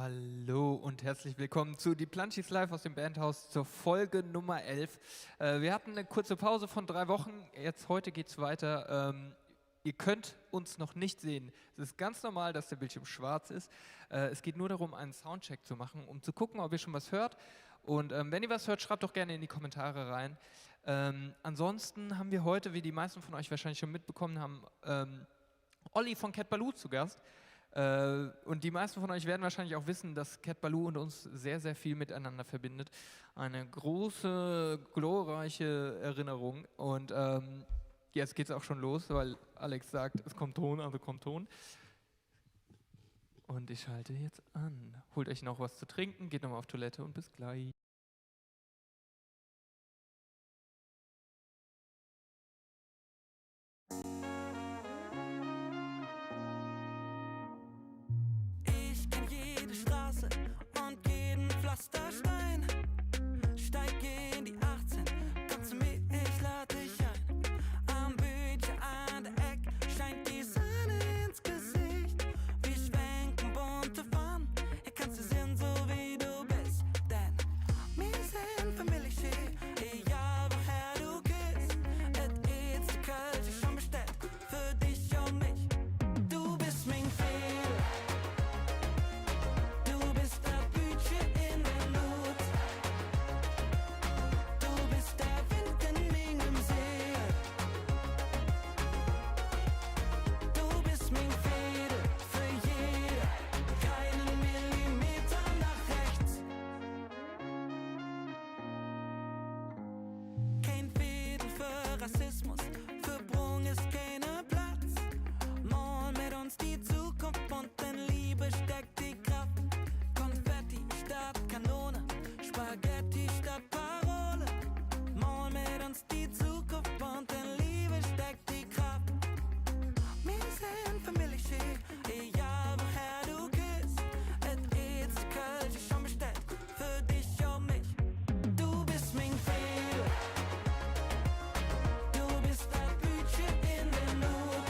Hallo und herzlich willkommen zu Die Plunchies Live aus dem Bandhaus zur Folge Nummer 11. Wir hatten eine kurze Pause von 3 Wochen, heute geht es weiter. Ihr könnt uns noch nicht sehen. Es ist ganz normal, dass der Bildschirm schwarz ist. Es geht nur darum, einen Soundcheck zu machen, um zu gucken, ob ihr schon was hört. Und wenn ihr was hört, schreibt doch gerne in die Kommentare rein. Ansonsten haben wir heute, wie die meisten von euch wahrscheinlich schon mitbekommen haben, Olli von Cat Ballou zu Gast. Und die meisten von euch werden wahrscheinlich auch wissen, dass Cat Ballou und uns sehr, sehr viel miteinander verbindet. Eine große, glorreiche Erinnerung. Und jetzt geht es auch schon los, weil Alex sagt, es kommt Ton, also kommt Ton. Und ich schalte jetzt an. Holt euch noch was zu trinken, geht nochmal auf Toilette und bis gleich. Ich kenn jede Straße und jeden Pflasterstein. Steig in die 18, komm zu mir, ich lade dich ein. Am Bildschirm an der Eck scheint die Sonne ins Gesicht. Wir schwenken bunte Farben, hier kannst du sehen, so wie du bist. Denn wir sind Familie, egal woher du gehst. Et ist die Kölsche schon bestellt, für dich und mich. Du bist mein Fehler. Du bist der Bütchen in der Not. Du bist der Wind in meinem See. Du bist mein Fädel für jeder, keinen Millimeter nach rechts. Kein Fädel für Rassismus, für Brung ist keiner Platz. Mal mit uns die Zukunft und in Liebe steckt die Kraft. Konfetti statt Kanone, Spaghetti statt Parole. Mal mit uns die Zukunft und in Liebe steckt die Kraft. Wir sind Familie, egal woher du gehst. Et ist die Kölsche schon bestellt, für dich und mich. Du bist mein Fehler. Du bist der Bütchen in der Not.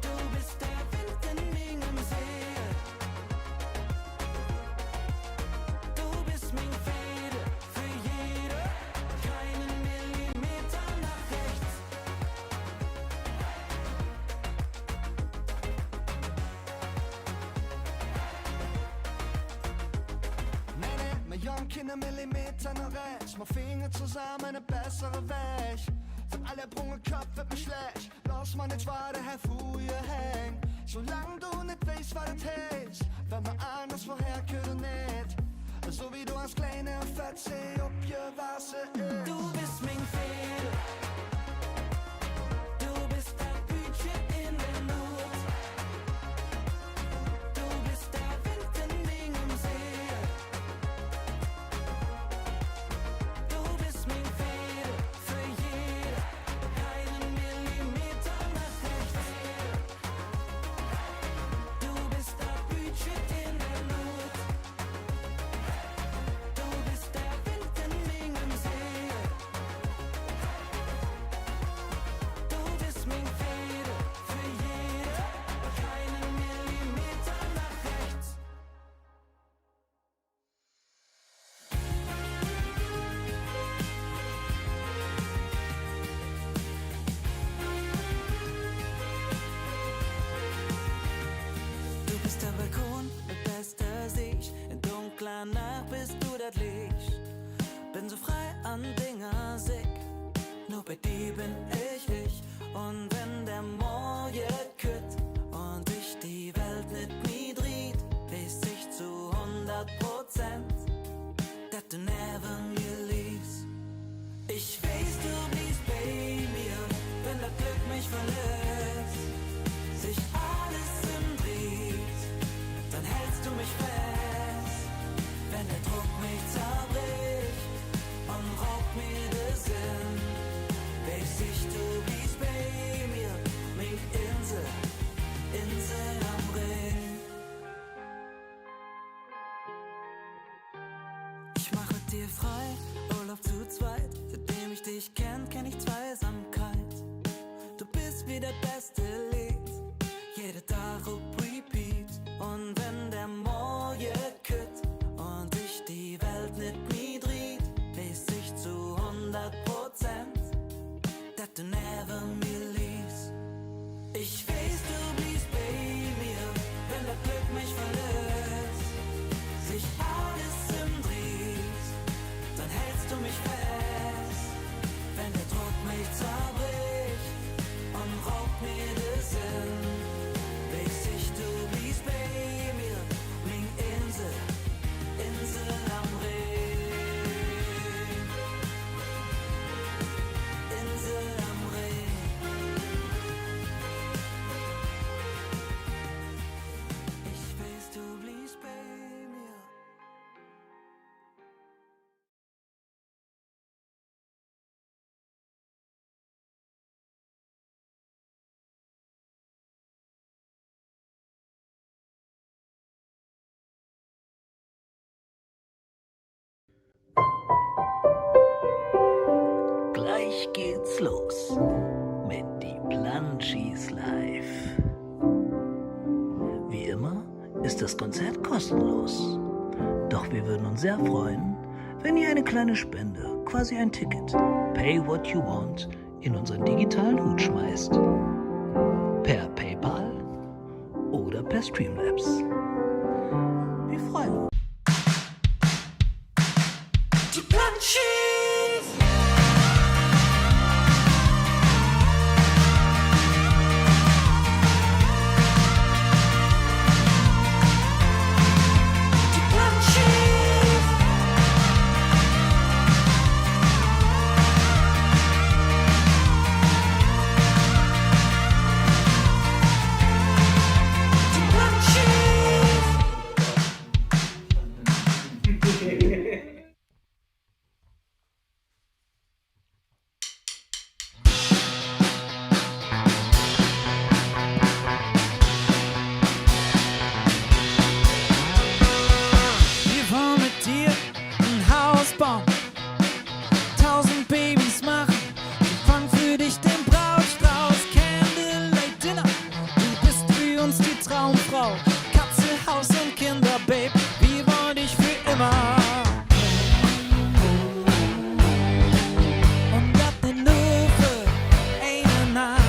Du bist der Wind in meinem See. Du bist mein Fädel für jeder, keinen Millimeter nach rechts. Nee, Millionen keine Millimeter nach rechts. Wir finden zusammen eine bessere Weg. Von alle Brungen Kopf wird mir schlecht. Lass mal nicht weiter hervorher hängen. Solange du nicht weißt, was das heißt. Wenn wir anders vorher können nicht. So wie du als kleine Fetze, ob je Wasser ist. Du bist mein Fädel. Du bist der Bütchen in der Not. Du bist der Wind in meinem See. Du bist mein Fädel für jeder, keinen Millimeter nach rechts. Du bist der Bütchen in der Not. Du bist der Wind in meinem See. Du bist mein Fädel für jeder, keinen Millimeter nach rechts. Du bist der Balkon mit bester Sicht. In dunkler Nacht bist du das Licht. Bin so frei an Dinger sick. Nur bei dir bin ich. Und wenn der Morgen kütt und ich die Welt nicht nie dreht, weiß ich zu 100%, dass du neben mir liegst. Ich weiß, du bliebst bei mir, wenn das Glück mich verlässt. Sich alles im dreht, dann hältst du mich fest. Wenn der Druck mich zerbricht und raubt mir den Sinn, weiß ich, du bist bei mir, mein Insel, Insel am Ring. Ich mache dir frei, Urlaub zu zweit. Seitdem ich dich kenn ich Zweisamkeit. Du bist wie der beste Lied, jeder Tag auf Repeat. Und wenn los mit die Plunchies Live. Wie immer ist das Konzert kostenlos. Doch wir würden uns sehr freuen, wenn ihr eine kleine Spende, quasi ein Ticket, Pay What You Want, in unseren digitalen Hut schmeißt. Per PayPal oder per Streamlabs. Wir freuen uns. Die Plunchies! Die Plunchies! Die Plunchies! Wir wollen mit dir ein Haus bauen, 1000 Babys machen. Wir fangen für dich den Brautstrauß, Candlelight Dinner. Du bist für uns die Traumfrau, Katze, Haus und Kinder, Babe. Wir wollen dich für immer. Und das nicht nur für eine Nacht.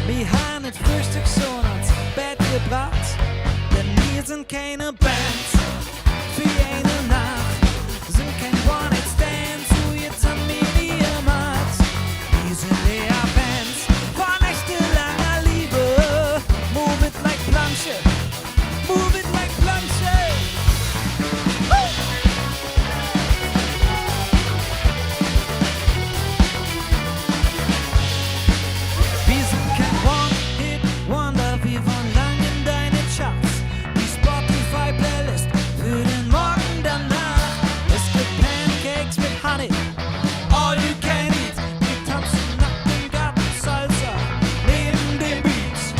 Wir haben das Frühstück schon ans Bett gebracht, denn wir sind keine Band für eine Nacht. Sind kein One-Night-Stand, so jetzt haben wir die gemacht. Wir sind eher Bands von echte langer Liebe. Move it like Planche, move it like Planche. Woo! Wir sind kein One-Hit-Wonder, wir waren lang in deinen Charts. Die Spotify-Playlist für den Morgen danach. Es gibt Pancakes mit Honey, all you can eat. Wir tanzen nackt im Garten Salsa, neben den Beats.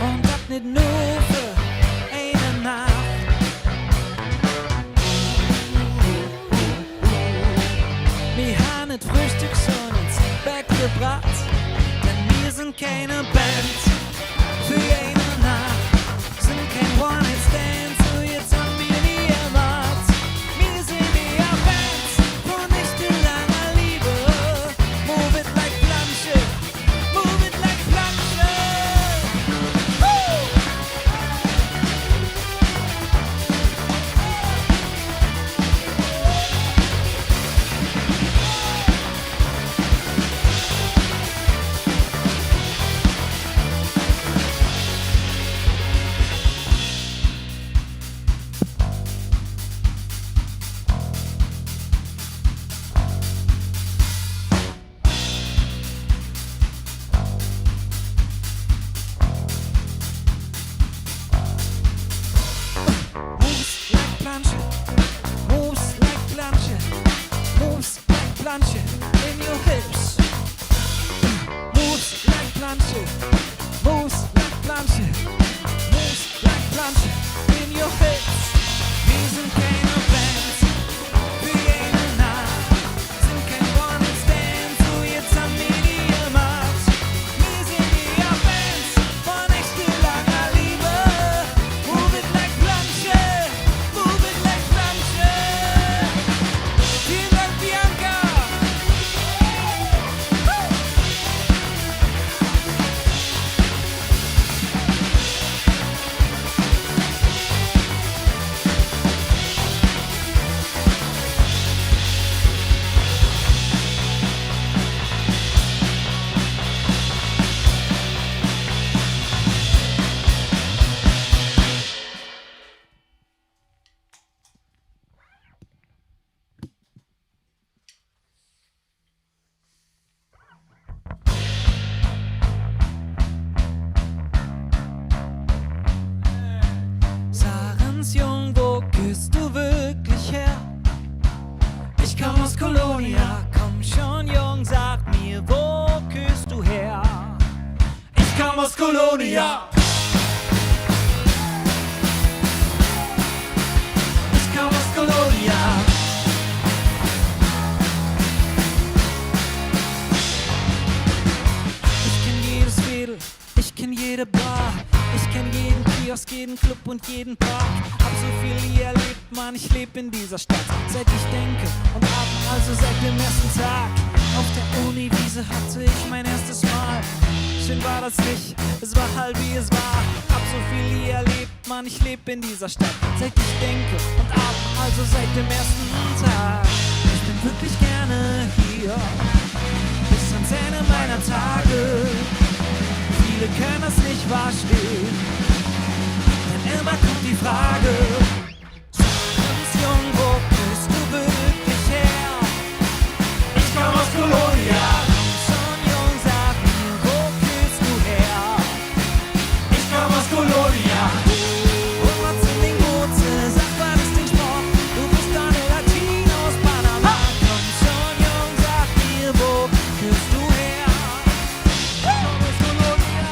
Und das nicht nur für eine Nacht. Wir haben das Frühstück schon ins Bett gebracht, denn wir sind keine Band für eine Nacht. Sind kein One-Night-Stand, so jetzt haben wir die gemacht. Wir sind eher Bands von echte langer Liebe. Move it like Planche, move it like Planche. Woo! Moves like Planche, moves like Planche, moves like Planche in your hips. Moves like Planche, moves like Planche, moves like Planche in your hips. Wir sind keine Band für eine Nacht, sind kein One-Night-Stand, so jetzt haben wir die gemacht. Wir sind eher Bands von echte langer Liebe. Move it like Planche, move it like Planche. Vielen Dank, Bianca. Sarens Jung, wo küsst du wirklich her? Ich komm aus Kolonia, komm schon Jung, sag mir, wo küsst du her? Ich komm aus Kolonia. jeden Club und jeden Park. Hab so viel hier erlebt, Mann, ich leb in dieser Stadt. Seit ich denke und atme, also seit dem ersten Tag. Auf der Uniwiese hatte ich mein erstes Mal. Schön war das nicht, es war halt wie es war. Hab so viel hier erlebt, Mann, ich leb in dieser Stadt. Seit ich denke und atme, also seit dem ersten Tag. Ich bin wirklich gerne hier, bis ans Ende meiner Tage. Viele können das nicht verstehen, denn immer kommt die Frage: Ganz jung, wo bist du wirklich her? Ich komm aus Kolonia. Schon jung, sag mir, wo bist du her? Ich komm aus Kolonia. Und was in den Wurzeln, sag mal das Ding Sport. Du bist eine Latino aus Panama. Komm schon jung, sag mir, wo bist du her? Ich komm aus Kolonia.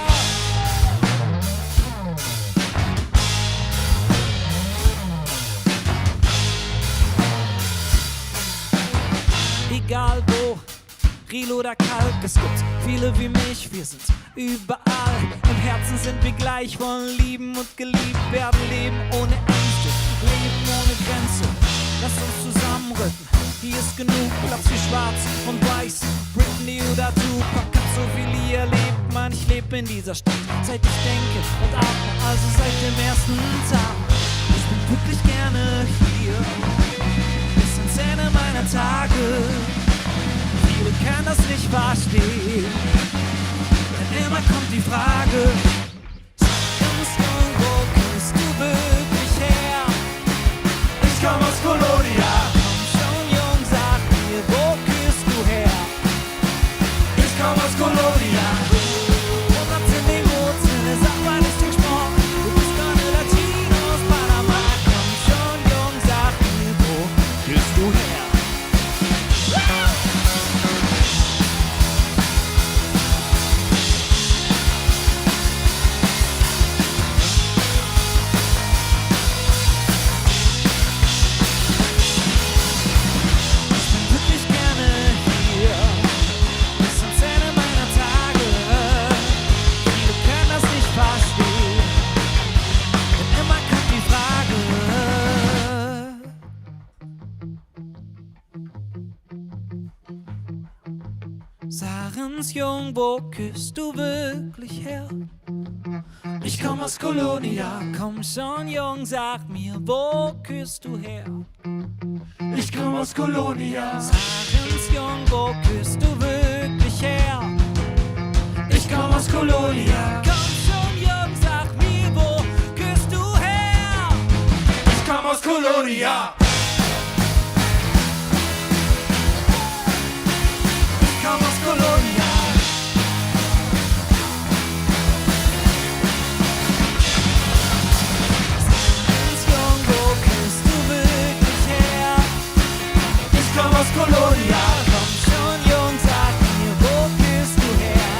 Egal wo, Riel oder Kalk, es gibt viele wie mich, wir sind überall. Im Herzen sind wir gleich, wollen lieben und geliebt werden, leben ohne Ängste, leben ohne Grenze. Lass uns zusammenrücken, hier ist genug Platz für Schwarz und Weiß, Britney oder Tupac. Hab so viel hier erlebt, Mann, ich lebe in dieser Stadt. Seit ich denke und atme, also seit dem ersten Tag. Ich bin wirklich gerne hier, bis ins Ende meiner Tage. Viele können das nicht verstehen, denn immer kommt die Frage: Ganz jung, wo kommst du wirklich her? Ich komm aus Kolonia. Komm schon jung, sag mir, wo kommst du her? Ich komm aus Kolonia. Und was in den Wurzeln, sag mal, ist den Sport. Du bist eine Latino aus Panama. Komm schon jung, sag mir, wo kommst du her? Wirklich gerne hier, bis ans Ende meiner Tage. Viele können das nicht verstehen, denn immer kommt die Frage: Sarens Jung, wo küsst du wirklich her? Ich komm aus Kolonia. Komm schon Jung, sag mir, wo küsst du her? Ich komm aus Kolonia. Sarens Jung, wo küsst du wirklich her? Ich komm aus Kolonia. Komm schon Jung, sag mir, wo küsst du her? Ich komm aus Kolonia. Ich komm aus Kolonia. Sarens Jung, wo küsst du wirklich her? Ich komm aus Kolonia. Komm schon jung, sag mir, wo bist du her?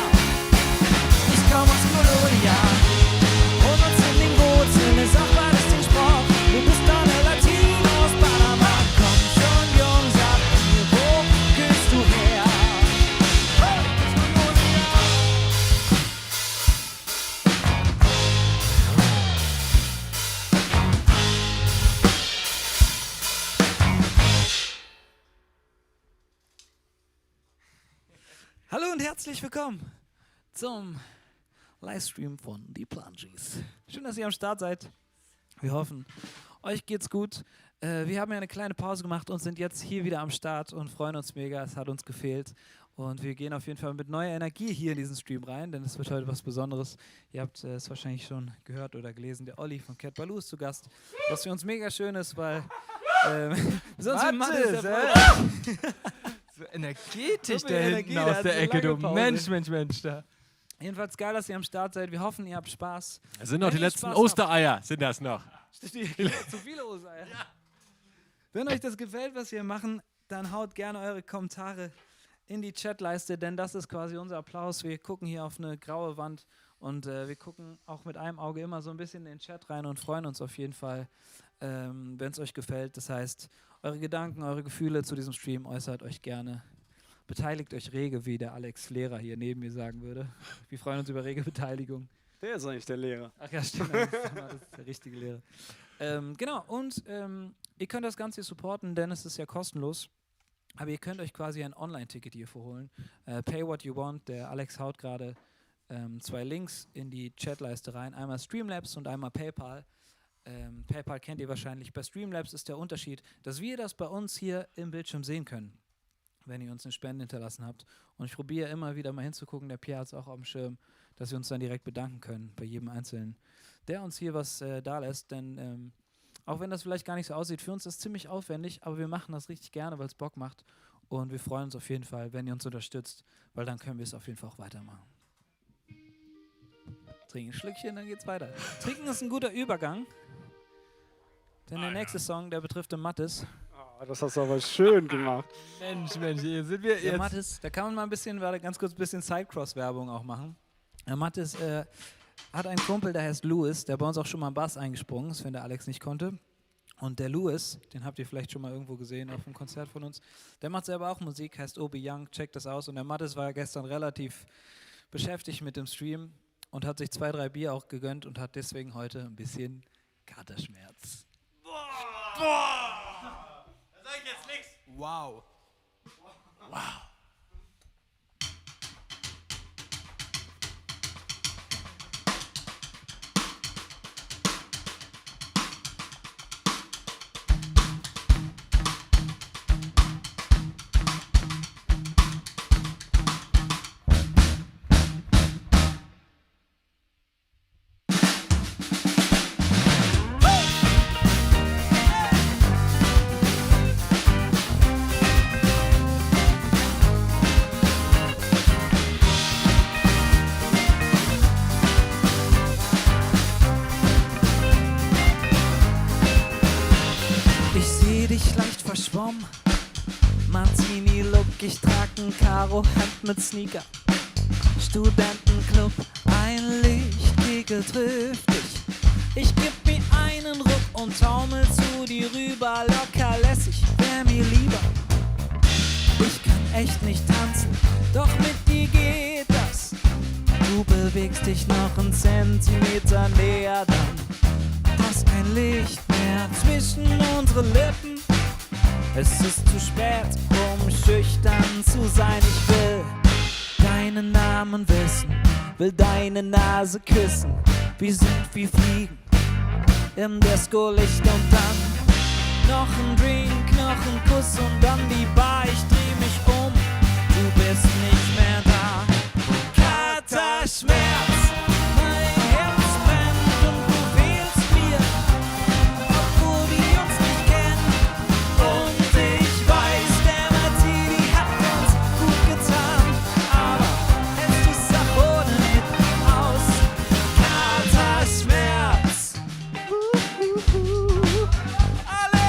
Ich komm aus Kolonia. Und was in den Wurzeln ist auch alles den Sport. Du bist eine Latino aus Panama. Komm schon jung, sag mir, wo bist du her? Aus Kolonia. Hallo und herzlich willkommen zum Livestream von Die Plungies. Schön, dass ihr am Start seid. Wir hoffen, euch geht's gut. Wir haben ja eine kleine Pause gemacht und sind jetzt hier wieder am Start und freuen uns mega. Es hat uns gefehlt. Und wir gehen auf jeden Fall mit neuer Energie hier in diesen Stream rein, denn es wird heute was Besonderes. Ihr habt es wahrscheinlich schon gehört oder gelesen. Der Olli von Cat Baloo ist zu Gast, was für uns mega schön ist, weil sonst Mathis, so energetisch So da viel hinten Energie, der aus hat der so Ecke, lange du Pause. Mensch da. Jedenfalls geil, dass ihr am Start seid. Wir hoffen, ihr habt Spaß. Das sind noch Wenn die ihr letzten Spaß habt- Ostereier, sind das noch. Zu viele Ostereier. Wenn euch das gefällt, was wir machen, dann haut gerne eure Kommentare in die Chatleiste, denn das ist quasi unser Applaus. Wir gucken hier auf eine graue Wand und wir gucken auch mit einem Auge immer so ein bisschen in den Chat rein und freuen uns auf jeden Fall, wenn es euch gefällt. Das heißt, eure Gedanken, eure Gefühle zu diesem Stream äußert euch gerne. Beteiligt euch rege, wie der Alex Lehrer hier neben mir sagen würde. Wir freuen uns über rege Beteiligung. Der ist eigentlich der Lehrer. Ach ja, stimmt. Das ist der richtige Lehrer. Genau, und ihr könnt das Ganze supporten, denn es ist ja kostenlos. Aber ihr könnt euch quasi ein Online-Ticket hierfür holen. Pay what you want. Der Alex haut gerade 2 Links in die Chatleiste rein. Einmal Streamlabs und einmal PayPal. PayPal kennt ihr wahrscheinlich. Bei Streamlabs ist der Unterschied, dass wir das bei uns hier im Bildschirm sehen können, wenn ihr uns eine Spende hinterlassen habt. Und ich probiere immer wieder mal hinzugucken, der Pierre hat es auch auf dem Schirm, dass wir uns dann direkt bedanken können bei jedem Einzelnen, der uns hier was da lässt. Denn auch wenn das vielleicht gar nicht so aussieht, für uns ist es ziemlich aufwendig, aber wir machen das richtig gerne, weil es Bock macht. Und wir freuen uns auf jeden Fall, wenn ihr uns unterstützt, weil dann können wir es auf jeden Fall auch weitermachen. Trinken ein Schlückchen, dann geht's weiter. Trinken ist ein guter Übergang, denn der nächste Song, der betrifft den Mathis. Oh, das hast du aber schön gemacht. Mensch, hier sind wir Der jetzt. Mathis, da kann man mal ein bisschen, ganz kurz ein bisschen Sidecross-Werbung auch machen. Der Mathis hat einen Kumpel, der heißt Louis, der bei uns auch schon mal einen Bass eingesprungen ist, wenn der Alex nicht konnte. Und der Louis, den habt ihr vielleicht schon mal irgendwo gesehen auf einem Konzert von uns, der macht selber auch Musik, heißt Obi Young, checkt das aus. Und der Mathis war gestern relativ beschäftigt mit dem Stream und hat sich 2, 3 Bier auch gegönnt und hat deswegen heute ein bisschen Katerschmerz. Da sag ich jetzt nichts. Wow. Ich seh dich leicht verschwommen, Martini-Look, ich trag ein Karo-Hemd mit Sneaker. Studentenclub, ein Lichtkegel trifft dich. Ich geb mir einen Ruck und taumel zu dir rüber, locker lässig, wär mir lieber. Ich kann echt nicht tanzen, doch mit dir geht das. Du bewegst dich noch einen Zentimeter näher, dann hast kein Licht mehr zwischen unsere Lippen. Es ist zu spät, um schüchtern zu sein. Ich will deinen Namen wissen, will deine Nase küssen. Wir sind wie Fliegen im Disco-Licht und dann noch ein Drink, noch ein Kuss und dann die Bar. Ich dreh mich um, du bist nicht mehr da. Katerschmerz, mein Herz brennt und du fehlst mir, obwohl wir uns nicht kennen. Und ich weiß, der Martini hat uns gut getan, aber hältst du's auch ohne mit mir aus? Katerschmerz. Alle!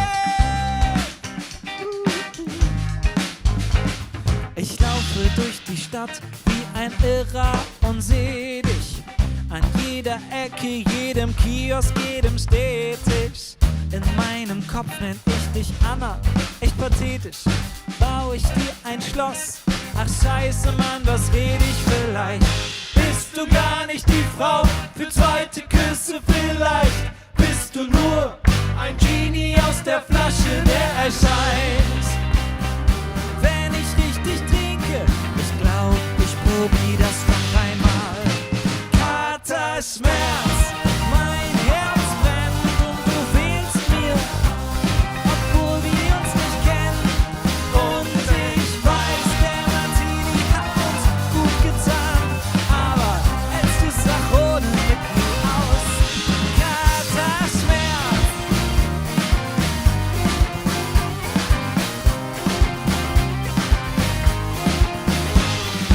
Ich laufe durch die Stadt wie ein Irrer und seh dich an jeder Ecke, jedem Kiosk, jedem Stehtisch. In meinem Kopf nenn ich dich Anna, echt pathetisch. Bau ich dir ein Schloss, ach scheiße Mann, was red ich vielleicht? Bist du gar nicht die Frau für zweite Küsse vielleicht? Bist du nur ein Genie aus der Flasche, der erscheint, wenn ich richtig trinke? Ich glaub, ich probier das noch einmal. Katerschmerz, mein Herz brennt und du fehlst mir, obwohl wir uns nicht kennen. Und ich weiß, der Martini hat uns gut getan, aber hältst du's auch ohne mit mir aus? Katerschmerz.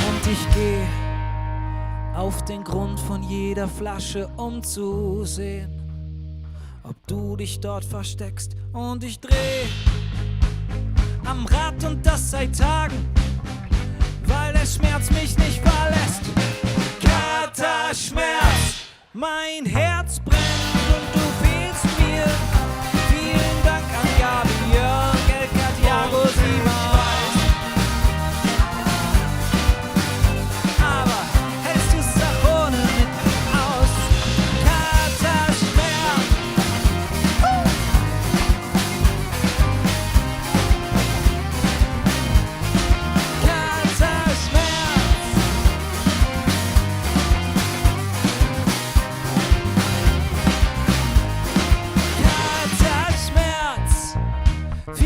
Und ich geh auf den Grund von jeder Flasche, um zu sehen, ob du dich dort versteckst. Und ich dreh am Rad und das seit Tagen, weil der Schmerz mich nicht verlässt. Katerschmerz, mein Herz brennt und du fehlst mir. Vielen Dank an Gabi, Jörg, El Catiago, Simon. Aber hältst du's auch ohne mit mir aus?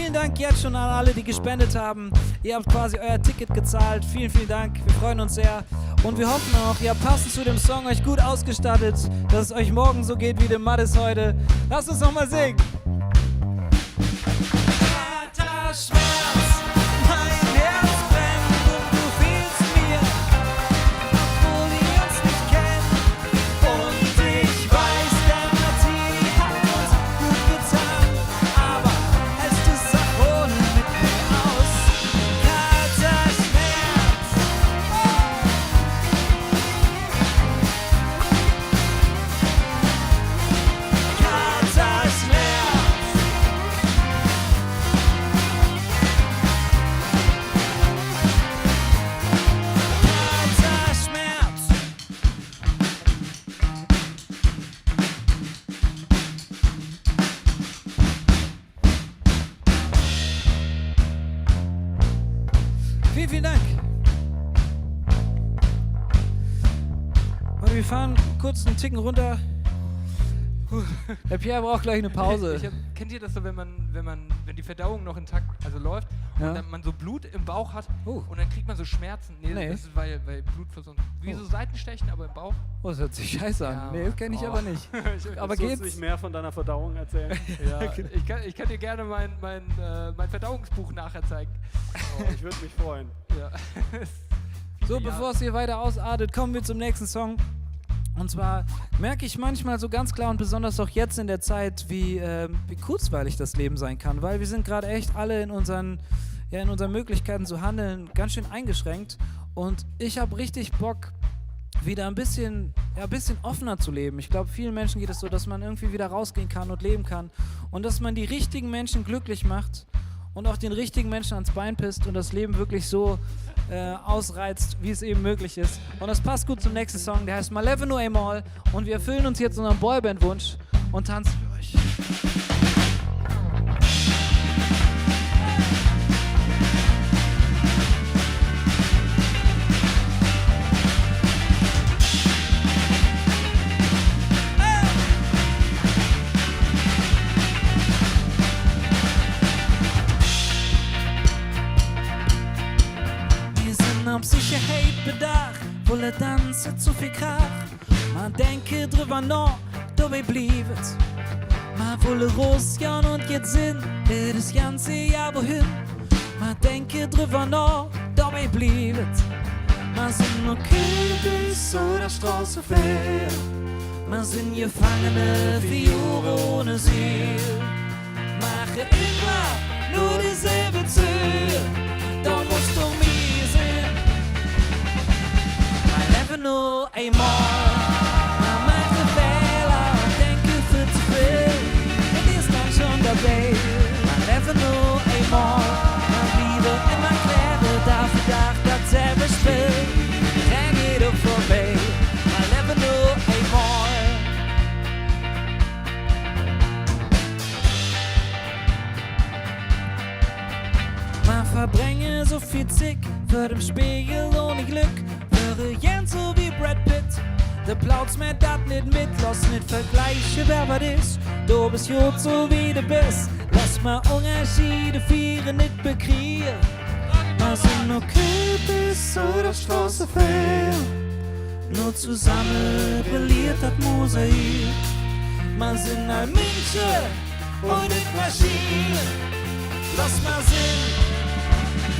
Vielen Dank jetzt schon an alle, die gespendet haben. Ihr habt quasi euer Ticket gezahlt. Vielen, vielen Dank. Wir freuen uns sehr. Und wir hoffen auch, ihr habt passend zu dem Song euch gut ausgestattet, dass es euch morgen so geht wie dem Mattes heute. Lasst uns noch mal singen. Harter Schmerz, mein Herz brennt und du fehlst mir, obwohl wir uns nicht kennen. Und ich weiß, der Martini hat uns gut getan, aber hältst du es auch ohne mit mir aus? Harter Schmerz. Harter Schmerz. Harter Schmerz. Vielen, vielen Dank. Warte, wir fahren kurz einen Ticken runter. Der Pierre braucht gleich eine Pause. Kennt ihr das so, wenn die Verdauung noch intakt, also läuft, Ja. und dann man so Blut im Bauch hat Oh. und dann kriegt man so Schmerzen? Nee. Das ist, weil Blut versorgt. Wie so Seitenstechen, aber im Bauch. Oh, das hört sich scheiße an. Ja. Nee, das kenne ich aber nicht. Aber Willst du uns geht's? nicht mehr von deiner Verdauung erzählen? Ja, ich kann dir gerne mein Verdauungsbuch nachher zeigen. Oh, ich würde mich freuen. Ja. So, bevor es hier weiter ausartet, kommen wir zum nächsten Song. Und zwar merke ich manchmal so ganz klar und besonders auch jetzt in der Zeit, wie kurzweilig das Leben sein kann. Weil wir sind gerade echt alle in unseren Möglichkeiten zu handeln ganz schön eingeschränkt. Und ich habe richtig Bock, wieder ein bisschen offener zu leben. Ich glaube, vielen Menschen geht es so, dass man irgendwie wieder rausgehen kann und leben kann. Und dass man die richtigen Menschen glücklich macht und auch den richtigen Menschen ans Bein pisst und das Leben wirklich so ausreizt, wie es eben möglich ist. Und das passt gut zum nächsten Song, der heißt Malevino Amol. Und wir erfüllen uns jetzt unseren Boyband-Wunsch und tanzen für euch. Wir sind auf Sicherheit bedacht, voller Tanze zu viel Krach. Man denke drüber nach, dabei bliebet. Man wolle Russland und jetzt sind wir das ganze Jahr wohin. Man denke drüber nach, dabei bliebet. Man sind nur Kürbis oder Straße fair. Man sind Gefangene für Jahre ohne Ziel. Mache immer nur dieselbe Tür, da musst du mir sehen. Man lebe nur einmal, man mache Fehler und denke viel zu viel. Und ist dann schon dabei. Man lebe nur einmal, man bliebe immer clever, dafür dacht das selbe Spiel. Dann geht er vorbei. Man lebe nur einmal. Man verbringe so viel Zick für den Spiegel ohne Glück. Wäre Jens so wie Brad Pitt, der plaut's mir dat nicht mit. Lass nicht vergleichen, wer was ist. Du bist gut so wie du bist. Lass mal Unterschiede vieren nicht bekriegen. Man sind nur Kürbis oder Straße fair. Nur zusammen brilliert das Mosaik. Man sind ein Menschen und nicht Maschinen. Lass mal sehen,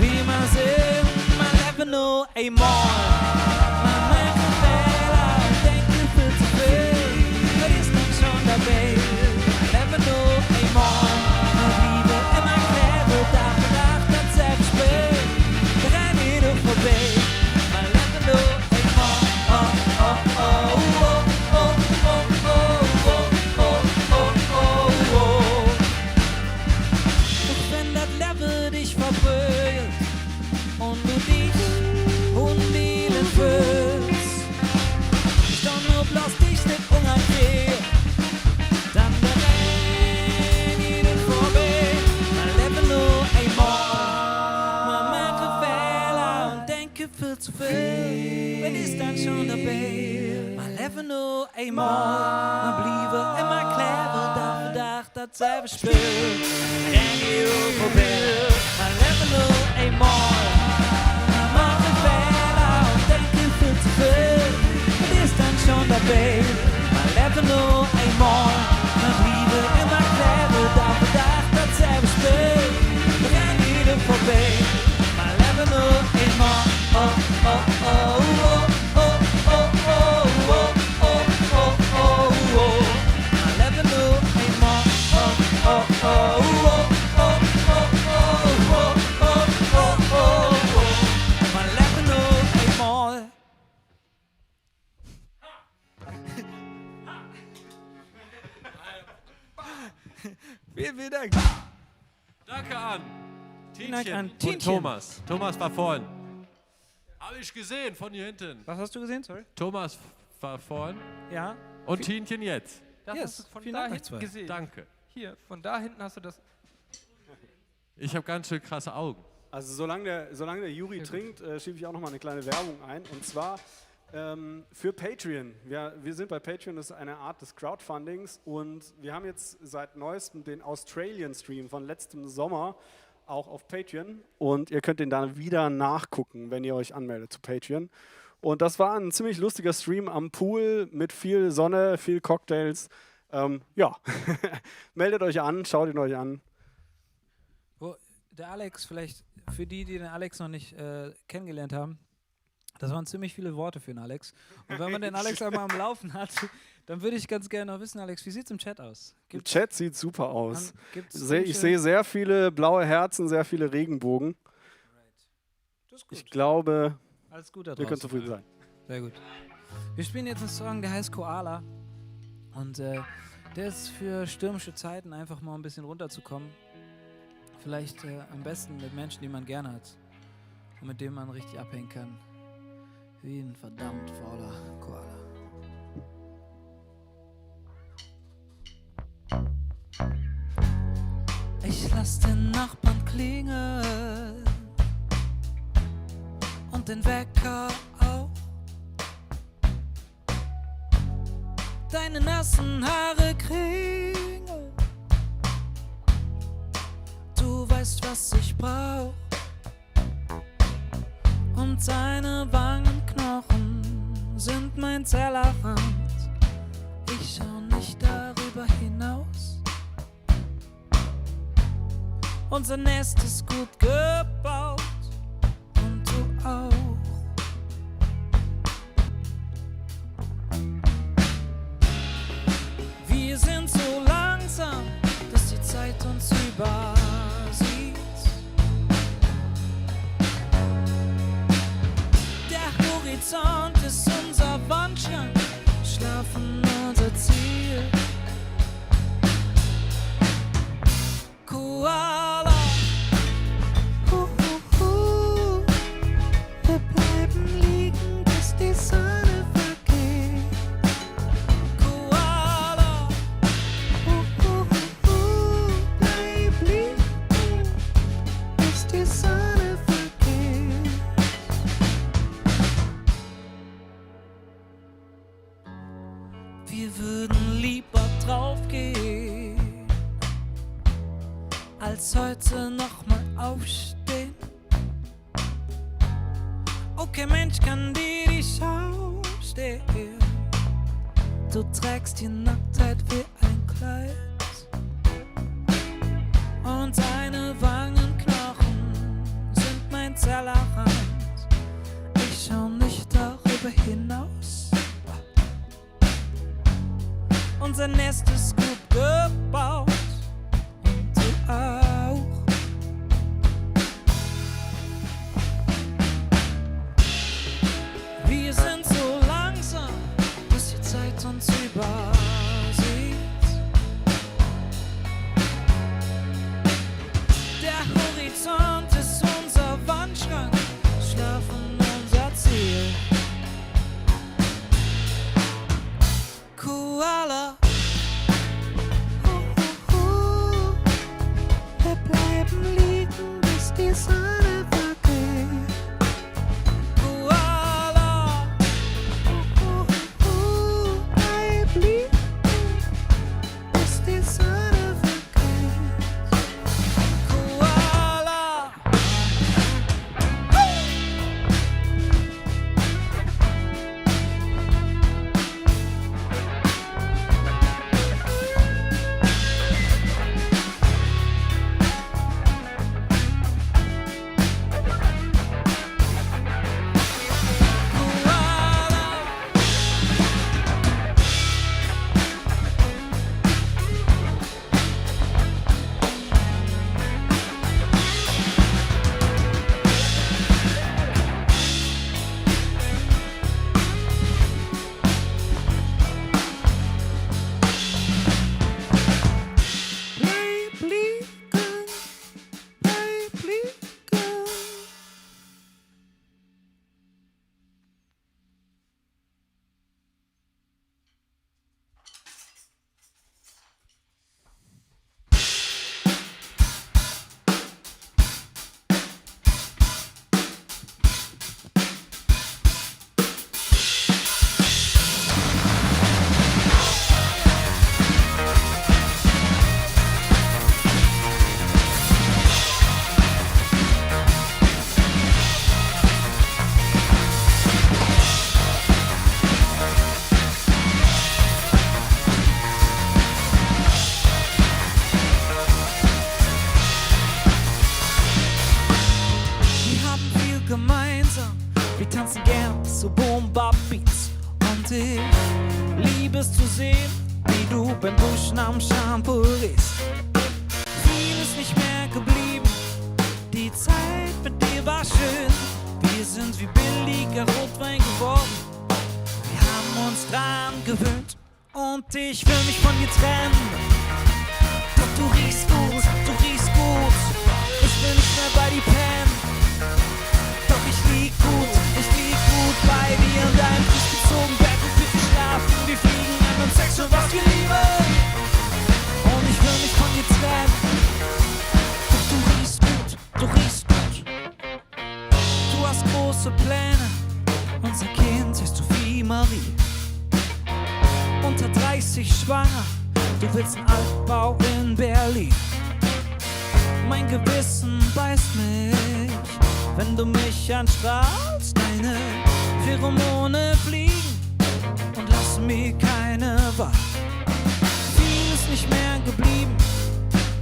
wie man sind, man lebe nur einmal. Man macht Fehler und denkt viel zu viel. Man ist dann schon dabei. Man lebe nur einmal. Man bliebe immer clever, dafür dacht das selbst Spiel. Da rennt jeder vorbei. Man lebe nur einmal. Oh, oh, oh, oh, oh, oh, oh, oh, oh, oh, oh, oh. Doch wenn das Level dich verbrüllt und du dich unwillen fühlst, dann nur bloß dich nicht unangenehm, dann renn ihnen vorbei. Man lebe nur einmal, man mache Fehler und denke viel zu viel, wenn ist dann schon dabei. Man lebe nur einmal, man bliebe immer clever, dafür dacht das selbe Spiel. Renn ihnen vorbei. Dank. Danke an Vielen Dank Tienchen an und Tienchen. Thomas. Thomas war vorhin. Habe ich gesehen, von hier hinten. Was hast du gesehen? Sorry. Thomas war vorhin Ja. und Tienchen jetzt. Das Yes, hast du von vielen da Dank, euch hinten zwei. gesehen. Danke. Hier, von da hinten hast du das. Ich habe ganz schön krasse Augen. Also solange der Juri trinkt, schiebe ich auch noch mal eine kleine Werbung ein. Und zwar für Patreon. Wir sind bei Patreon, das ist eine Art des Crowdfundings. Und wir haben jetzt seit neuestem den Australian Stream von letztem Sommer auch auf Patreon. Und ihr könnt den dann wieder nachgucken, wenn ihr euch anmeldet zu Patreon. Und das war ein ziemlich lustiger Stream am Pool mit viel Sonne, viel Cocktails. Ja, meldet euch an, schaut ihn euch an. Der Alex, vielleicht für die den Alex noch nicht kennengelernt haben, das waren ziemlich viele Worte für den Alex. Und wenn man den Alex einmal am Laufen hat, dann würde ich ganz gerne noch wissen, Alex, wie sieht es im Chat aus? Im Chat sieht super aus. Gibt's Ich sehe sehr viele blaue Herzen, sehr viele Regenbogen. Das ist gut. Ich glaube, Alles gut da ihr draußen. könnt zufrieden sein. Sehr gut. Wir spielen jetzt einen Song, der heißt Koala. Und der ist für stürmische Zeiten einfach mal ein bisschen runterzukommen. Vielleicht am besten mit Menschen, die man gerne hat. Und mit denen man richtig abhängen kann. Wie ein verdammt fauler Koala. Ich lass den Nachbarn klingeln und den Wecker auch. Deine nassen Haare kringeln. Du weißt, was ich brauch. Und seine Wangenknochen sind mein Tellerrand. Ich schau nicht darüber hinaus. Unser Nest ist gut gebaut und du auch. Wir sind so langsam, dass die Zeit uns übersieht. Der Horizont ist unser Wandschrank, Schlafen unser Ziel. Koala, wir bleiben liegen, bis die Sonne vergeht. Koala, bleib liegen, bis die Sonne vergeht. Wir würden lieber draufgehen, als heute nochmal aufstehen. Okay, Mensch, kann dir die Schau stehen. Du trägst die Nacktheit wie ein Kleid. Und deine Wangenknochen sind mein Tellerrand. Ich schau nicht darüber hinaus. Unser Nest ist gut gebaut. Und du auch. Wir sind so langsam, dass die Zeit uns übersieht. Der Horizont ist unser Wandschrank, Schlafen unser Ziel. Koala, wir bleiben liegen, bis die Sonne vergeht. Koala, bleib liegen, bis die Sonne vergeht. Koala. Wir tanzen gern zu Boom-Bap-Beats. Und ich liebe es zu sehen, wie du beim Duschen am Shampoo riechst. Viel ist nicht mehr geblieben, die Zeit mit dir war schön. Wir sind wie billiger Rotwein geworden, wir haben uns dran gewöhnt. Und ich will mich von dir trennen, doch du riechst gut, du riechst gut. Ich will nicht mehr bei dir pennen, doch ich lieg gut bei dir in deinem frisch gezogenen Bett und bitte schlafen. Wir fliegen an und Sex und was wir lieben. Und ich will mich von dir trennen, doch du riechst gut, du riechst gut. Du hast große Pläne, unser Kind heißt Sophie Marie. Unter 30 schwanger, du willst einen Altbau in Berlin. Mein Gewissen beißt mich, wenn du mich anstrahlst. Deine Pheromone fliegen und lassen mir keine Wahl. Viel ist nicht mehr geblieben,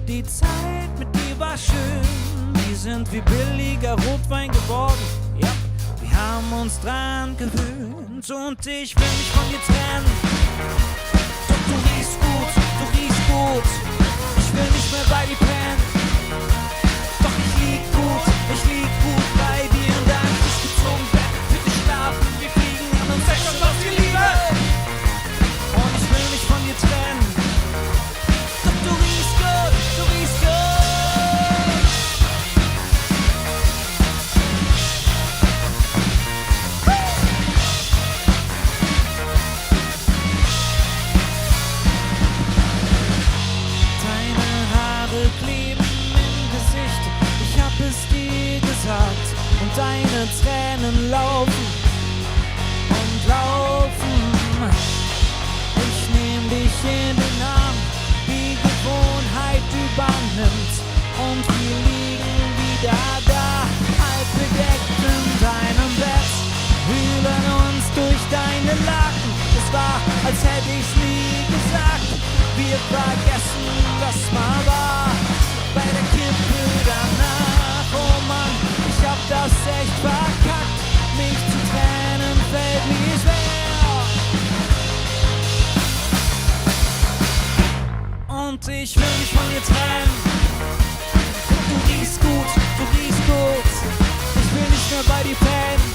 die Zeit mit dir war schön. Wir sind wie billiger Rotwein geworden, ja, wir haben uns dran gewöhnt. Und ich will mich von dir trennen, doch du riechst gut, du riechst gut. Ich will nicht mehr bei dir pennen, doch ich lieg gut bei dir in deinem frisch gezogenen Bett. Bitte schlafen, wir fliegen an uns Sex und was wir lieben. Und ich will mich von dir trennen, doch du riechst gut, du riechst gut. Deine Haare kleben im Gesicht, ich hab es dir gesagt. Und deine Tränen laufen und laufen. Ich nehm dich in den Arm, die Gewohnheit übernimmt. Und wir liegen wieder da, halb bedeckt in deinem Bett, wühlen uns durch deine Laken. Es war, als hätte ich's nie gesagt. Wir vergessen, was mal war, bei der Kippe danach. Oh Mann, ich hab das echt verkackt, mich zu trennen fällt mir schwer. Und ich will mich von dir trennen, du riechst gut, du riechst gut. Ich will nicht mehr bei dir pennen,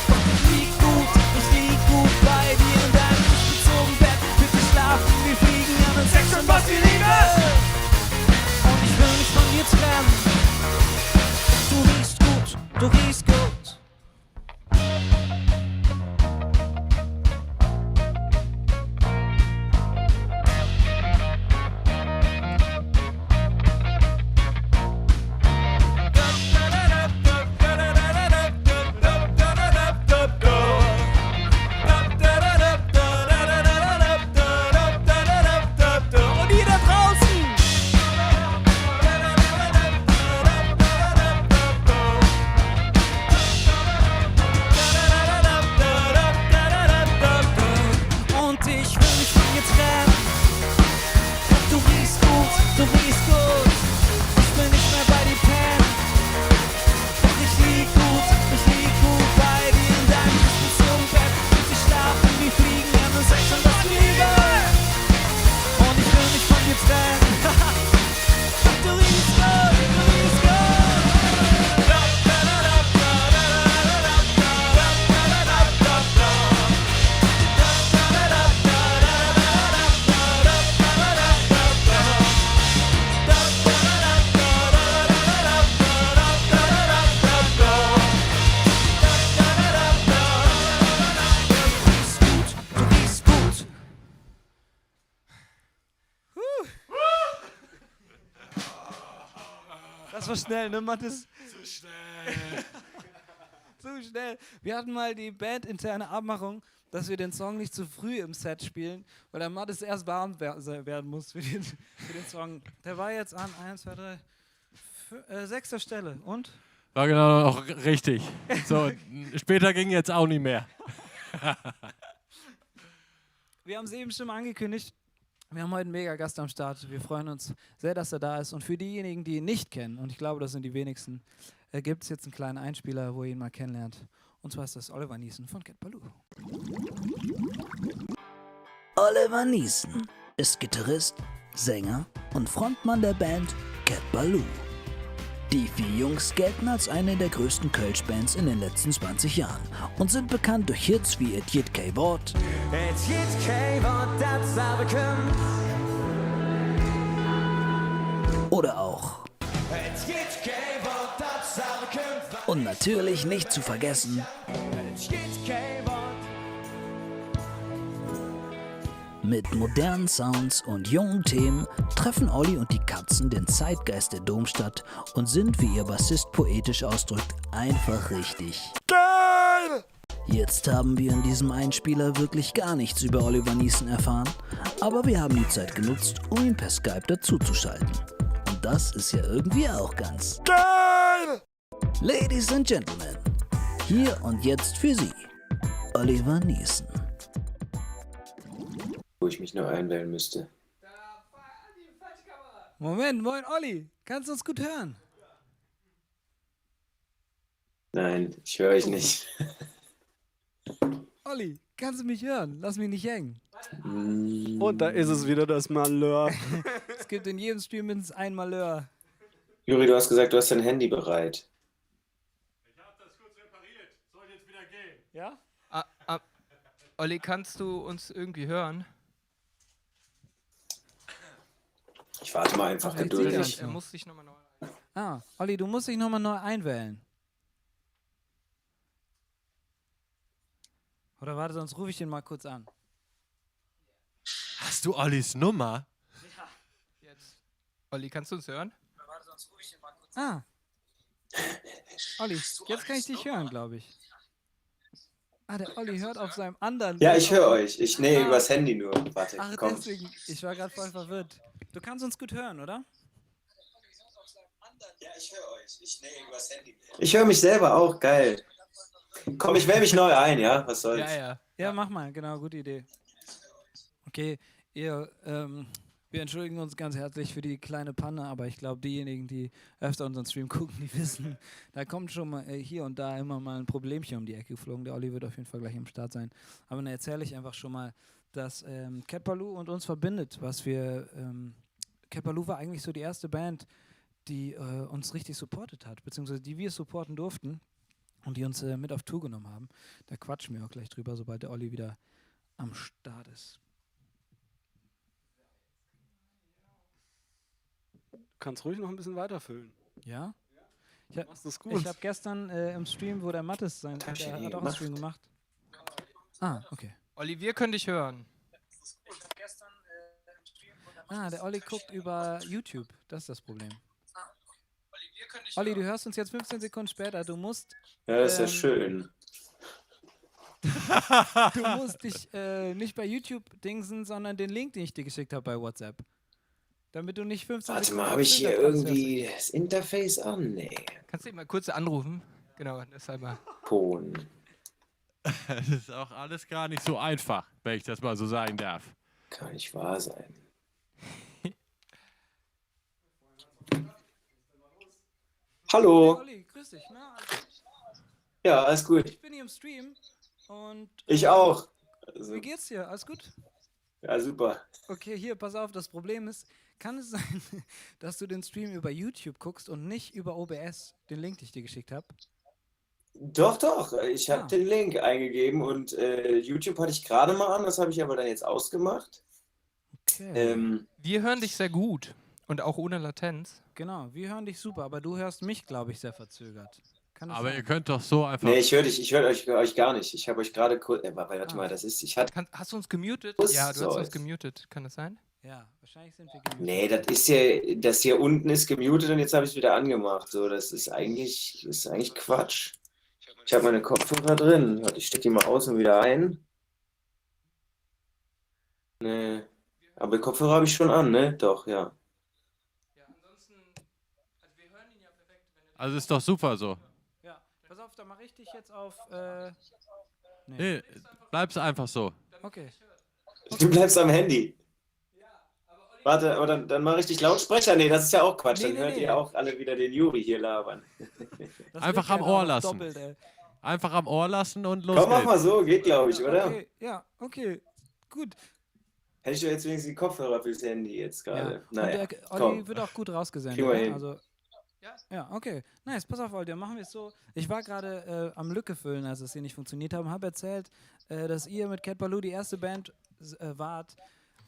doch ich lieg gut bei dir in deinem frisch gezogenen Bett. Bitte schlafen, wir fliegen an und Sex und was wir lieben. Und ich will mich von dir trennen, du riechst gut, du riechst gut. Und ihr da draußen, und ich will mich von dir trennen, du riechst gut, du riechst gut. Ich will nicht mehr bei dir pennen, doch ich lieg gut bei dir in deinem frisch gezogenen Bett. Bitte schlafen, wir fliegen an uns Sex und was wir lieben. Und ich will mich von dir trennen, doch du riechst gut, du riechst gut. Du riechst gut. Das war schnell, ne, Mathis? Zu schnell. Zu schnell. Wir hatten mal die bandinterne Abmachung, dass wir den Song nicht zu früh im Set spielen, weil der Mathis erst warm werden muss für den Song. Der war jetzt an 1, 2, 3, 6. Stelle. Und? War genau auch richtig. So, später ging jetzt auch nicht mehr. Wir haben es eben schon mal angekündigt. Wir haben heute einen Mega-Gast am Start. Wir freuen uns sehr, dass er da ist. Und für diejenigen, die ihn nicht kennen, und ich glaube, das sind die wenigsten, gibt es jetzt einen kleinen Einspieler, wo ihr ihn mal kennenlernt. Und zwar ist das Oliver Neeson von Cat Ballou. Oliver Neeson ist Gitarrist, Sänger und Frontmann der Band Cat Ballou. Die 4 Jungs gelten als eine der größten Kölsch-Bands in den letzten 20 Jahren und sind bekannt durch Hits wie Et Jit Kei Wort oder auch und natürlich nicht zu vergessen mit modernen Sounds und jungen Themen treffen Olli und die Katzen den Zeitgeist der Domstadt und sind, wie ihr Bassist poetisch ausdrückt, einfach richtig geil! Jetzt haben wir in diesem Einspieler wirklich gar nichts über Oliver Neeson erfahren, aber wir haben die Zeit genutzt, um ihn per Skype dazuzuschalten. Und das ist ja irgendwie auch ganz geil! Ladies and Gentlemen, hier und jetzt für Sie, Oliver Neeson. Wo ich mich noch einwählen müsste. Moment, moin Olli, kannst du uns gut hören? Nein, ich höre euch nicht. Olli, kannst du mich hören? Lass mich nicht hängen. Und da ist es wieder das Malheur. Es gibt in jedem Stream mindestens ein Malheur. Juri, du hast gesagt, du hast dein Handy bereit. Ich habe das kurz repariert. Soll jetzt wieder gehen. Ja? Olli, kannst du uns irgendwie hören? Ich warte mal einfach Ach, jetzt geduldig. sieht Er muss sich nochmal neu. Olli, du musst dich nochmal neu einwählen. Oder warte, sonst rufe ich den mal kurz an. Hast du Ollis Nummer? Jetzt. Olli, kannst du uns hören? Olli, jetzt kann ich dich hören, glaube ich. Der Olli hört auf seinem anderen... Ja, ich höre euch. Übers Handy nur. Warte, Ach, komm. deswegen. Ich war gerade voll verwirrt. Du kannst uns gut hören, oder? Ja, ich höre euch. Übers Handy. Ich höre mich selber auch, geil. Komm, ich wähle mich neu ein, ja? Was soll's? Ja. Ja, mach mal. Genau, gute Idee. Okay, wir entschuldigen uns ganz herzlich für die kleine Panne, aber ich glaube, diejenigen, die öfter unseren Stream gucken, die wissen, da kommt schon mal hier und da immer mal ein Problemchen um die Ecke geflogen. Der Olli wird auf jeden Fall gleich am Start sein. Aber dann erzähle ich einfach schon mal, dass Cat Ballou und uns verbindet, Cat Ballou war eigentlich so die erste Band, die uns richtig supportet hat, beziehungsweise die wir supporten durften und die uns mit auf Tour genommen haben. Da quatschen wir auch gleich drüber, sobald der Olli wieder am Start ist. Du kannst ruhig noch ein bisschen weiterfüllen. Ja? Machst das gut. Ich habe gestern im Stream, wo der Mattes der hat auch einen Stream gemacht. Okay. Olli, wir können dich hören. Der Olli guckt über YouTube. Das ist das Problem. Olli, du hörst uns jetzt 15 Sekunden später. Du musst... Ja, das ist ja schön. Du musst dich nicht bei YouTube dingsen, sondern den Link, den ich dir geschickt habe bei WhatsApp. Damit du nicht 15 Warte Sekunden... mal, habe ich hier Filterplatz irgendwie das Interface an? Nee. Kannst du ihn mal kurz anrufen? Genau, deshalb mal. Ton. Das ist auch alles gar nicht so einfach, wenn ich das mal so sagen darf. Kann nicht wahr sein. Hallo. Olli, grüß dich. Na, Ja, alles gut. ich bin hier im Stream und... Ich auch. Also, Wie geht's dir? Alles gut? ja, super. Okay, hier, pass auf, das Problem ist, kann es sein, dass du den Stream über YouTube guckst und nicht über OBS, den Link, den ich dir geschickt habe? Doch. Ich habe Ah. den Link eingegeben und YouTube hatte ich gerade mal an. Das habe ich aber dann jetzt ausgemacht. Okay. Wir hören dich sehr gut und auch ohne Latenz. Genau, wir hören dich super, aber du hörst mich, glaube ich, sehr verzögert. Kann das Aber sein? ihr könnt doch so einfach... Nee, ich höre euch gar nicht. Ich habe euch gerade kurz. Warte mal, das ist. Ich hatte. Hast du uns gemutet? Was Ja, du hast uns soll's? gemutet. Kann das sein? Ja, wahrscheinlich sind wir gemutet. Nee, das hier unten ist gemutet und jetzt habe ich es wieder angemacht. So, das ist eigentlich Quatsch. Ich habe meine Kopfhörer drin. Warte, ich stecke die mal aus und wieder ein. Nee. Aber Kopfhörer habe ich schon an, ne? Doch, ja. Ja, ansonsten, also wir hören ihn ja perfekt, wenn Also ist doch super so. Ja, pass auf, da mache ich dich jetzt auf... Nee, bleib's einfach so. Okay. Du bleibst am Handy. Warte, aber dann mache ich dich Lautsprecher. Nee, das ist ja auch Quatsch. Nee, Dann hört nee. ihr auch alle wieder den Juri hier labern. Das Einfach will am keiner Ohr noch lassen. Doppelt, ey. Einfach am Ohr lassen und los Komm, mach geht's. mal so, geht glaube ich, oder? Okay, ja, okay, gut. Hätte ich doch jetzt wenigstens die Kopfhörer fürs Handy jetzt Ja. gerade. Und Naja, der Olli komm. wird auch gut rausgesendet. Kriegen wir Ne? hin. Also, ja, okay. Nice, pass auf, Olli, dann machen wir es so. Ich war gerade am Lücke füllen, als es hier nicht funktioniert hat, habe erzählt, dass ihr mit Cat Ballou die erste Band wart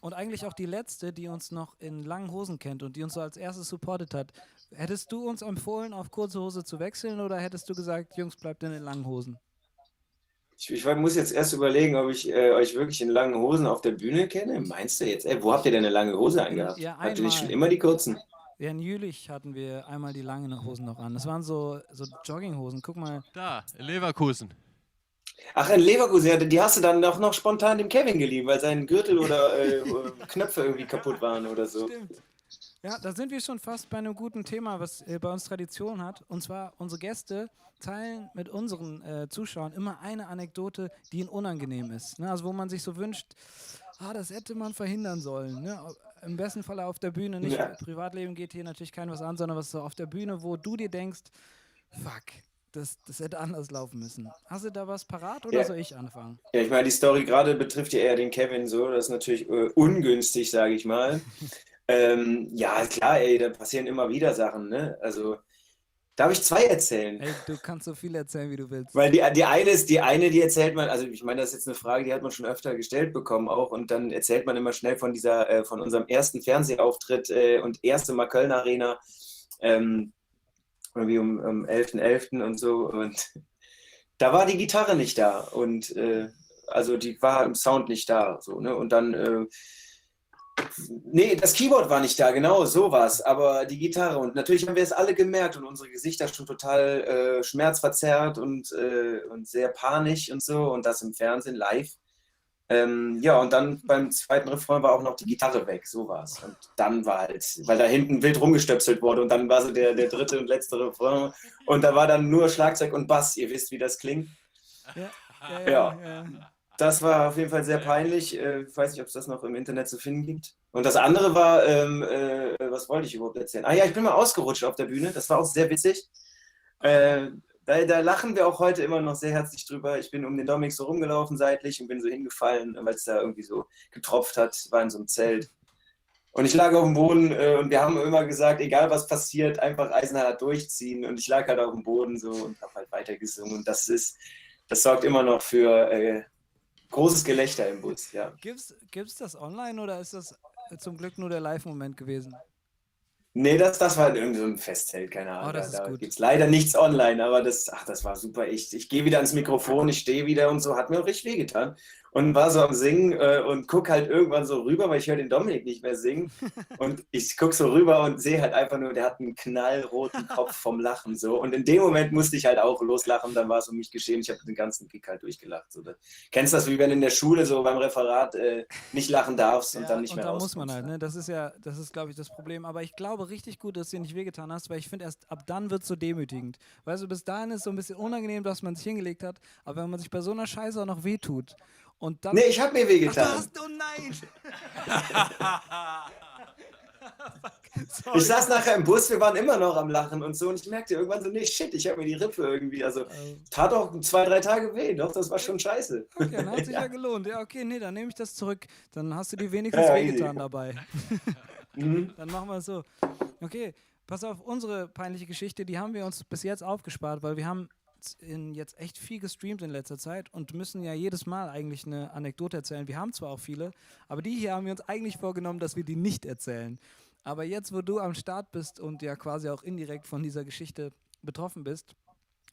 und eigentlich auch die letzte, die uns noch in langen Hosen kennt und die uns so als erstes supportet hat. Hättest du uns empfohlen, auf kurze Hose zu wechseln oder hättest du gesagt, Jungs, bleibt in den langen Hosen? Ich muss jetzt erst überlegen, ob ich euch wirklich in langen Hosen auf der Bühne kenne. Meinst du jetzt? Ey, wo habt ihr denn eine lange Hose angehabt? Ja, Habt ihr nicht schon einmal. immer die kurzen? Ja, in Jülich hatten wir einmal die langen Hosen noch an. Das waren so Jogginghosen. Guck mal. Da, in Leverkusen. Ach, in Leverkusen, ja, die hast du dann doch noch spontan dem Kevin geliehen, weil sein Gürtel oder Knöpfe irgendwie kaputt waren oder so. Stimmt. Ja, da sind wir schon fast bei einem guten Thema, was bei uns Tradition hat. Und zwar, unsere Gäste teilen mit unseren Zuschauern immer eine Anekdote, die ihnen unangenehm ist. Ne? Also wo man sich so wünscht, das hätte man verhindern sollen. Ne? Im besten Fall auf der Bühne, nicht Ja. Privatleben geht hier natürlich kein was an, sondern was so auf der Bühne, wo du dir denkst, fuck, das hätte anders laufen müssen. Hast du da was parat oder Ja. soll ich anfangen? Ja, ich meine, die Story gerade betrifft ja eher den Kevin so. Das ist natürlich ungünstig, sage ich mal. Ja, klar, ey, da passieren immer wieder Sachen, ne? Also, darf ich zwei erzählen? Ey, du kannst so viel erzählen, wie du willst. Weil die eine, die erzählt man, also ich meine, das ist jetzt eine Frage, die hat man schon öfter gestellt bekommen auch und dann erzählt man immer schnell von von unserem ersten Fernsehauftritt und erste Mal Köln Arena, irgendwie um 11.11. und so und da war die Gitarre nicht da und also die war im Sound nicht da, so, ne, und dann nee, das Keyboard war nicht da, genau, so war's. Aber die Gitarre. Und natürlich haben wir es alle gemerkt und unsere Gesichter schon total schmerzverzerrt und sehr panisch und so. Und das im Fernsehen live. Ja, und dann beim zweiten Refrain war auch noch die Gitarre weg, so war's. Und dann war halt, weil da hinten wild rumgestöpselt wurde und dann war so der dritte und letzte Refrain. Und da war dann nur Schlagzeug und Bass. Ihr wisst, wie das klingt. Ja. Das war auf jeden Fall sehr peinlich. Ich weiß nicht, ob es das noch im Internet zu finden gibt. Und das andere war, was wollte ich überhaupt erzählen? Ah ja, ich bin mal ausgerutscht auf der Bühne. Das war auch sehr witzig. Da lachen wir auch heute immer noch sehr herzlich drüber. Ich bin um den Dominik so rumgelaufen seitlich und bin so hingefallen, weil es da irgendwie so getropft hat. War in so einem Zelt. Und ich lag auf dem Boden und wir haben immer gesagt, egal was passiert, einfach eisenhart durchziehen. Und ich lag halt auf dem Boden so und habe halt weitergesungen. Und das sorgt immer noch für großes Gelächter im Bus, ja. Gibt's das online oder ist das zum Glück nur der Live-Moment gewesen? Nee, das war irgendwie so ein Festzelt, keine Ahnung. Das ist Da gut. gibt es leider nichts online, aber das war super. Ich gehe wieder ans Mikrofon, ich stehe wieder und so, hat mir auch richtig wehgetan. Und war so am Singen und gucke halt irgendwann so rüber, weil ich höre den Dominik nicht mehr singen. Und ich gucke so rüber und sehe halt einfach nur, der hat einen knallroten Kopf vom Lachen. So. Und in dem Moment musste ich halt auch loslachen, dann war es um mich geschehen. Ich habe den ganzen Kick halt durchgelacht. So. Kennst du das, wie wenn du in der Schule so beim Referat nicht lachen darfst und dann nicht mehr da rauskommst? muss man halt, ne? Das ist, glaube ich, das Problem. Aber ich glaube richtig gut, dass du dir nicht wehgetan hast, weil ich finde, erst ab dann wird es so demütigend. Weißt du, bis dahin ist es so ein bisschen unangenehm, dass man sich hingelegt hat, aber wenn man sich bei so einer Scheiße auch noch wehtut und dann... Nee, ich habe mir wehgetan. Oh nein! Ich saß nachher im Bus, wir waren immer noch am Lachen und so und ich merkte irgendwann so, nee, shit, ich habe mir die Rippe irgendwie, also tat auch 2-3 Tage weh, doch, das war schon scheiße. Okay, dann hat sich ja gelohnt. Ja, okay, nee, dann nehme ich das zurück. Dann hast du dir wenigstens wehgetan dabei. Dann machen wir es so. Okay, pass auf, unsere peinliche Geschichte, die haben wir uns bis jetzt aufgespart, weil wir haben jetzt echt viel gestreamt in letzter Zeit und müssen ja jedes Mal eigentlich eine Anekdote erzählen. Wir haben zwar auch viele, aber die hier haben wir uns eigentlich vorgenommen, dass wir die nicht erzählen. Aber jetzt, wo du am Start bist und ja quasi auch indirekt von dieser Geschichte betroffen bist,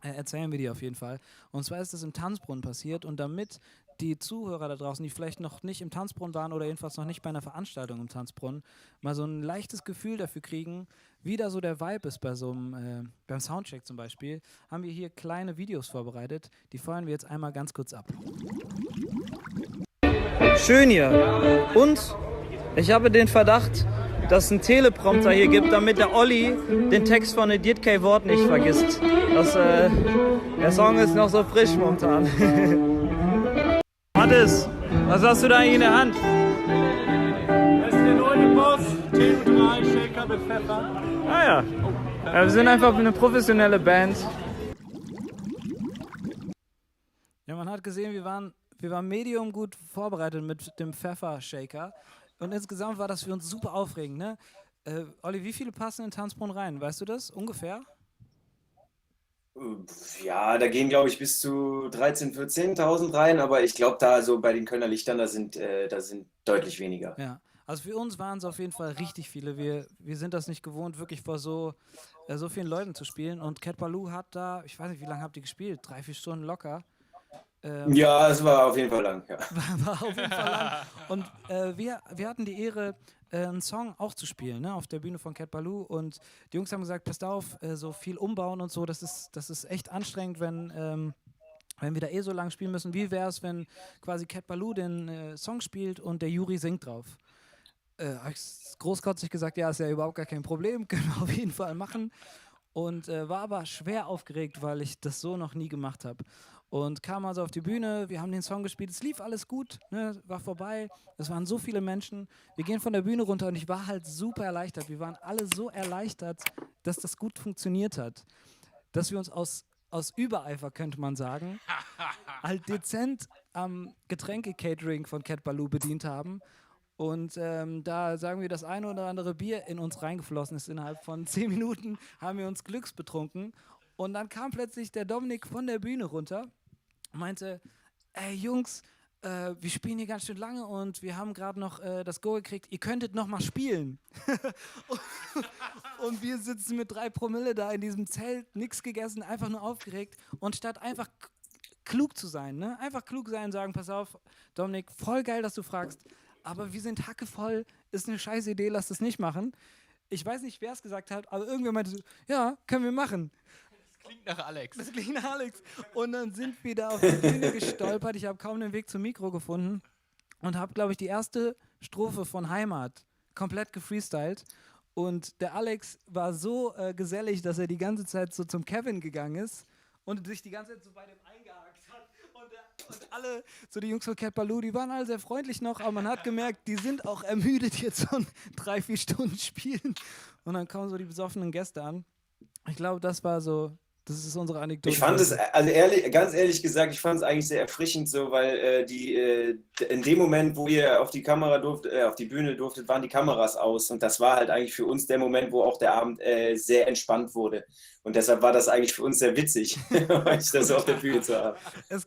erzählen wir die auf jeden Fall. Und zwar ist das im Tanzbrunnen passiert und damit die Zuhörer da draußen, die vielleicht noch nicht im Tanzbrunnen waren oder jedenfalls noch nicht bei einer Veranstaltung im Tanzbrunnen, mal so ein leichtes Gefühl dafür kriegen, wie da so der Vibe ist bei so einem, beim Soundcheck zum Beispiel, haben wir hier kleine Videos vorbereitet, die feuern wir jetzt einmal ganz kurz ab. Schön hier. Und ich habe den Verdacht, dass es einen Teleprompter hier gibt, damit der Olli den Text von Idiot K. Wort nicht vergisst. Der Song ist noch so frisch momentan. Mathis, was hast du da eigentlich in der Hand? Das ist der neue Boss, TU3 Shaker mit Pfeffer. Ah ja. Wir sind einfach eine professionelle Band. gerade gesehen, wir waren medium gut vorbereitet mit dem Pfeffer-Shaker. Und insgesamt war das für uns super aufregend, ne? Olli, wie viele passen in Tanzbrunnen rein? Weißt du das ungefähr? Ja, da gehen, glaube ich, bis zu 13.000, 14.000 rein, aber ich glaube, da so bei den Kölner Lichtern, da sind deutlich weniger. Ja. Also für uns waren es auf jeden Fall richtig viele. Wir sind das nicht gewohnt, wirklich vor so vielen Leuten zu spielen. Und Cat Ballou hat da, ich weiß nicht, wie lange habt ihr gespielt? 3, 4 Stunden locker. Ja, es war auf jeden Fall lang, ja. War auf jeden Fall lang. Und wir hatten die Ehre, einen Song auch zu spielen, ne, auf der Bühne von Cat Ballou. Und die Jungs haben gesagt, passt auf, so viel umbauen und so, das ist echt anstrengend, wenn wir da so lang spielen müssen. Wie wäre es, wenn quasi Cat Ballou den Song spielt und der Juri singt drauf? Habe ich großkotzig gesagt, ja, ist ja überhaupt gar kein Problem, können wir auf jeden Fall machen. Und war aber schwer aufgeregt, weil ich das so noch nie gemacht habe. Und kam also auf die Bühne, wir haben den Song gespielt, es lief alles gut, ne, war vorbei, es waren so viele Menschen. Wir gehen von der Bühne runter und ich war halt super erleichtert. Wir waren alle so erleichtert, dass das gut funktioniert hat. Dass wir uns aus Übereifer, könnte man sagen, halt dezent am Getränke-Catering von Cat Ballou bedient haben. Und da sagen wir, das eine oder andere Bier in uns reingeflossen ist. Innerhalb von 10 Minuten haben wir uns Glücks betrunken. Und dann kam plötzlich der Dominik von der Bühne runter und meinte, ey Jungs, wir spielen hier ganz schön lange und wir haben gerade noch das Go gekriegt, ihr könntet noch mal spielen. Und wir sitzen mit 3 Promille da in diesem Zelt, nichts gegessen, einfach nur aufgeregt. Und statt einfach klug zu sein, ne? Einfach klug sein und sagen, pass auf, Dominik, voll geil, dass du fragst, aber wir sind hackevoll, ist eine scheiß Idee, lass das nicht machen. Ich weiß nicht, wer es gesagt hat, aber irgendwer meinte so, ja, können wir machen. Klingt nach Alex. Das klingt nach Alex. Und dann sind wir da auf die Bühne gestolpert. Ich habe kaum den Weg zum Mikro gefunden und habe, glaube ich, die erste Strophe von Heimat komplett gefreestylt. Und der Alex war so gesellig, dass er die ganze Zeit so zum Kevin gegangen ist und sich die ganze Zeit so bei dem eingehakt hat. Und alle, so die Jungs von Cat Ballou, die waren alle sehr freundlich noch, aber man hat gemerkt, die sind auch ermüdet jetzt von 3, 4 Stunden Spielen. Und dann kommen so die besoffenen Gäste an. Ich glaube, das ist unsere Anekdote. Ich fand es, also ganz ehrlich gesagt, ich fand es eigentlich sehr erfrischend so, weil in dem Moment, wo ihr auf die Bühne durftet, waren die Kameras aus und das war halt eigentlich für uns der Moment, wo auch der Abend sehr entspannt wurde und deshalb war das eigentlich für uns sehr witzig, euch das so auf der Bühne zu haben. Es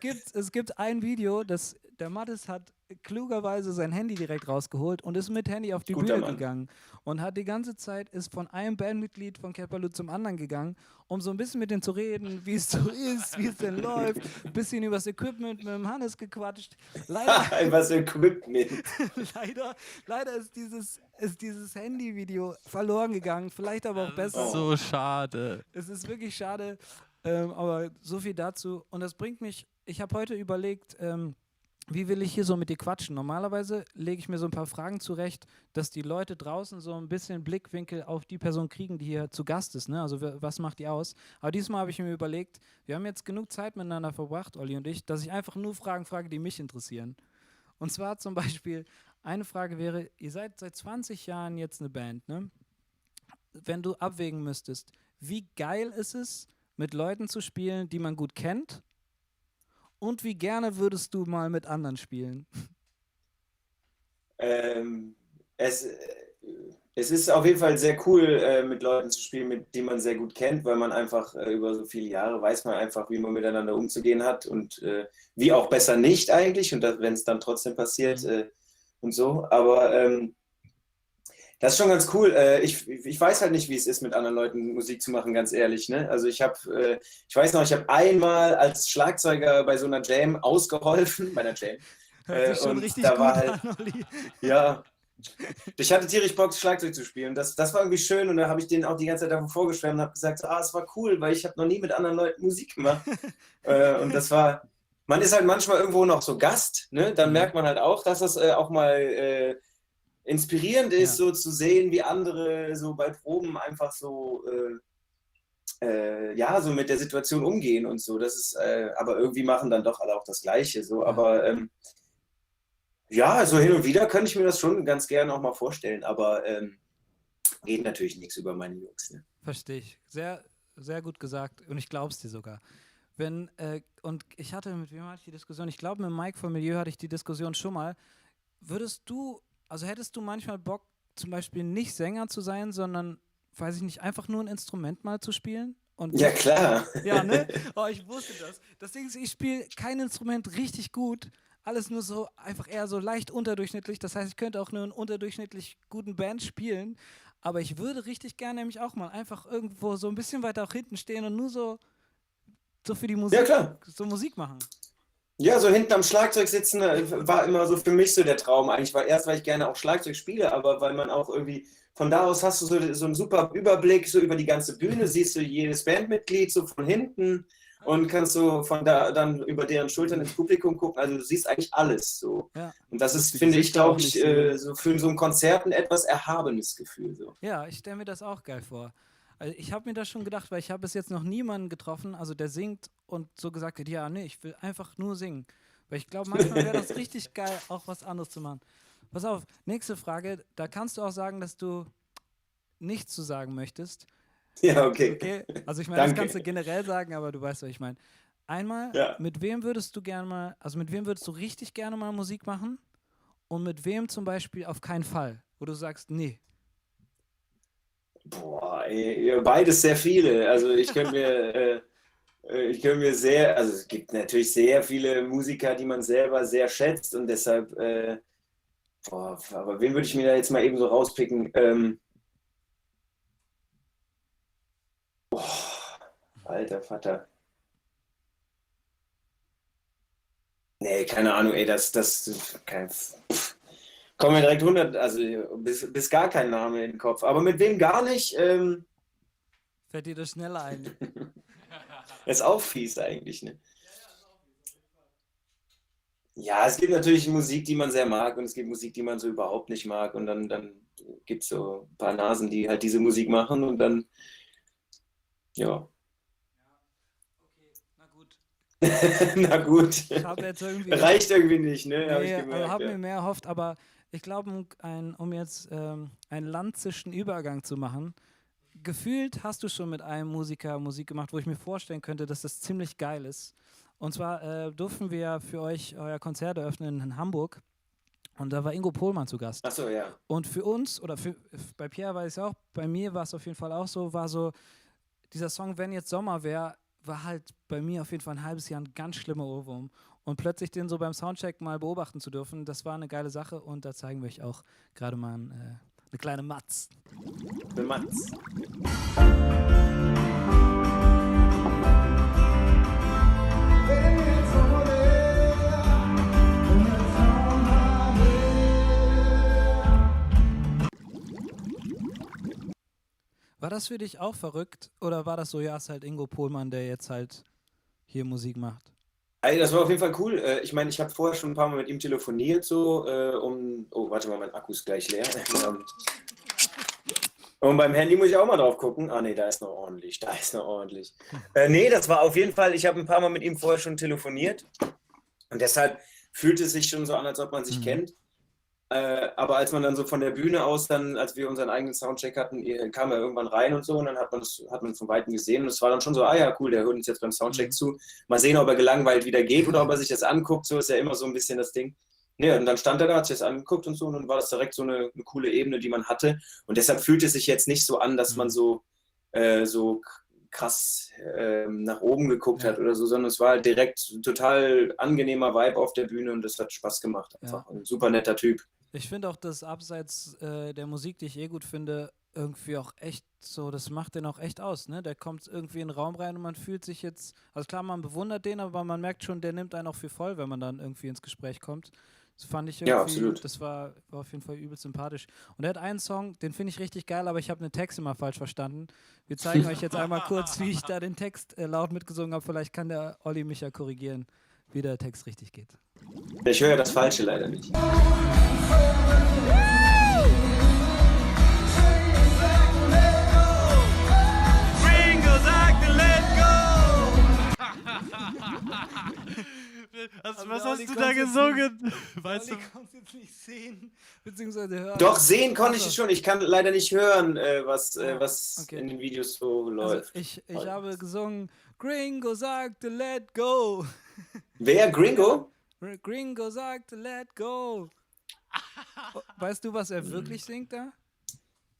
gibt ein Video, der Mathis hat klugerweise sein Handy direkt rausgeholt und ist mit Handy auf die Guter Bühne Mann. gegangen und hat die ganze Zeit, ist von einem Bandmitglied von Cat Ballou zum anderen gegangen, um so ein bisschen mit denen zu reden, wie es so ist, wie es denn läuft, ein bisschen über das Equipment mit dem Hannes gequatscht. Was für Equipment. leider ist dieses Handyvideo verloren gegangen, vielleicht aber auch besser. So schade. Es ist wirklich schade, aber so viel dazu. Und das bringt mich, ich habe heute überlegt, wie will ich hier so mit dir quatschen? Normalerweise lege ich mir so ein paar Fragen zurecht, dass die Leute draußen so ein bisschen Blickwinkel auf die Person kriegen, die hier zu Gast ist. Ne? Also was macht die aus? Aber diesmal habe ich mir überlegt, wir haben jetzt genug Zeit miteinander verbracht, Olli und ich, dass ich einfach nur Fragen frage, die mich interessieren. Und zwar zum Beispiel, eine Frage wäre, ihr seid seit 20 Jahren jetzt eine Band, ne? Wenn du abwägen müsstest, wie geil ist es, mit Leuten zu spielen, die man gut kennt? Und wie gerne würdest du mal mit anderen spielen? Es ist auf jeden Fall sehr cool, mit Leuten zu spielen, mit denen man sehr gut kennt, weil man einfach über so viele Jahre weiß man einfach, wie man miteinander umzugehen hat und wie auch besser nicht eigentlich und wenn es dann trotzdem passiert und so. Aber das ist schon ganz cool. Ich weiß halt nicht, wie es ist, mit anderen Leuten Musik zu machen, ganz ehrlich. Ne? Also ich weiß noch, ich habe einmal als Schlagzeuger bei so einer Jam ausgeholfen, bei einer Jam. Hört sich schon und richtig da gut war halt, an, Olli. ja, ich hatte tierisch Bock, Schlagzeug zu spielen. Das war irgendwie schön und da habe ich denen auch die ganze Zeit davon vorgeschwärmt und habe gesagt, es war cool, weil ich habe noch nie mit anderen Leuten Musik gemacht. Und das war, man ist halt manchmal irgendwo noch so Gast, ne? Dann merkt man halt auch, dass das auch mal inspirierend ist, so zu sehen, wie andere so bei Proben einfach so so mit der Situation umgehen und so. Das ist, aber irgendwie machen dann doch alle auch das Gleiche. So. Aber so hin und wieder könnte ich mir das schon ganz gerne auch mal vorstellen, aber geht natürlich nichts über meine Jungs. Ne? Verstehe ich. Sehr, sehr gut gesagt und ich glaube es dir sogar. Und mit wem hatte ich die Diskussion? Ich glaube, mit Mike vom Milieu hatte ich die Diskussion schon mal. Hättest du manchmal Bock, zum Beispiel nicht Sänger zu sein, sondern, weiß ich nicht, einfach nur ein Instrument mal zu spielen? Ja, klar. Ja, ne? Oh, ich wusste das. Das Ding ist, ich spiele kein Instrument richtig gut. Alles nur so, einfach eher so leicht unterdurchschnittlich. Das heißt, ich könnte auch nur in unterdurchschnittlich guten Band spielen. Aber ich würde richtig gerne nämlich auch mal einfach irgendwo so ein bisschen weiter auch hinten stehen und nur so für die Musik, so Musik machen. Ja, so hinten am Schlagzeug sitzen war immer so für mich so der Traum eigentlich. Weil ich gerne auch Schlagzeug spiele, aber weil man auch irgendwie, von da aus hast du so einen super Überblick so über die ganze Bühne, siehst du jedes Bandmitglied so von hinten und kannst so von da dann über deren Schultern ins Publikum gucken. Also du siehst eigentlich alles so. Ja. Und das ist, finde ich, glaube ich, so für so ein Konzert ein etwas erhabenes Gefühl. So. Ja, ich stelle mir das auch geil vor. Also ich habe mir das schon gedacht, weil ich habe bis jetzt noch niemanden getroffen, also der singt und so gesagt hat, ja, nee, ich will einfach nur singen. Weil ich glaube, manchmal wäre das richtig geil, auch was anderes zu machen. Pass auf, nächste Frage, da kannst du auch sagen, dass du nichts zu sagen möchtest. Ja, okay. Also ich meine, das kannst du generell sagen, aber du weißt, was ich meine. Einmal, mit wem würdest du richtig gerne mal Musik machen? Und mit wem zum Beispiel auf keinen Fall? Wo du sagst, nee. Boah, ey, beides sehr viele. Also ich könnte mir also es gibt natürlich sehr viele Musiker, die man selber sehr schätzt und deshalb, aber wen würde ich mir da jetzt mal eben so rauspicken? Alter Vater. Nee, keine Ahnung, ey, kommen mir direkt 100, also bis gar kein Name in den Kopf. Aber mit wem gar nicht? Fällt dir das schneller ein? Ist auch fies eigentlich, ne? Ja, es gibt natürlich Musik, die man sehr mag und es gibt Musik, die man so überhaupt nicht mag und dann gibt es so ein paar Nasen, die halt diese Musik machen und dann, ja. Na gut. Reicht irgendwie nicht, ne? Habe mir mehr erhofft, aber ich glaube, um jetzt einen Land zwischen Übergang zu machen, gefühlt hast du schon mit einem Musiker Musik gemacht, wo ich mir vorstellen könnte, dass das ziemlich geil ist. Und zwar durften wir für euch euer Konzert eröffnen in Hamburg und da war Ingo Pohlmann zu Gast. Ach so, ja. Und für uns, oder bei Pierre war es auch, bei mir war es auf jeden Fall auch so, war so, dieser Song Wenn jetzt Sommer wäre, war halt bei mir auf jeden Fall ein halbes Jahr ein ganz schlimmer Ohrwurm. Und plötzlich den so beim Soundcheck mal beobachten zu dürfen, das war eine geile Sache und da zeigen wir euch auch gerade mal eine kleine Matz. Eine Matz. War das für dich auch verrückt oder war das so, ja, ist halt Ingo Pohlmann, der jetzt halt hier Musik macht? Also das war auf jeden Fall cool. Ich meine, ich habe vorher schon ein paar Mal mit ihm telefoniert, so oh, warte mal, mein Akku ist gleich leer. Und beim Handy muss ich auch mal drauf gucken. Ah, nee, da ist noch ordentlich. Nee, das war auf jeden Fall, ich habe ein paar Mal mit ihm vorher schon telefoniert. Und deshalb fühlt es sich schon so an, als ob man sich kennt. Aber als man dann so von der Bühne aus, dann, als wir unseren eigenen Soundcheck hatten, kam er irgendwann rein und so und dann hat man von Weitem gesehen und es war dann schon so, ah ja, cool, der hört uns jetzt beim Soundcheck zu. Mal sehen, ob er gelangweilt wieder geht oder ob er sich das anguckt, so ist ja immer so ein bisschen das Ding. Ja, und dann stand er da, hat sich das angeguckt und so und dann war das direkt so eine coole Ebene, die man hatte und deshalb fühlt es sich jetzt nicht so an, dass man so krass nach oben geguckt hat oder so, sondern es war halt direkt total angenehmer Vibe auf der Bühne und das hat Spaß gemacht einfach. Ein super netter Typ. Ich finde auch, dass abseits der Musik, die ich gut finde, irgendwie auch echt so, das macht den auch echt aus, ne? Der kommt irgendwie in den Raum rein und man fühlt sich jetzt, also klar, man bewundert den, aber man merkt schon, der nimmt einen auch für voll, wenn man dann irgendwie ins Gespräch kommt. Das fand ich irgendwie, ja, absolut. Das war auf jeden Fall übel sympathisch. Und er hat einen Song, den finde ich richtig geil, aber ich habe den Text immer falsch verstanden. Wir zeigen euch jetzt einmal kurz, wie ich da den Text laut mitgesungen habe. Vielleicht kann der Olli mich ja korrigieren, wie der Text richtig geht. Ich höre ja das Falsche leider nicht. Aber Was der hast Olli du kommt's da jetzt gesungen? nicht- Weißt du? Olli konnte es jetzt nicht sehen, beziehungsweise hören. Doch, sehen konnte ich Also, es schon. Ich kann leider nicht hören, was okay. in den Videos so Also läuft. ich habe gesungen, Gringo sagte let go. Wer? Gringo? Gringo sagte let go. Weißt du, was er wirklich singt da?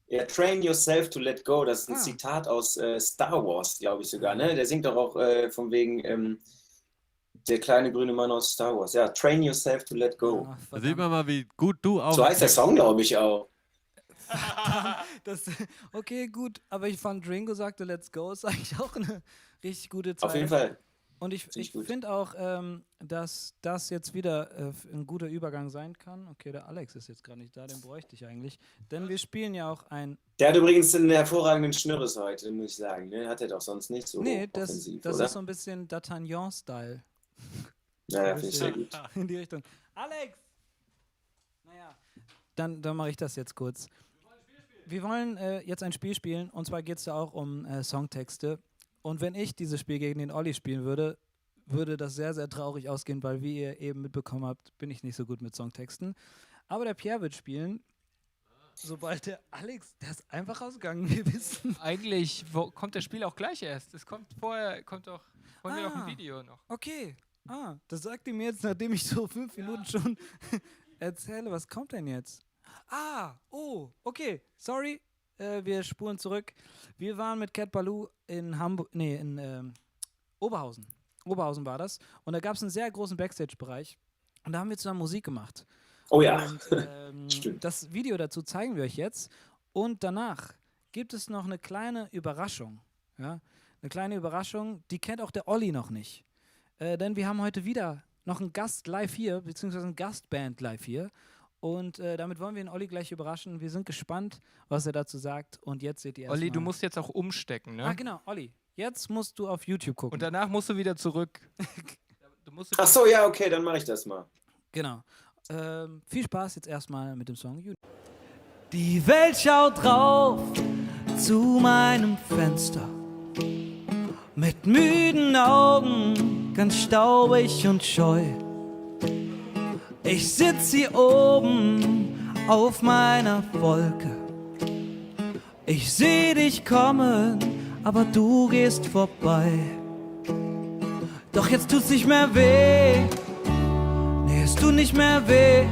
Ja, Train Yourself to Let Go. Das ist ein Ah. Zitat aus Star Wars, glaube ich sogar. Ne? Der singt doch auch von wegen der kleine grüne Mann aus Star Wars. Ja, Train Yourself to Let Go. Ah, Da sieht man mal, wie gut du auch. So heißt der Song, glaube ich, auch. Okay, gut, aber ich fand Gringo sagte let's go ist eigentlich auch eine richtig gute Zeit. Auf jeden Fall. Und ich Ziemlich gut. finde auch, dass das jetzt wieder ein guter Übergang sein kann. Okay, der Alex ist jetzt gerade nicht da, den bräuchte ich eigentlich. Denn wir spielen ja auch ein... Der hat übrigens einen hervorragenden Schnürres heute, muss ich sagen. Ne? Hat er doch sonst nicht so Nee, das offensiv, oder? ist so ein bisschen D'Artagnan-Style. Naja, finde ich sehr gut. In die Richtung. Alex! Naja, dann mache ich das jetzt kurz. Wir wollen jetzt ein Spiel spielen und zwar geht es da auch um Songtexte. Und wenn ich dieses Spiel gegen den Olli spielen würde, würde das sehr, sehr traurig ausgehen, weil wie ihr eben mitbekommen habt, bin ich nicht so gut mit Songtexten. Aber der Pierre wird spielen, sobald der Alex, der ist einfach rausgegangen, wir wissen. Eigentlich kommt das Spiel auch gleich erst. Es kommt vorher, kommt doch ein Video noch. Okay, das sagt ihr mir jetzt, nachdem ich so 5 Minuten schon erzähle. Was kommt denn jetzt? Okay, sorry, wir spulen zurück. Wir waren mit Cat Baloo in Hamburg, in Oberhausen. Oberhausen war das. Und da gab es einen sehr großen Backstage-Bereich. Und da haben wir zusammen Musik gemacht. Oh ja, Und stimmt. das Video dazu zeigen wir euch jetzt. Und danach gibt es noch eine kleine Überraschung. Ja? Eine kleine Überraschung, die kennt auch der Olli noch nicht. Denn wir haben heute wieder noch einen Gast live hier, beziehungsweise eine Gastband live hier. Und damit wollen wir den Olli gleich überraschen. Wir sind gespannt, was er dazu sagt. Und jetzt seht ihr erstmal. Olli, du musst jetzt auch umstecken, ne? Genau, Olli. Jetzt musst du auf YouTube gucken. Und danach musst du wieder zurück. Ach so, ja, okay, dann mache ich das mal. Genau. Viel Spaß jetzt erstmal mit dem Song. Die Welt schaut drauf zu meinem Fenster. Mit müden Augen, ganz staubig und scheu. Ich sitz hier oben auf meiner Wolke. Ich seh dich kommen, aber du gehst vorbei. Doch jetzt tut's nicht mehr weh. Nee, es tut nicht mehr weh.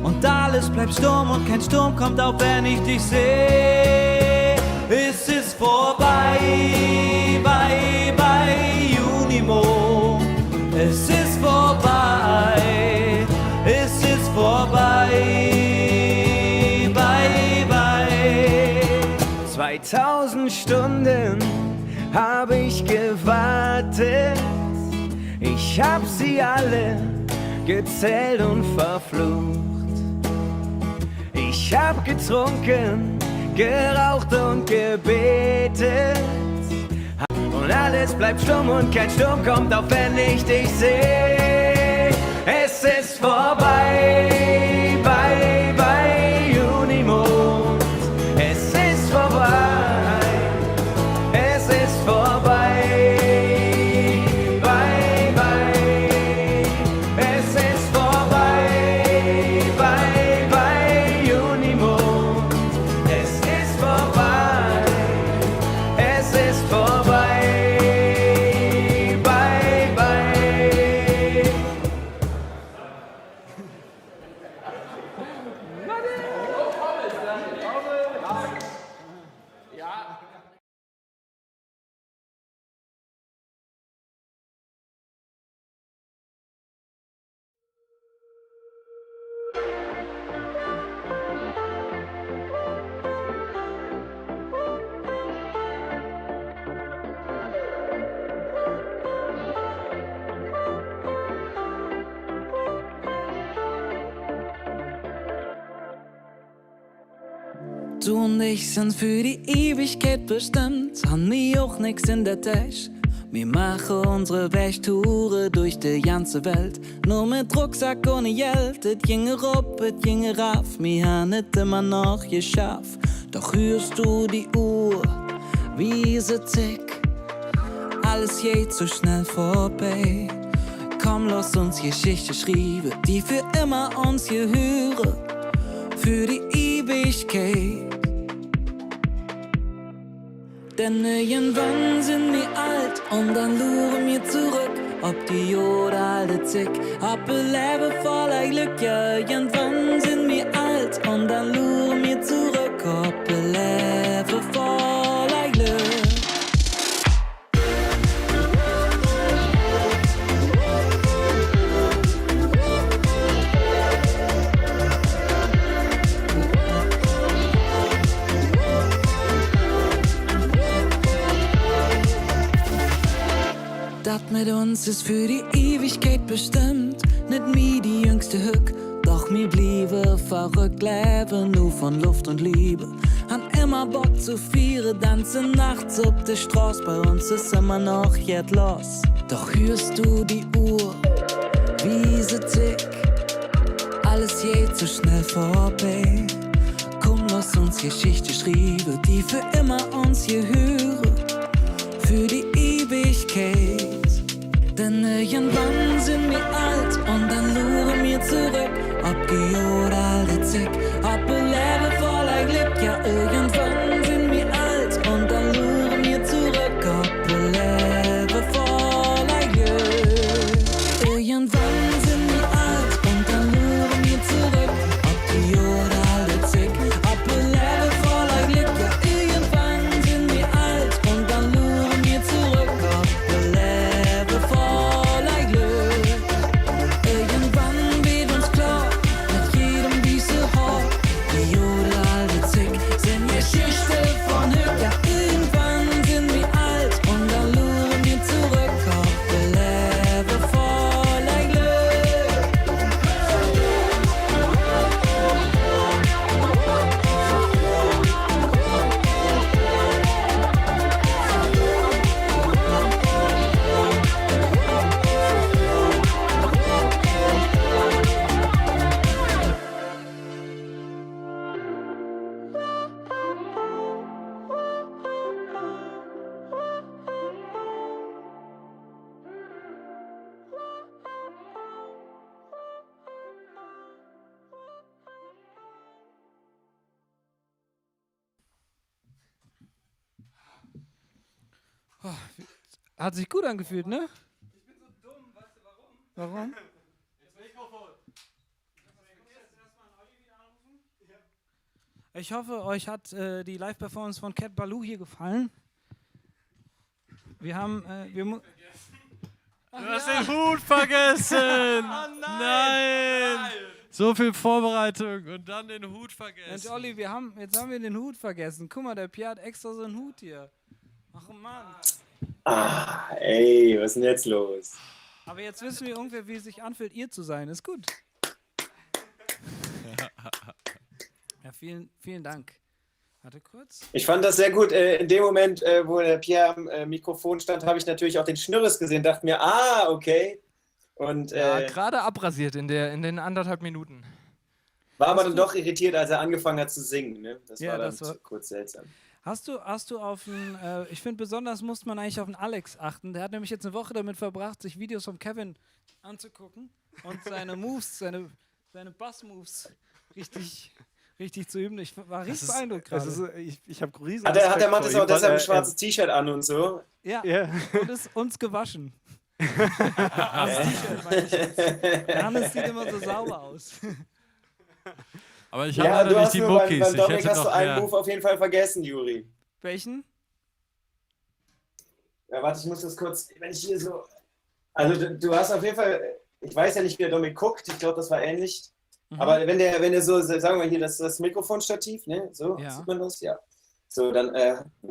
Und alles bleibt stumm und kein Sturm kommt auf, wenn ich dich seh. Es ist vorbei, bei Junimond. Es ist vorbei, es ist vorbei, bei 2000 Stunden habe ich gewartet. Ich hab sie alle gezählt und verflucht. Ich hab getrunken, geraucht und gebetet. Und alles bleibt stumm und kein Sturm kommt auf, wenn ich dich seh. Es ist vorbei, bei Junimond. Es ist vorbei, es ist vorbei, es ist vorbei, bei Junimond. Es ist vorbei, es ist vorbei, Du und ich sind für die Ewigkeit bestimmt, haben wir auch nix in der Tasche. Wir machen unsere Wächtouren durch die ganze Welt. Nur mit Rucksack ohne Geld, et ginge rup, et ginge raff. Wir haben nicht immer noch geschafft. Doch hörst du die Uhr, wie sie tick. Alles geht so schnell vorbei. Komm, lass uns Geschichte schreiben, die für immer uns gehören, für die Ewigkeit. Denn irgendwann sind wir alt und dann luren wir zurück, ob die oder alte Zick, ob ein Leben voller Glück. Ja, irgendwann sind wir alt und dann luren wir zurück, ob ein Leben voller Glück. Das mit uns ist für die Ewigkeit bestimmt, nicht mir die jüngste Hück, doch mir bliebe verrückt, leben nur von Luft und Liebe. Han immer Bock zu feiern, tanzen nachts auf der Straße, bei uns ist immer noch jetzt los. Doch hörst du die Uhr, wie sie tickt, alles geht so schnell vorbei. Komm, lass uns Geschichte schreiben, die für immer uns gehören, für die Ewigkeit. Denn irgendwann sind wir alt und dann luren wir zurück, ob die oder alte Zick, ob ein Leben voller Glück. Ja, irgendwann sind wir alt und dann luren wir zurück, ob ein Leben voller Glück. Irgendwann sind wir alt und dann luren wir zurück, ob die oder alte Zick, ob ein Leben voller Glück. Ja, irgendwann sind wir alt und dann luren wir zurück, ob ein Leben voller Glück. Irgendwann wird uns klar, mit jedem diese Haar, die oder alte Zick, sind Geschichte von Hück. Ja, irgendwann sind wir alt und dann luren wir zurück, ob ein Leben voller Glück. Hat sich gut angefühlt, ne? Ich bin so dumm, weißt du warum? Warum? Ich hoffe, euch hat die Live-Performance von Cat Baloo hier gefallen. Wir haben, Du hast den Hut vergessen! Oh nein! So viel Vorbereitung und dann den Hut vergessen. Mensch, Olli, jetzt haben wir den Hut vergessen. Guck mal, der Pierre hat extra so einen Hut hier. Ach Mann. Ah, ey, was ist denn jetzt los? Aber jetzt wissen wir ungefähr, wie es sich anfühlt, ihr zu sein. Ist gut. Ja, vielen Dank. Warte kurz. Ich fand das sehr gut. In dem Moment, wo der Pierre am Mikrofon stand, habe ich natürlich auch den Schnürres gesehen, dachte mir, okay. Und Ja, gerade abrasiert in den 1,5 Minuten. war aber dann doch irritiert, als er angefangen hat zu singen. Ne? Das Ja, war dann das war- kurz seltsam. Hast du auf den, ich finde besonders muss man eigentlich auf den Alex achten. Der hat nämlich jetzt eine Woche damit verbracht, sich Videos von Kevin anzugucken und seine Moves, seine Bass-Moves richtig zu üben. Ich war richtig beeindruckt Das gerade. ist, ich habe riesen Hat der Respekt Mattes vor auch ihm, weil deshalb ein er- schwarzes T-Shirt an und so? Ja, Ja. und ist uns gewaschen. Das T-Shirt meine ich jetzt. Hannes sieht immer so sauber aus. Aber ich habe Ja, leider du nicht hast die nur Muckis. beim Ich Dominik hätte hast du noch einen mehr. Move auf jeden Fall vergessen, Juri. Welchen? Ja, warte, ich muss das kurz, wenn ich hier so... Also du hast auf jeden Fall, ich weiß ja nicht, wie der Dominik guckt, ich glaube, das war ähnlich. Aber wenn der so, sagen wir hier, das Mikrofonstativ, ne? So, Ja. sieht man das? Ja. So, dann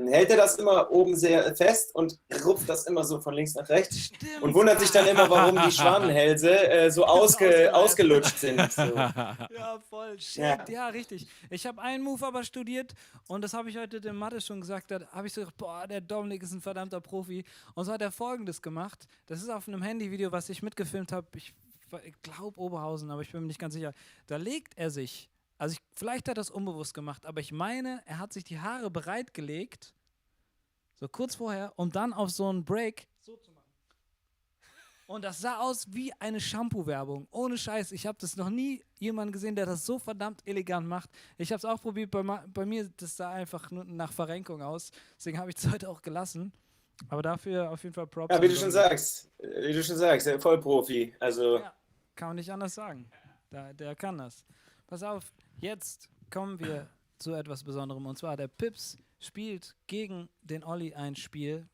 hält er das immer oben sehr fest und rupft das immer so von links nach rechts und wundert sich dann immer, warum die Schwanenhälse so ausgelutscht sind. So. Ja, voll. Shit, ja, richtig. Ich habe einen Move aber studiert und das habe ich heute dem Mathe schon gesagt. Da habe ich so gedacht, boah, der Dominik ist ein verdammter Profi. Und so hat er Folgendes gemacht. Das ist auf einem Handyvideo, was ich mitgefilmt habe. Ich glaube Oberhausen, aber ich bin mir nicht ganz sicher. Da legt er sich, also vielleicht hat er das unbewusst gemacht, aber ich meine, er hat sich die Haare bereitgelegt, so kurz vorher, um dann auf so einen Break so zu machen. Und das sah aus wie eine Shampoo-Werbung. Ohne Scheiß. Ich habe das noch nie jemanden gesehen, der das so verdammt elegant macht. Ich habe es auch probiert. Bei mir, das sah einfach nur nach Verrenkung aus. Deswegen habe ich es heute auch gelassen. Aber dafür auf jeden Fall Props. Ja, wie du schon sagst, der Vollprofi. Also, Ja, kann man nicht anders sagen. Der kann das. Pass auf, jetzt kommen wir zu etwas Besonderem. Und zwar, der Pips spielt gegen den Olli ein Spiel,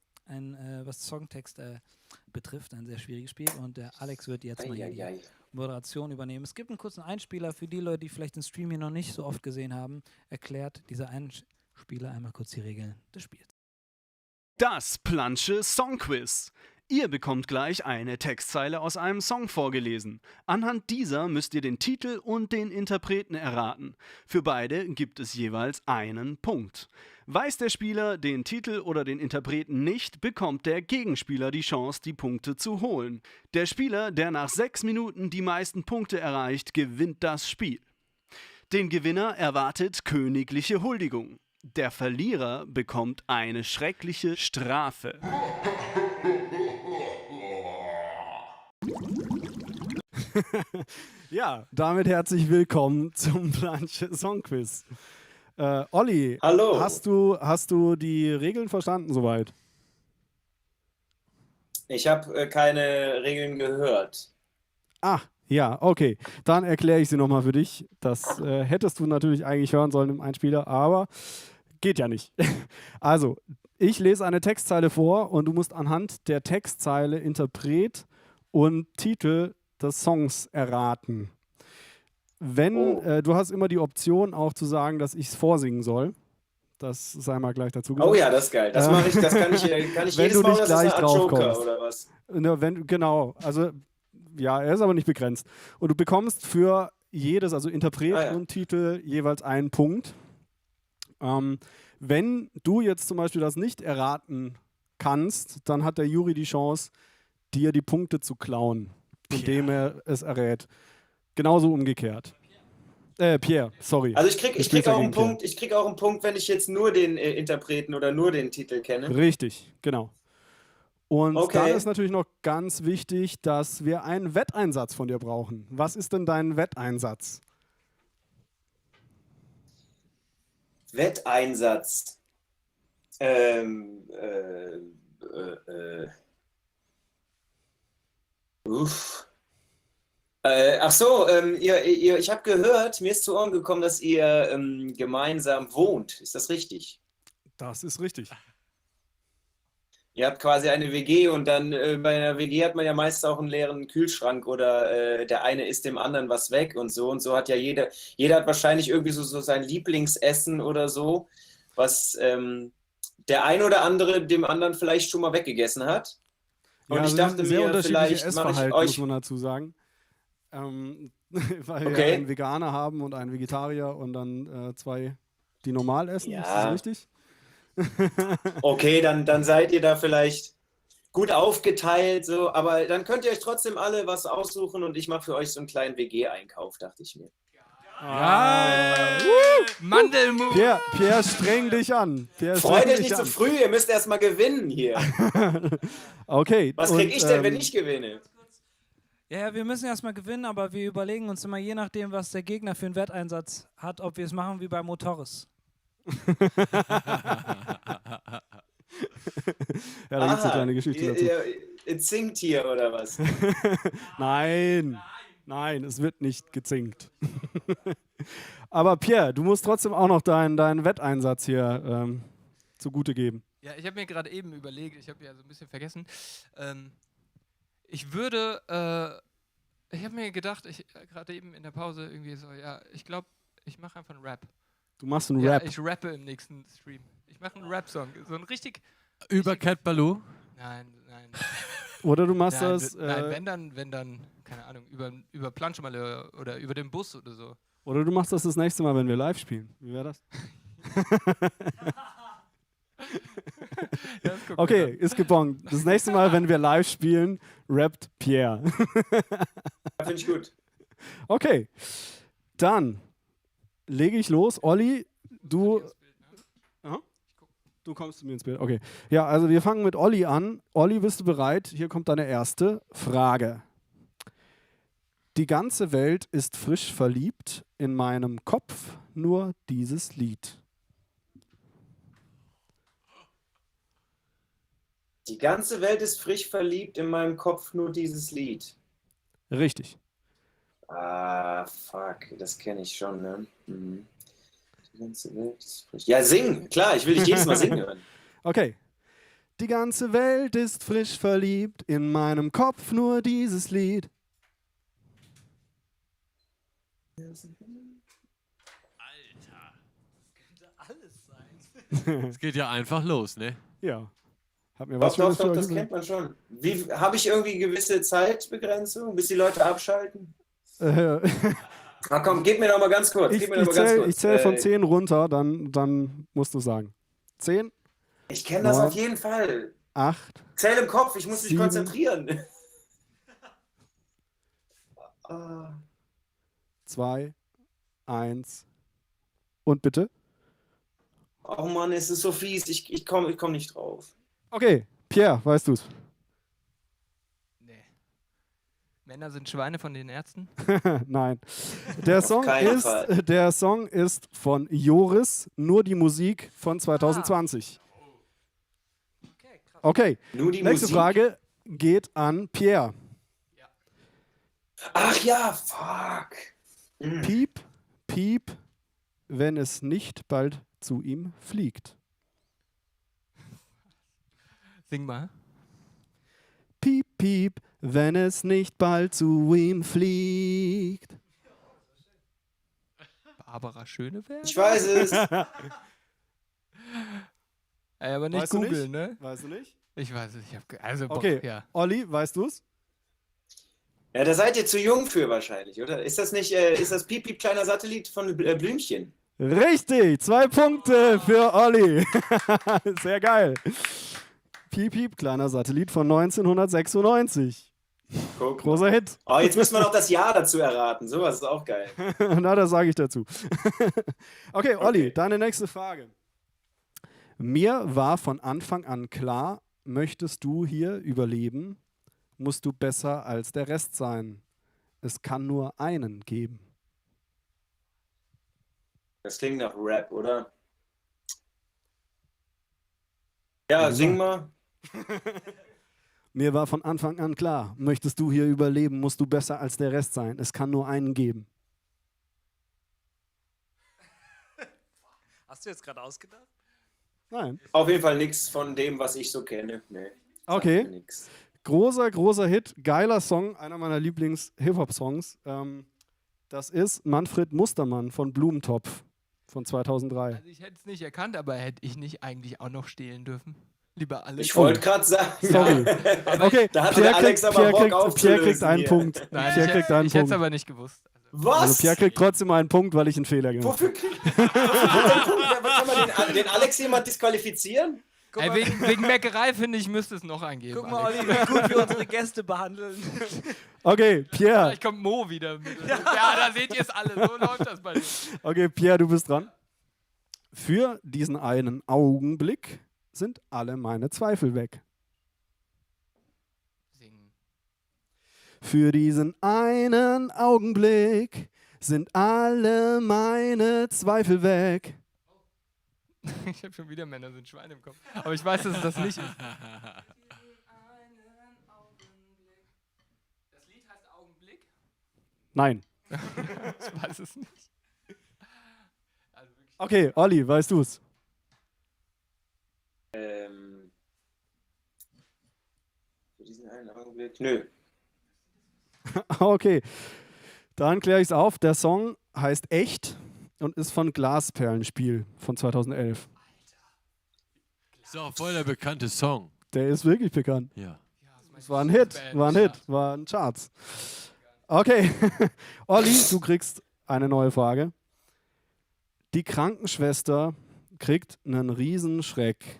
was Songtext betrifft, ein sehr schwieriges Spiel. Und der Alex wird jetzt mal hier die Moderation übernehmen. Es gibt einen kurzen Einspieler für die Leute, die vielleicht den Stream hier noch nicht so oft gesehen haben. Erklärt dieser Einspieler einmal kurz die Regeln des Spiels. Das Plantsche Songquiz. Ihr bekommt gleich eine Textzeile aus einem Song vorgelesen. Anhand dieser müsst ihr den Titel und den Interpreten erraten. Für beide gibt es jeweils einen Punkt. Weiß der Spieler den Titel oder den Interpreten nicht, bekommt der Gegenspieler die Chance, die Punkte zu holen. Der Spieler, der nach 6 Minuten die meisten Punkte erreicht, gewinnt das Spiel. Den Gewinner erwartet königliche Huldigung. Der Verlierer bekommt eine schreckliche Strafe. Ja, damit herzlich willkommen zum Plantsche Songquiz. Olli, hallo. hast du die Regeln verstanden soweit? Ich habe keine Regeln gehört. Ah, ja, okay. Dann erkläre ich sie nochmal für dich. Das hättest du natürlich eigentlich hören sollen im Einspieler, aber geht ja nicht. Also, ich lese eine Textzeile vor und du musst anhand der Textzeile Interpret und Titel des Songs erraten. Du hast immer die Option auch zu sagen, dass ich es vorsingen soll. Das sei mal gleich dazu gesagt. Oh ja, das ist geil. Das mache ich, das kann ich jedes Mal, das ist eine Art Joker oder was? Genau, also ja, er ist aber nicht begrenzt. Und du bekommst für jedes, also Interpret und Titel, jeweils einen Punkt. Wenn du jetzt zum Beispiel das nicht erraten kannst, dann hat der Juri die Chance, dir die Punkte zu klauen, indem er es errät. Genauso umgekehrt. Pierre, sorry. Also ich krieg auch einen Punkt, wenn ich jetzt nur den Interpreten oder nur den Titel kenne. Richtig, genau. Und dann ist natürlich noch ganz wichtig, dass wir einen Wetteinsatz von dir brauchen. Was ist denn dein Wetteinsatz? Wetteinsatz. Ach so, ich habe gehört, mir ist zu Ohren gekommen, dass ihr gemeinsam wohnt. Ist das richtig? Das ist richtig. Ihr habt quasi eine WG und dann bei einer WG hat man ja meist auch einen leeren Kühlschrank oder der eine isst dem anderen was weg und so hat ja jeder hat wahrscheinlich irgendwie so sein Lieblingsessen oder so, was der ein oder andere dem anderen vielleicht schon mal weggegessen hat. Und ja, ich dachte mir, vielleicht mache ich euch... muss man dazu sagen. Weil wir einen Veganer haben und einen Vegetarier und dann zwei, die normal essen. Ja. Ist das richtig? Okay, dann seid ihr da vielleicht gut aufgeteilt, so, aber dann könnt ihr euch trotzdem alle was aussuchen und ich mache für euch so einen kleinen WG-Einkauf, dachte ich mir. Mandelmut! Pierre, streng dich an. Freut euch nicht zu früh, ihr müsst erst mal gewinnen hier. Okay. Was krieg ich denn, wenn ich gewinne? Ja, wir müssen erstmal gewinnen, aber wir überlegen uns immer, je nachdem, was der Gegner für einen Wetteinsatz hat, ob wir es machen wie bei Motoris. Ja, da gibt es eine kleine Geschichte dazu. Ihr zinkt hier, oder was? Nein, es wird nicht gezinkt. Aber Pierre, du musst trotzdem auch noch deinen Wetteinsatz hier zugute geben. Ja, ich habe mir gerade eben überlegt, ich habe ja so ein bisschen vergessen, ich habe mir gedacht, gerade eben in der Pause irgendwie so, ja, ich glaube, ich mache einfach einen Rap. Du machst einen Rap? Ja, ich rappe im nächsten Stream. Ich mache einen Rap-Song, so ein Über Cat Baloo? Nein. Oder du machst das... Nein, wenn dann, keine Ahnung, über Planschmalle oder über den Bus oder so. Oder du machst das nächste Mal, wenn wir live spielen. Wie wäre das? Okay, ist gebongt. Das nächste Mal, wenn wir live spielen, rappt Pierre. Finde ich gut. Okay, dann lege ich los. Olli, du... Du kommst zu mir ins Bild. Okay. Ja, also wir fangen mit Olli an. Olli, bist du bereit? Hier kommt deine erste Frage. Die ganze Welt ist frisch verliebt, in meinem Kopf nur dieses Lied. Die ganze Welt ist frisch verliebt, in meinem Kopf nur dieses Lied. Richtig. Ah, fuck, das kenne ich schon, ne? Mhm. Die ganze Welt ist frisch. Ja, singen, klar, ich will dich jedes Mal singen hören. Okay. Die ganze Welt ist frisch verliebt, in meinem Kopf nur dieses Lied. Es geht ja einfach los, ne? Ja. Hab mir Doch, was Schönes für euch das überlegt. kennt man schon. Habe ich irgendwie gewisse Zeitbegrenzung, bis die Leute abschalten? Ah, komm, gib mir noch mal ganz kurz. Ich zähle von 10 runter, dann musst du sagen. 10, Ich kenne das 9, auf jeden Fall. 8, Zähl im Kopf, ich muss mich 7. konzentrieren. Ah. 2, 1 und bitte. Oh Mann, es ist so fies, ich komm nicht drauf. Okay, Pierre, weißt du's? Nee. Männer sind Schweine von den Ärzten? Nein. Der keinen Fall. Der Song ist von Joris, nur die Musik von 2020. Okay, Nur die nächste Musik. Frage geht an Pierre. Ach ja, fuck. Piep, piep, wenn es nicht bald zu ihm fliegt. Sing mal. Piep, piep, wenn es nicht bald zu ihm fliegt. Barbara Schöneberg? Ich weiß es. Ey, aber nicht Weißt du nicht? googeln, ne? Weißt du nicht? Ich weiß es. Also, Okay, ja. Olli, weißt du's? Ja, da seid ihr zu jung für wahrscheinlich, oder? Ist das nicht, ist das Piep, Piep, kleiner Satellit von Blümchen? Richtig, 2 Punkte für Olli. Sehr geil. Piep, piep, kleiner Satellit von 1996. Guck. Großer Hit. Oh, jetzt müssen wir noch das Jahr dazu erraten. Sowas ist auch geil. Na, das sage ich dazu. Okay, Olli, deine nächste Frage. Mir war von Anfang an klar, möchtest du hier überleben, musst du besser als der Rest sein. Es kann nur einen geben. Das klingt nach Rap, oder? Ja, sing mal. Mir war von Anfang an klar, möchtest du hier überleben, musst du besser als der Rest sein. Es kann nur einen geben. Hast du jetzt gerade ausgedacht? Nein. Auf jeden Fall nichts von dem, was ich so kenne. Nee, sagt Okay. mir nix. Großer Hit, geiler Song, einer meiner Lieblings-Hip-Hop-Songs. Das ist Manfred Mustermann von Blumentopf von 2003. Also ich hätte es nicht erkannt, aber hätte ich nicht eigentlich auch noch stehlen dürfen? Lieber Alex. Ich wollte gerade sagen. Sorry. Okay, Da hatte der Alex aber Bock Pierre aufzulösen kriegt einen hier. Punkt. Nein, Pierre kriegt einen ich hätte es Punkt. aber nicht gewusst. Was? Also Pierre kriegt trotzdem einen Punkt, weil ich einen Fehler gemacht habe. Wofür kriegt kann man den Alex jemand disqualifizieren? Ey, wegen Meckerei, finde ich, müsste es noch eingeben. Guck mal, Alex. Olli, wie gut wir unsere Gäste behandeln. Okay, Pierre. Vielleicht kommt Mo wieder mit. Ja, da seht ihr es alle. So läuft das bei dir. Okay, Pierre, du bist dran. Für diesen einen Augenblick sind alle meine Zweifel weg. Singen. Für diesen einen Augenblick sind alle meine Zweifel weg. Ich habe schon wieder Männer sind Schweine im Kopf. Aber ich weiß, dass es das nicht ist. Das Lied heißt Augenblick? Nein. Ich weiß es nicht. Also wirklich. Okay, Olli, weißt du's? Für diesen einen Augenblick. Nö. Okay, dann kläre ich es auf. Der Song heißt Echt und ist von Glasperlenspiel von 2011. Ist auch voll der bekannte Song. Der ist wirklich bekannt. Ja. Es war ein Hit, war ein Charts. Okay, Olli, du kriegst eine neue Frage. Die Krankenschwester kriegt einen Riesenschreck.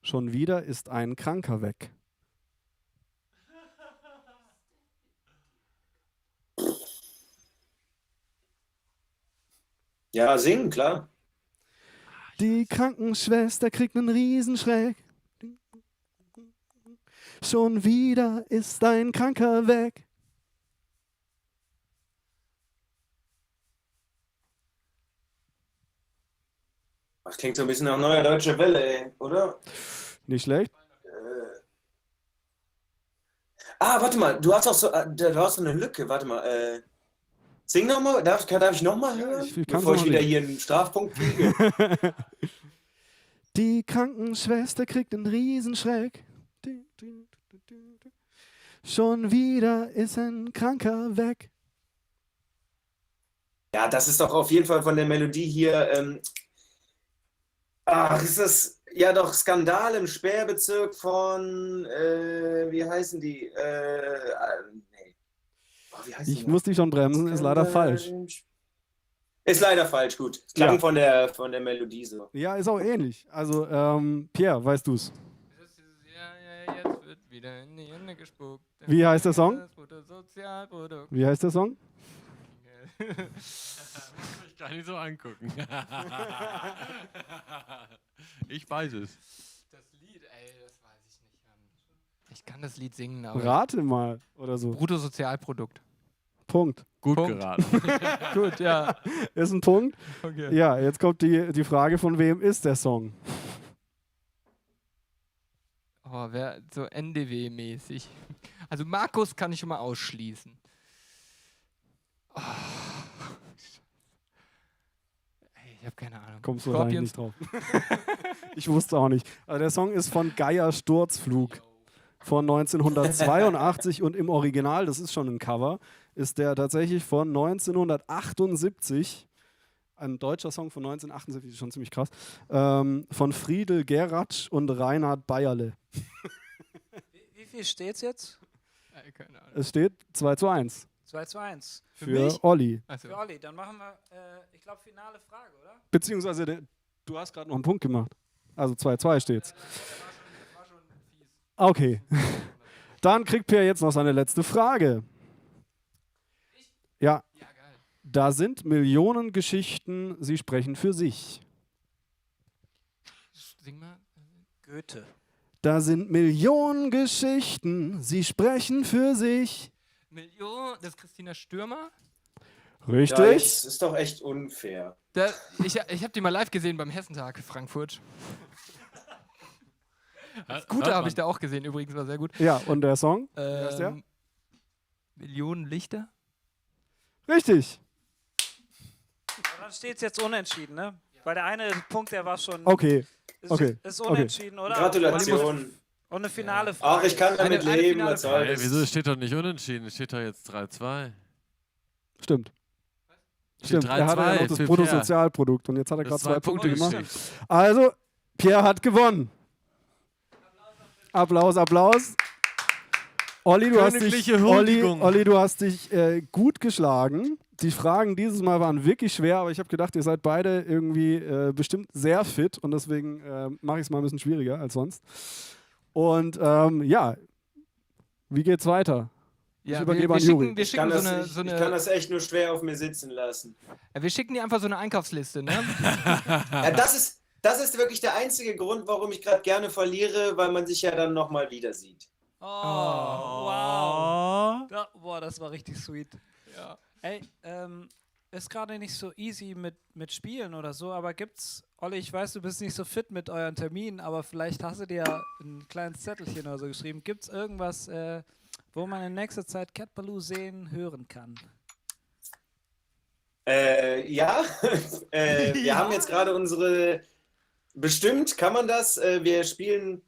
Schon wieder ist ein Kranker weg. Ja, singen, klar. Die Krankenschwester kriegt einen Riesenschreck. Schon wieder ist ein Kranker weg. Das klingt so ein bisschen nach Neuer Deutsche Welle, ey, oder? Nicht schlecht. Warte mal, du hast auch so, du hast so eine Lücke, warte mal. Sing nochmal, darf ich nochmal hören, ich kann's bevor ich noch wieder nicht. hier einen Strafpunkt kriege? Die Krankenschwester kriegt einen Riesenschreck. Schon wieder ist ein Kranker weg. Ja, das ist doch auf jeden Fall von der Melodie hier. Ist das ja doch Skandal im Sperrbezirk von, wie heißen die? Nee. Wie heißt Ich die muss dich schon bremsen, ist leider falsch. Ist leider falsch, gut. Klang von der Melodie so. Ja, ist auch ähnlich. Also, Pierre, weißt du's? Jetzt wird wieder in die Hände gespuckt. Wie heißt der Song? Das Bruttosozialprodukt. Wie heißt der Song? Muss mich gar nicht so angucken. Ich weiß es. Das Lied, ey, das weiß ich nicht. Ich kann das Lied singen, aber. Rate mal oder so. Bruttosozialprodukt. Punkt. Gut Punkt. geraten. Gut, ja. Ist ein Punkt. Okay. Ja, jetzt kommt die Frage, von wem ist der Song? Oh, wer so NDW-mäßig. Also Markus kann ich schon mal ausschließen. Oh. Ey, ich habe keine Ahnung. Kommst du wahrscheinlich nicht drauf. Ich wusste auch nicht. Also der Song ist von Geier Sturzflug von 1982 und im Original, das ist schon ein Cover, ist der tatsächlich von 1978. Ein deutscher Song von 1978, ist schon ziemlich krass. Von Friedel Geratsch und Reinhard Bayerle. Wie viel steht's jetzt? Keine Ahnung. Es steht 2:1 2:1. für Olli. Also, Für Olli, dann machen wir, ich glaube, finale Frage, oder? Beziehungsweise, du hast gerade noch einen Punkt gemacht. Also 2:2 steht's. Okay. Dann kriegt Pierre jetzt noch seine letzte Frage. Ja. ja, geil. Da sind Millionen Geschichten, sie sprechen für sich. Sing mal. Goethe. Da sind Millionen Geschichten, sie sprechen für sich. Das ist Christina Stürmer. Richtig? Ja, jetzt ist doch echt unfair. Ich habe die mal live gesehen beim Hessentag Frankfurt. Das Gute habe ich da auch gesehen, übrigens, war sehr gut. Ja, und der Song? Ist der? Millionen Lichter. Richtig. Dann steht es jetzt unentschieden, ne? Weil der eine Punkt, der war schon. Okay. Ist, Okay. ist unentschieden, oder? Gratulation. Und eine finale Frage. Ach, ich kann damit Eine leben. finale Was soll Hey, das? wieso steht doch nicht unentschieden? Es steht doch jetzt 3-2. Stimmt. Stimmt, er hatte ja noch das für Bruttosozialprodukt und jetzt hat er Das gerade 2 ist 2 Punkte gemacht. Geschichte. Also, Pierre hat gewonnen. Applaus, Applaus. Olli, du hast dich, Königliche Huldigung. Olli, du hast dich gut geschlagen. Die Fragen dieses Mal waren wirklich schwer, aber ich habe gedacht, ihr seid beide irgendwie bestimmt sehr fit und deswegen mache ich es mal ein bisschen schwieriger als sonst. Und ja, wie geht's weiter? Ich übergebe an Juri. Wir Ich kann, schicken das, ich kann das echt nur schwer auf mir sitzen lassen. wir schicken dir einfach so eine Einkaufsliste, ne? Ja, das ist wirklich der einzige Grund, warum ich gerade gerne verliere, weil man sich ja dann nochmal wieder sieht. Oh, wow. Boah, das war richtig sweet. Ja. Ey, ist gerade nicht so easy mit Spielen oder so, aber gibt's, Olli, ich weiß, du bist nicht so fit mit euren Terminen, aber vielleicht hast du dir ja ein kleines Zettelchen oder so geschrieben. Gibt's irgendwas, wo man in nächster Zeit Cat Ballou sehen, hören kann? Ja, wir haben jetzt gerade unsere, bestimmt kann man das, wir spielen,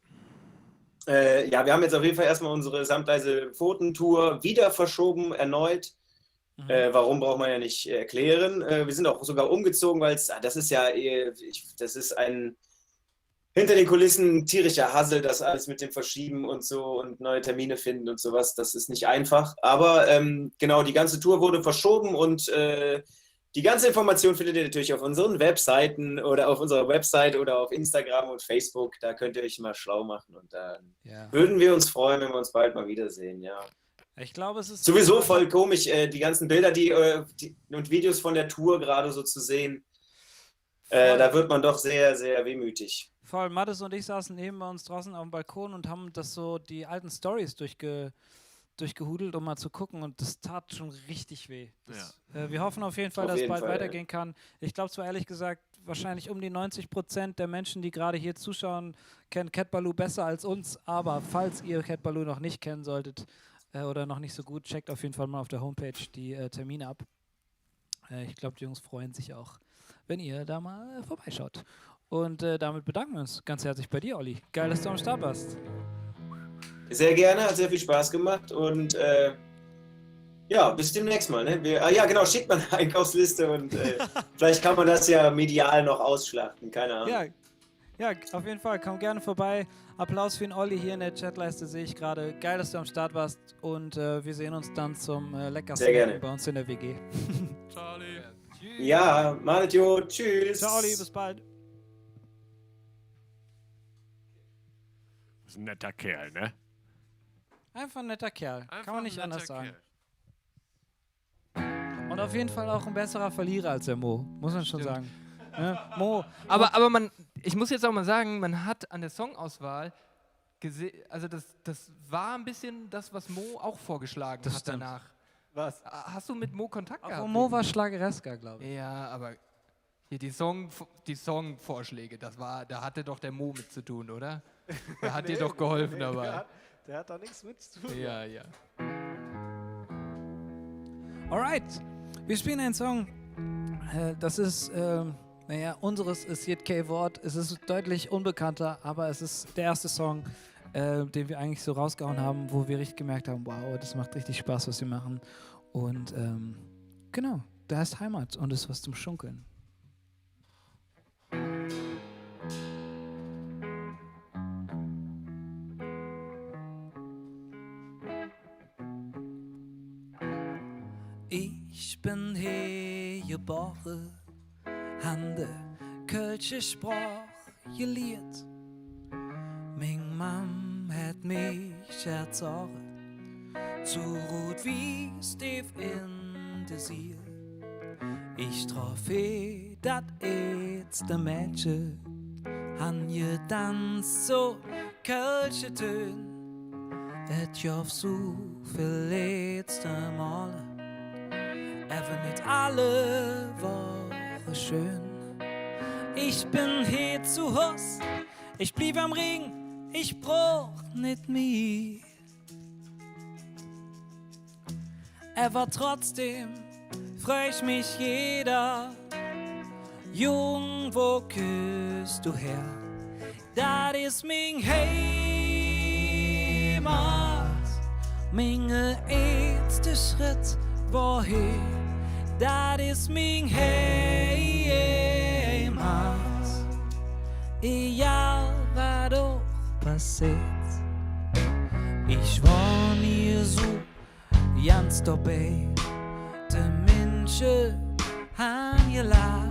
ja, wir haben jetzt auf jeden Fall erstmal unsere samtleise Pfotentour wieder verschoben, erneut. Warum braucht man ja nicht erklären. Wir sind auch sogar umgezogen, weil das ist ja, das ist ein hinter den Kulissen tierischer Hassel, das alles mit dem Verschieben und so und neue Termine finden und sowas, das ist nicht einfach. Aber genau, die ganze Tour wurde verschoben und die ganze Information findet ihr natürlich auf unseren Webseiten oder auf unserer Website oder auf Instagram und Facebook. Da könnt ihr euch mal schlau machen und dann würden wir uns freuen, wenn wir uns bald mal wiedersehen, ja. Ich glaube, es ist Sowieso voll komisch, die ganzen Bilder und Videos von der Tour gerade so zu sehen. Da wird man doch sehr, sehr wehmütig. Voll, Mattes und ich saßen neben bei uns draußen auf dem Balkon und haben das so die alten Stories durchgehudelt, um mal zu gucken, und das tat schon richtig weh. Wir hoffen auf jeden Fall, Auf dass es jeden bald Fall, weitergehen kann. Ich glaube zwar ehrlich gesagt, wahrscheinlich um die 90% der Menschen, die gerade hier zuschauen, kennen Cat Ballou besser als uns, aber falls ihr Cat Ballou noch nicht kennen solltet oder noch nicht so gut, checkt auf jeden Fall mal auf der Homepage die Termine ab. Ich glaube, die Jungs freuen sich auch, wenn ihr da mal vorbeischaut. Und damit bedanken wir uns ganz herzlich bei dir, Olli. Geil, dass du am Start warst. Sehr gerne, hat sehr viel Spaß gemacht und ja, bis demnächst mal. Ne? Ja, genau, schickt mal eine Einkaufsliste und vielleicht kann man das ja medial noch ausschlachten, keine Ahnung. Ja, auf jeden Fall, komm gerne vorbei. Applaus für den Olli hier in der Chatleiste, sehe ich gerade. Geil, dass du am Start warst und wir sehen uns dann zum Leckersten bei uns in der WG. Charlie. Ja, malet jo, tschüss. Ciao, Olli, bis bald. Das ist ein netter Kerl, ne? Einfach ein netter Kerl, Einfach kann man nicht ein netter anders sagen. Kerl. Und auf jeden Fall auch ein besserer Verlierer als der Mo, muss man schon sagen. Ja, Mo. Aber ich muss jetzt auch mal sagen, man hat an der Songauswahl gesehen, also das war ein bisschen das, was Mo auch vorgeschlagen Das hat stimmt. danach. Was? Hast du mit Mo Kontakt Aber gehabt? Mo war Schlageresker, glaube ich. Ja, aber hier die Songvorschläge, da hatte doch der Mo mit zu tun, oder? Der hat dir doch geholfen dabei. Der hat da nichts mit zu tun. Ja. Alright, wir spielen einen Song. Das ist, unseres ist JK-Wort. Es ist deutlich unbekannter, aber es ist der erste Song, den wir eigentlich so rausgehauen haben, wo wir richtig gemerkt haben, wow, das macht richtig Spaß, was wir machen. Und genau, der heißt Heimat und ist was zum Schunkeln. Ich bin hier geboren, han de kölsche Sprach gelehrt. Min Mam hat mich erzogen, zu gut wie Steve in de Sier. Ich troffe dat de Mädchen, han gedanzt so kölsche Tön. Et joff so viel letzte Male. Even nicht alle Woche schön. Ich bin hier zu Hus, ich blieb am Ring, ich brauch nicht mehr. Aber trotzdem freu ich mich jeder. Jung, wo küsst du her? Das ist mein Heimat, mein erster Schritt wohin. Dat is mijn heimat. Egal wat ook passiert. Ich war nie so ganz dabei. De Menschen haben gelacht,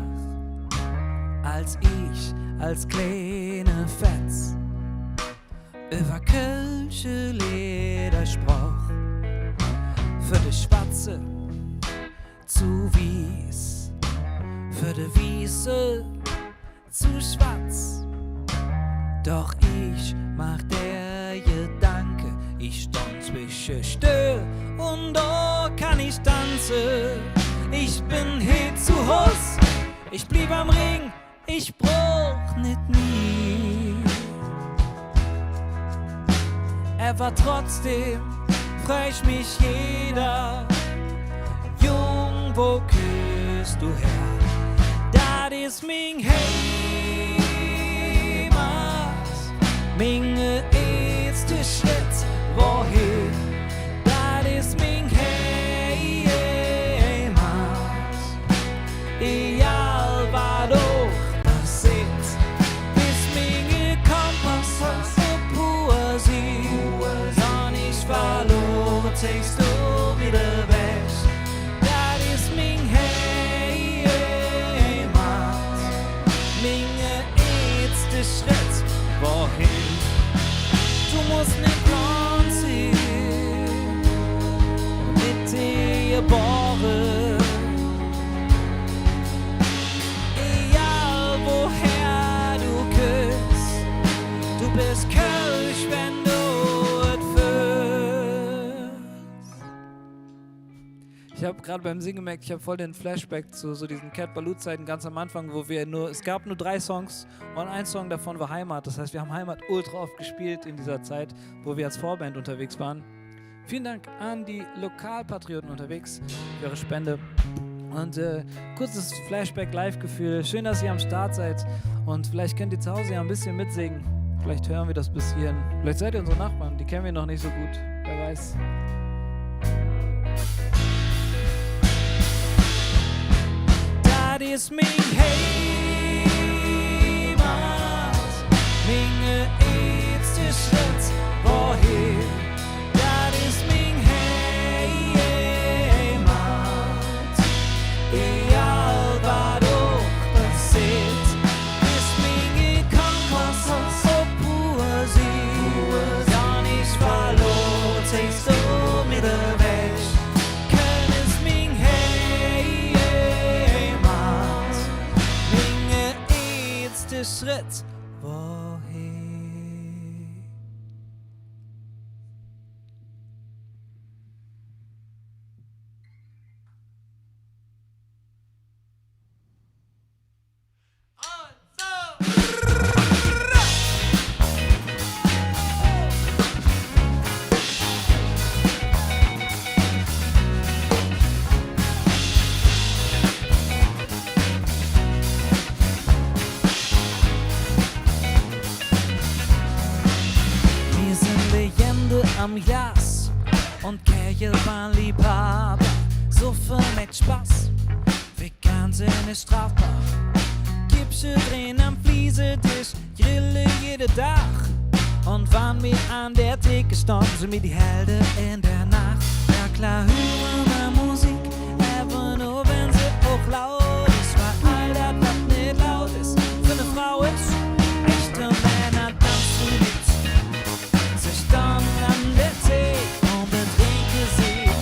als ich als kleine Fetz über kölsche Lieder sprach. Für die Schwarze zu wies, für die Wiese zu schwarz. Doch ich mach der Gedanke, ich stand zwischen Stör und da kann ich tanzen. Ich bin hier zu Hus, ich blieb am Ring, ich brauch nicht nie. Aber trotzdem freu ich mich jeder. Jung, wo küsst du her? Dat is mein Heimat, mein erster Schritt wohin? Dat is mein Heimat, egal was auch passiert. Bis mein Kompass auf Poesie, dann ich verloren, zeigst du wieder weg. Schritt, wohin? Du musst nicht lang sein, mit dir geboren. Egal Ich habe gerade beim Singen gemerkt, ich habe voll den Flashback zu so diesen Cat Baloo-Zeiten ganz am Anfang, wo es gab nur 3 Songs und ein Song davon war Heimat. Das heißt, wir haben Heimat ultra oft gespielt in dieser Zeit, wo wir als Vorband unterwegs waren. Vielen Dank an die Lokalpatrioten unterwegs für ihre Spende. Und kurzes Flashback-Live-Gefühl. Schön, dass ihr am Start seid. Und vielleicht könnt ihr zu Hause ja ein bisschen mitsingen. Vielleicht hören wir das bis hierhin. Vielleicht seid ihr unsere Nachbarn. Die kennen wir noch nicht so gut. Wer weiß. Das ist mein Heimat. Meine erste Schritt wohin. Das ist mein Heimat. Egal was auch passiert, ist meine Kompass und Poesie. Gar nicht verloren, siehst du mir den Weg. Kein ist mein Heimat. Meine erste Schritt wohin. Wir sind Legende am Jas und Kegelbahnliebhaber. So viel mit Spaß, wir sind nicht strafbar. Gipsche drehen am Fliesentisch, Grille jeden Tag. Und wann wir an der Theke standen, sind wir die Helden in der Nacht. Ja klar, hören wir Musik, aber nur wenn sie auch laut ist. Weil all das, was nicht laut ist, für eine Frau ist. Echte Männer tanzen mit. Sie standen an der Theke und betrinken sich.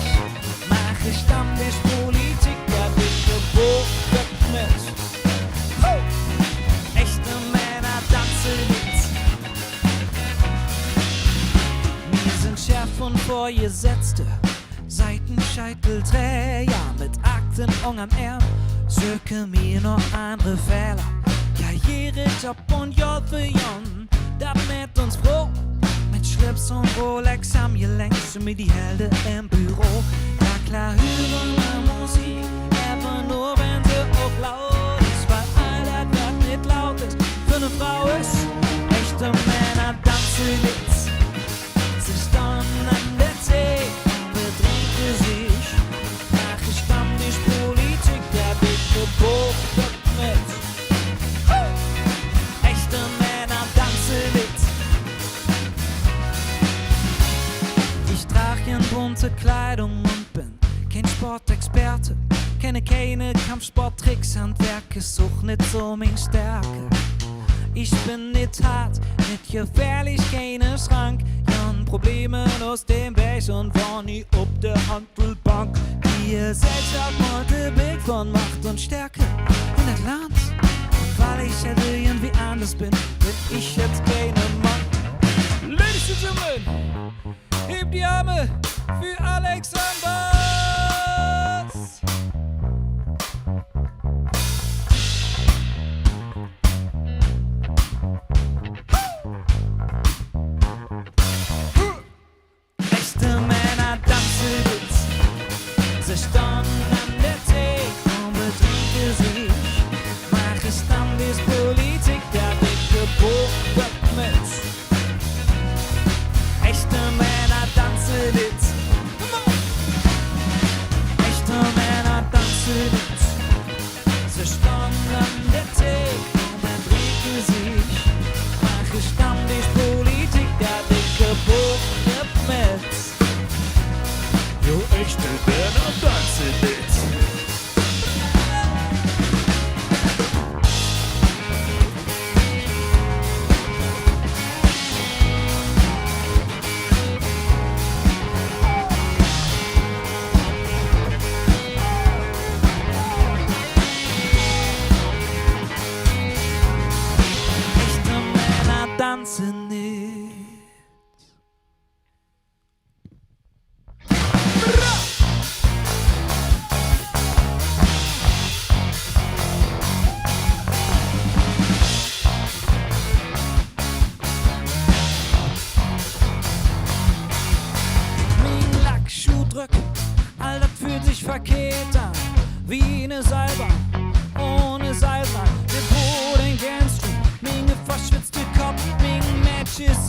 Mache Stammtischpolitik, der dicke Buch wird mit. Echte Männer tanzen mit. Wir sind Chef und Vorgesetzte, Seitenscheitelträger mit Akten und am Arm. Söke mir noch andere Fehler. Karriere, Job und JVJ, das macht uns froh. Mit Schlips und Rolex am Gelenk sind wir die Helden im Büro. Ja klar, hören wir Musik, aber nur wenn sie auch laut ist. Weil all das, was nicht laut ist, für eine Frau ist. Echte Männer tanzen mit. Sie standen an der Theke und betrinken sich. Mache Stammtischpolitik, der dicke Buch wird mit. Echte Männer tanzen mit. Ich trage in bunte Kleidung und bin kein Sportexperte. Kenne keine Kampfsporttricks, Handwerk ist auch nicht so meine Stärke. Ich bin nicht hart, nicht gefährlich, keine Schrank. Jan Probleme aus dem Weg und war nie ob der Handelbank. Die Gesellschaft wollte Bild von Macht und Stärke in das Land. Und weil ich ja irgendwie anders bin ich jetzt keine Mann. Ladies and Gentlemen, hebt die Arme für Alexander! Echte Männer tanzen mit. Sie standen an der Theke und betrinken sich. Mache Stammtischpolitik, der dicke Buch wird mit. Echte Männer tanzen mit.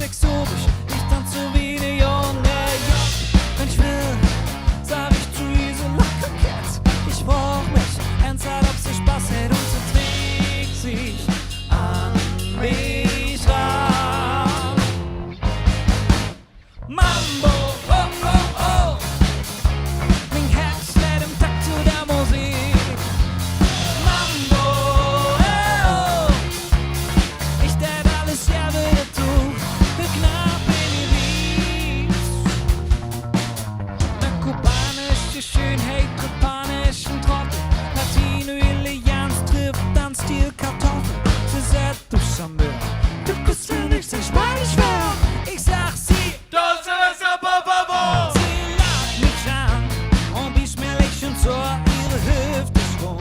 exotisch, ich tanze wie der Junge. Ja, wenn ich will, sag ich zu diese Lockercat. Ich brauch mich ernsthaft, ob sie Spaß hält und so trägt sich an mich ran. Mambo, oh, oh, oh. Mein Herz schlägt im Takt zu der Musik. Mambo, oh, oh. Ich tät alles ja wieder tun, für knapp in die Lied. Na, kubanische Schönheit, kubanischen Trottel. Latino, Ilians trifft dann Stil Kartoffel. Sie sagt, du Charmeur, du bist für nichts, ich Spanisch war. Ich sag sie. Sie lacht mich an und ich mir lächelnd zur ihre Hüfte schrunk.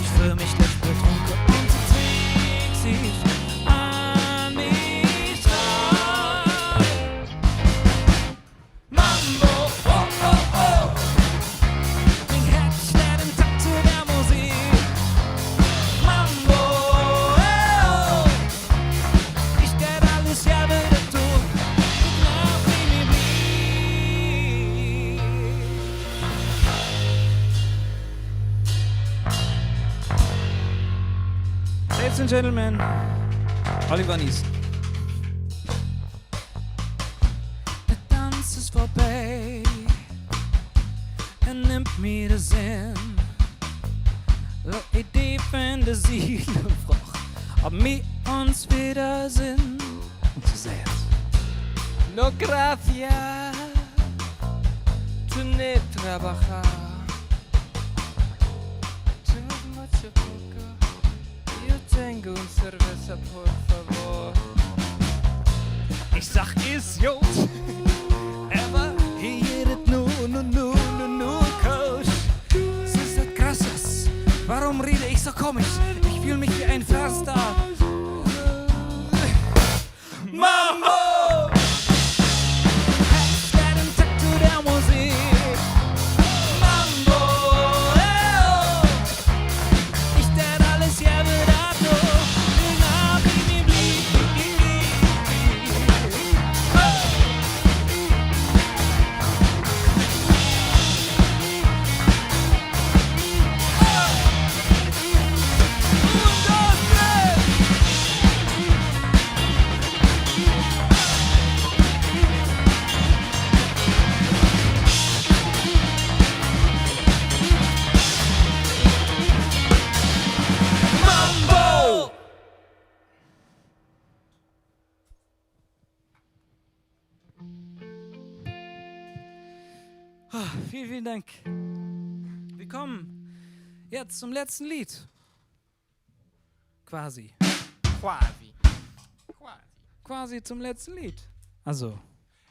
Ich fühl mich leicht betrunken und sie zwingt sich an mich ran. Mambo, oh, oh, oh. Mein Herz schlägt im Takt zu der Musik. Mambo, oh, oh. Ich tät alles ja wieder tun. Ladies and Gentlemen, Oliver Nies. Der Tanz ist vorbei, nimmt mir den Sinn. Die Idee von der Seele froch, ob wir uns wiedersehen. Und sie sagt, No gracias, tu ne trabajas. Too much a poco. Yo tengo un cerveza, por favor. ich sag Idiot, aber hier redet nur Coach. Es ist das Krasses, warum rede ich so komisch? Ich fühl mich wie ein Verstar. Mambo! Herz schlägt im Takt zu der Musik. Mambo! Oh. Ich tät alles ja wieder durch. Na, wie blieb. Mambo! Vielen Dank. Wir kommen jetzt zum letzten Lied. Quasi. Quasi zum letzten Lied. Also,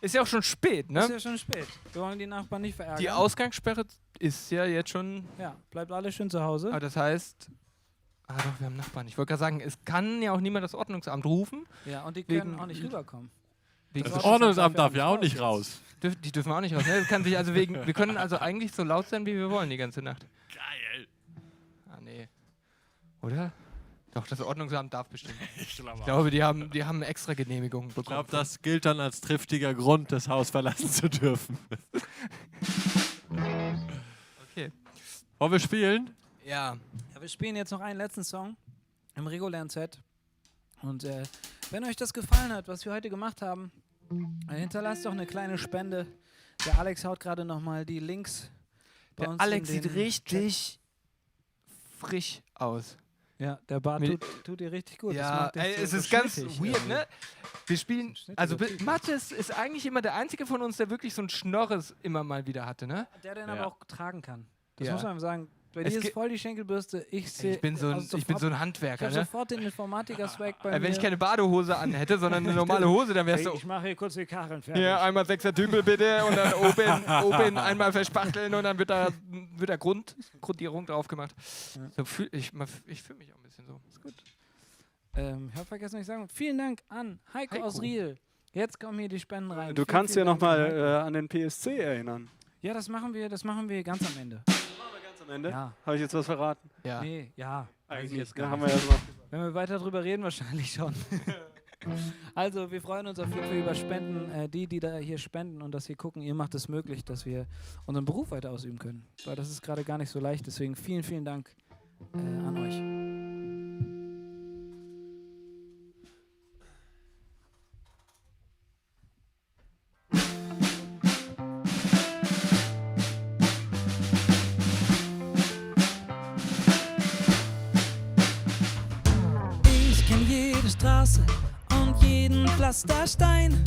Ist ja auch schon spät, ne? ist ja schon spät. Wir wollen die Nachbarn nicht verärgern. Die Ausgangssperre ist ja jetzt schon. Ja, bleibt alle schön zu Hause. Aber das heißt. Ah doch, wir haben Nachbarn. Ich wollte gerade sagen, es kann ja auch niemand das Ordnungsamt rufen. Ja, und die können wegen- auch nicht rüberkommen. Wegen Das Ordnungsamt darf ja auch nicht raus. Die dürfen auch nicht raus. Ne? Kann sich also wir können also eigentlich so laut sein, wie wir wollen die ganze Nacht. Geil. Ah, nee. Oder? Doch, das Ordnungsamt darf bestimmt. Ich Ich glaube, die haben extra Genehmigung bekommen. Ich glaube, das gilt dann als triftiger Grund, das Haus verlassen zu dürfen. Okay. Wollen wir spielen? Ja. Ja, wir spielen jetzt noch einen letzten Song im regulären Set. Und wenn euch das gefallen hat, was wir heute gemacht haben, dann hinterlasst doch eine kleine Spende. Der Alex haut gerade nochmal die Links bei Der uns Alex in den sieht richtig frisch aus. Ja, der Bart Mit- tut dir richtig gut. Das Ja, macht dich ey, so- es so ist ganz schnittig weird, irgendwie. ne? Wir spielen, Schnittig, also okay. Mathis ist eigentlich immer der einzige von uns, der wirklich so ein Schnorres immer mal wieder hatte, ne? Der den Ja. aber auch tragen kann. Das Ja. muss man sagen. Bei Es dir ist gibt- voll die Schenkelbürste. Ich Ich bin so ein Handwerker, Ich ne? habe sofort den Informatiker-Swag bei mir. Wenn ich keine Badehose an hätte, sondern eine normale Hose, dann wär's so. Ich mache hier kurz die Karren fertig. Hier einmal 6er Tümpel bitte und dann oben einmal verspachteln und dann wird da Grundierung drauf gemacht. Ja. So fühl, ich fühle mich auch ein bisschen so. Ist gut. Ich habe vergessen, was ich sagen. Vielen Dank an Heiko aus Riel. Jetzt kommen hier die Spenden rein. Du Vielen, kannst vielen ja Dank an Heiko. nochmal an den PSC erinnern. Ja, das machen wir ganz am Ende. Ganz am Ende? Ja. Habe ich jetzt was verraten? Ja. Nee, ja. weiß ich Eigentlich, jetzt da gar haben wir nicht. ja so. Wenn wir weiter drüber reden, wahrscheinlich schon. Also, wir freuen uns auf jeden Fall über Spenden, die da hier spenden und dass wir gucken, ihr macht es möglich, dass wir unseren Beruf weiter ausüben können. Weil das ist gerade gar nicht so leicht. Deswegen vielen, vielen Dank an euch. Ich kenn jede Straße und jeden Pflasterstein.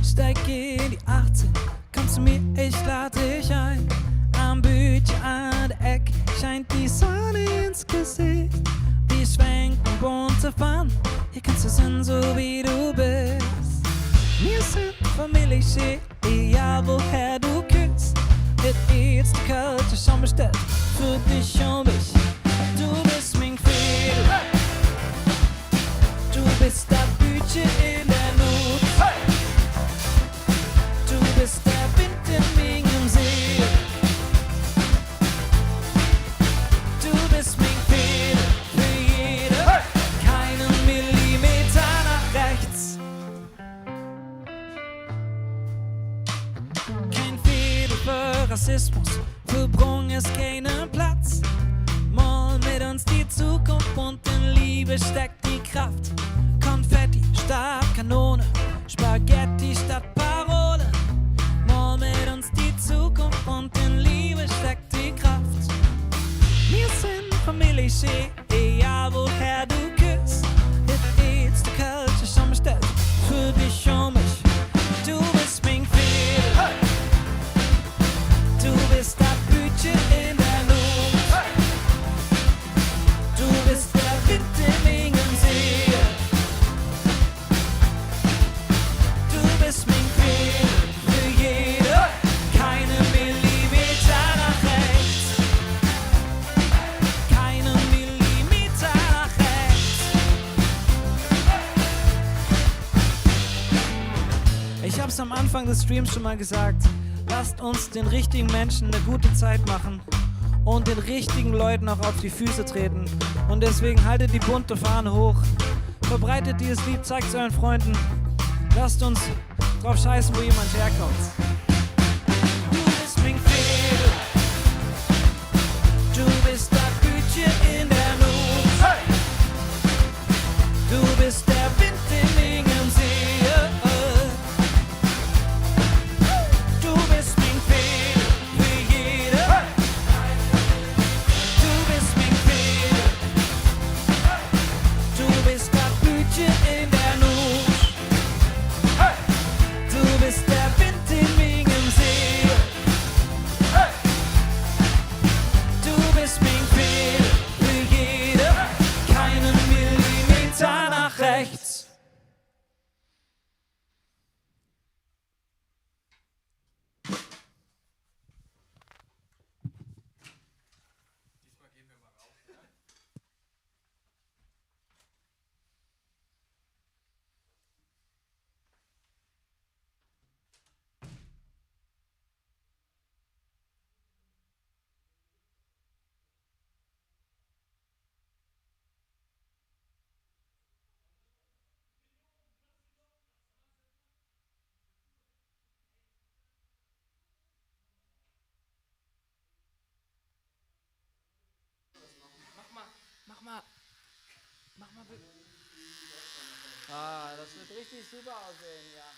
Steig in die 18, komm zu mir, ich lad dich ein. Am Bütchen an der Eck scheint die Sonne ins Gesicht. Wir schwenken bunte Fahnen, hier kannst du sein, so wie du bist. Wir sind Familie, egal woher du küsst. It is the culture, schon bestellt für dich und mich. Du bist mein Fehler. Du bist das Bütchen in der Not. Du bist der Wind in meinem See. Du bist mein Fehler für jede. Keinen Millimeter nach rechts. Kein Fehler für Rassismus. Für Brung ist keinen Platz. Mal mit uns die Zukunft und in Liebe steckt die Kraft. Konfetti statt Kanone, Spaghetti statt Parole. Mal mit uns die Zukunft und in Liebe steckt die Kraft. Wir sind Familie, egal woher du küsst. It is the culture, schon bestellt für dich und mich. Du bist mein Fehler. Du bist das Bütchen in der Not. Du bist der Wind in meinem See. Du bist mein Fehler für jede. Keine Millimeter nach rechts. Keine Millimeter nach rechts. Ich hab's am Anfang des Streams schon mal gesagt. Lasst uns den richtigen Menschen eine gute Zeit machen und den richtigen Leuten auch auf die Füße treten. Und deswegen haltet die bunte Fahne hoch. Verbreitet dieses Lied, zeigt es euren Freunden. Lasst uns drauf scheißen, wo jemand herkommt. Du bist mein Fehler. Du bist das Bütchen in der Not. Du bist der Wind in meinem See. Du bist mein Fehler für jede. Du bist mein Fehler. Du bist das Bütchen in der Not. Du bist der Wind in meinem See. Du bist mein Fehler für jede. Keinen Millimeter nach rechts. Mach mal bitte. Ah, das wird richtig super aussehen, ja.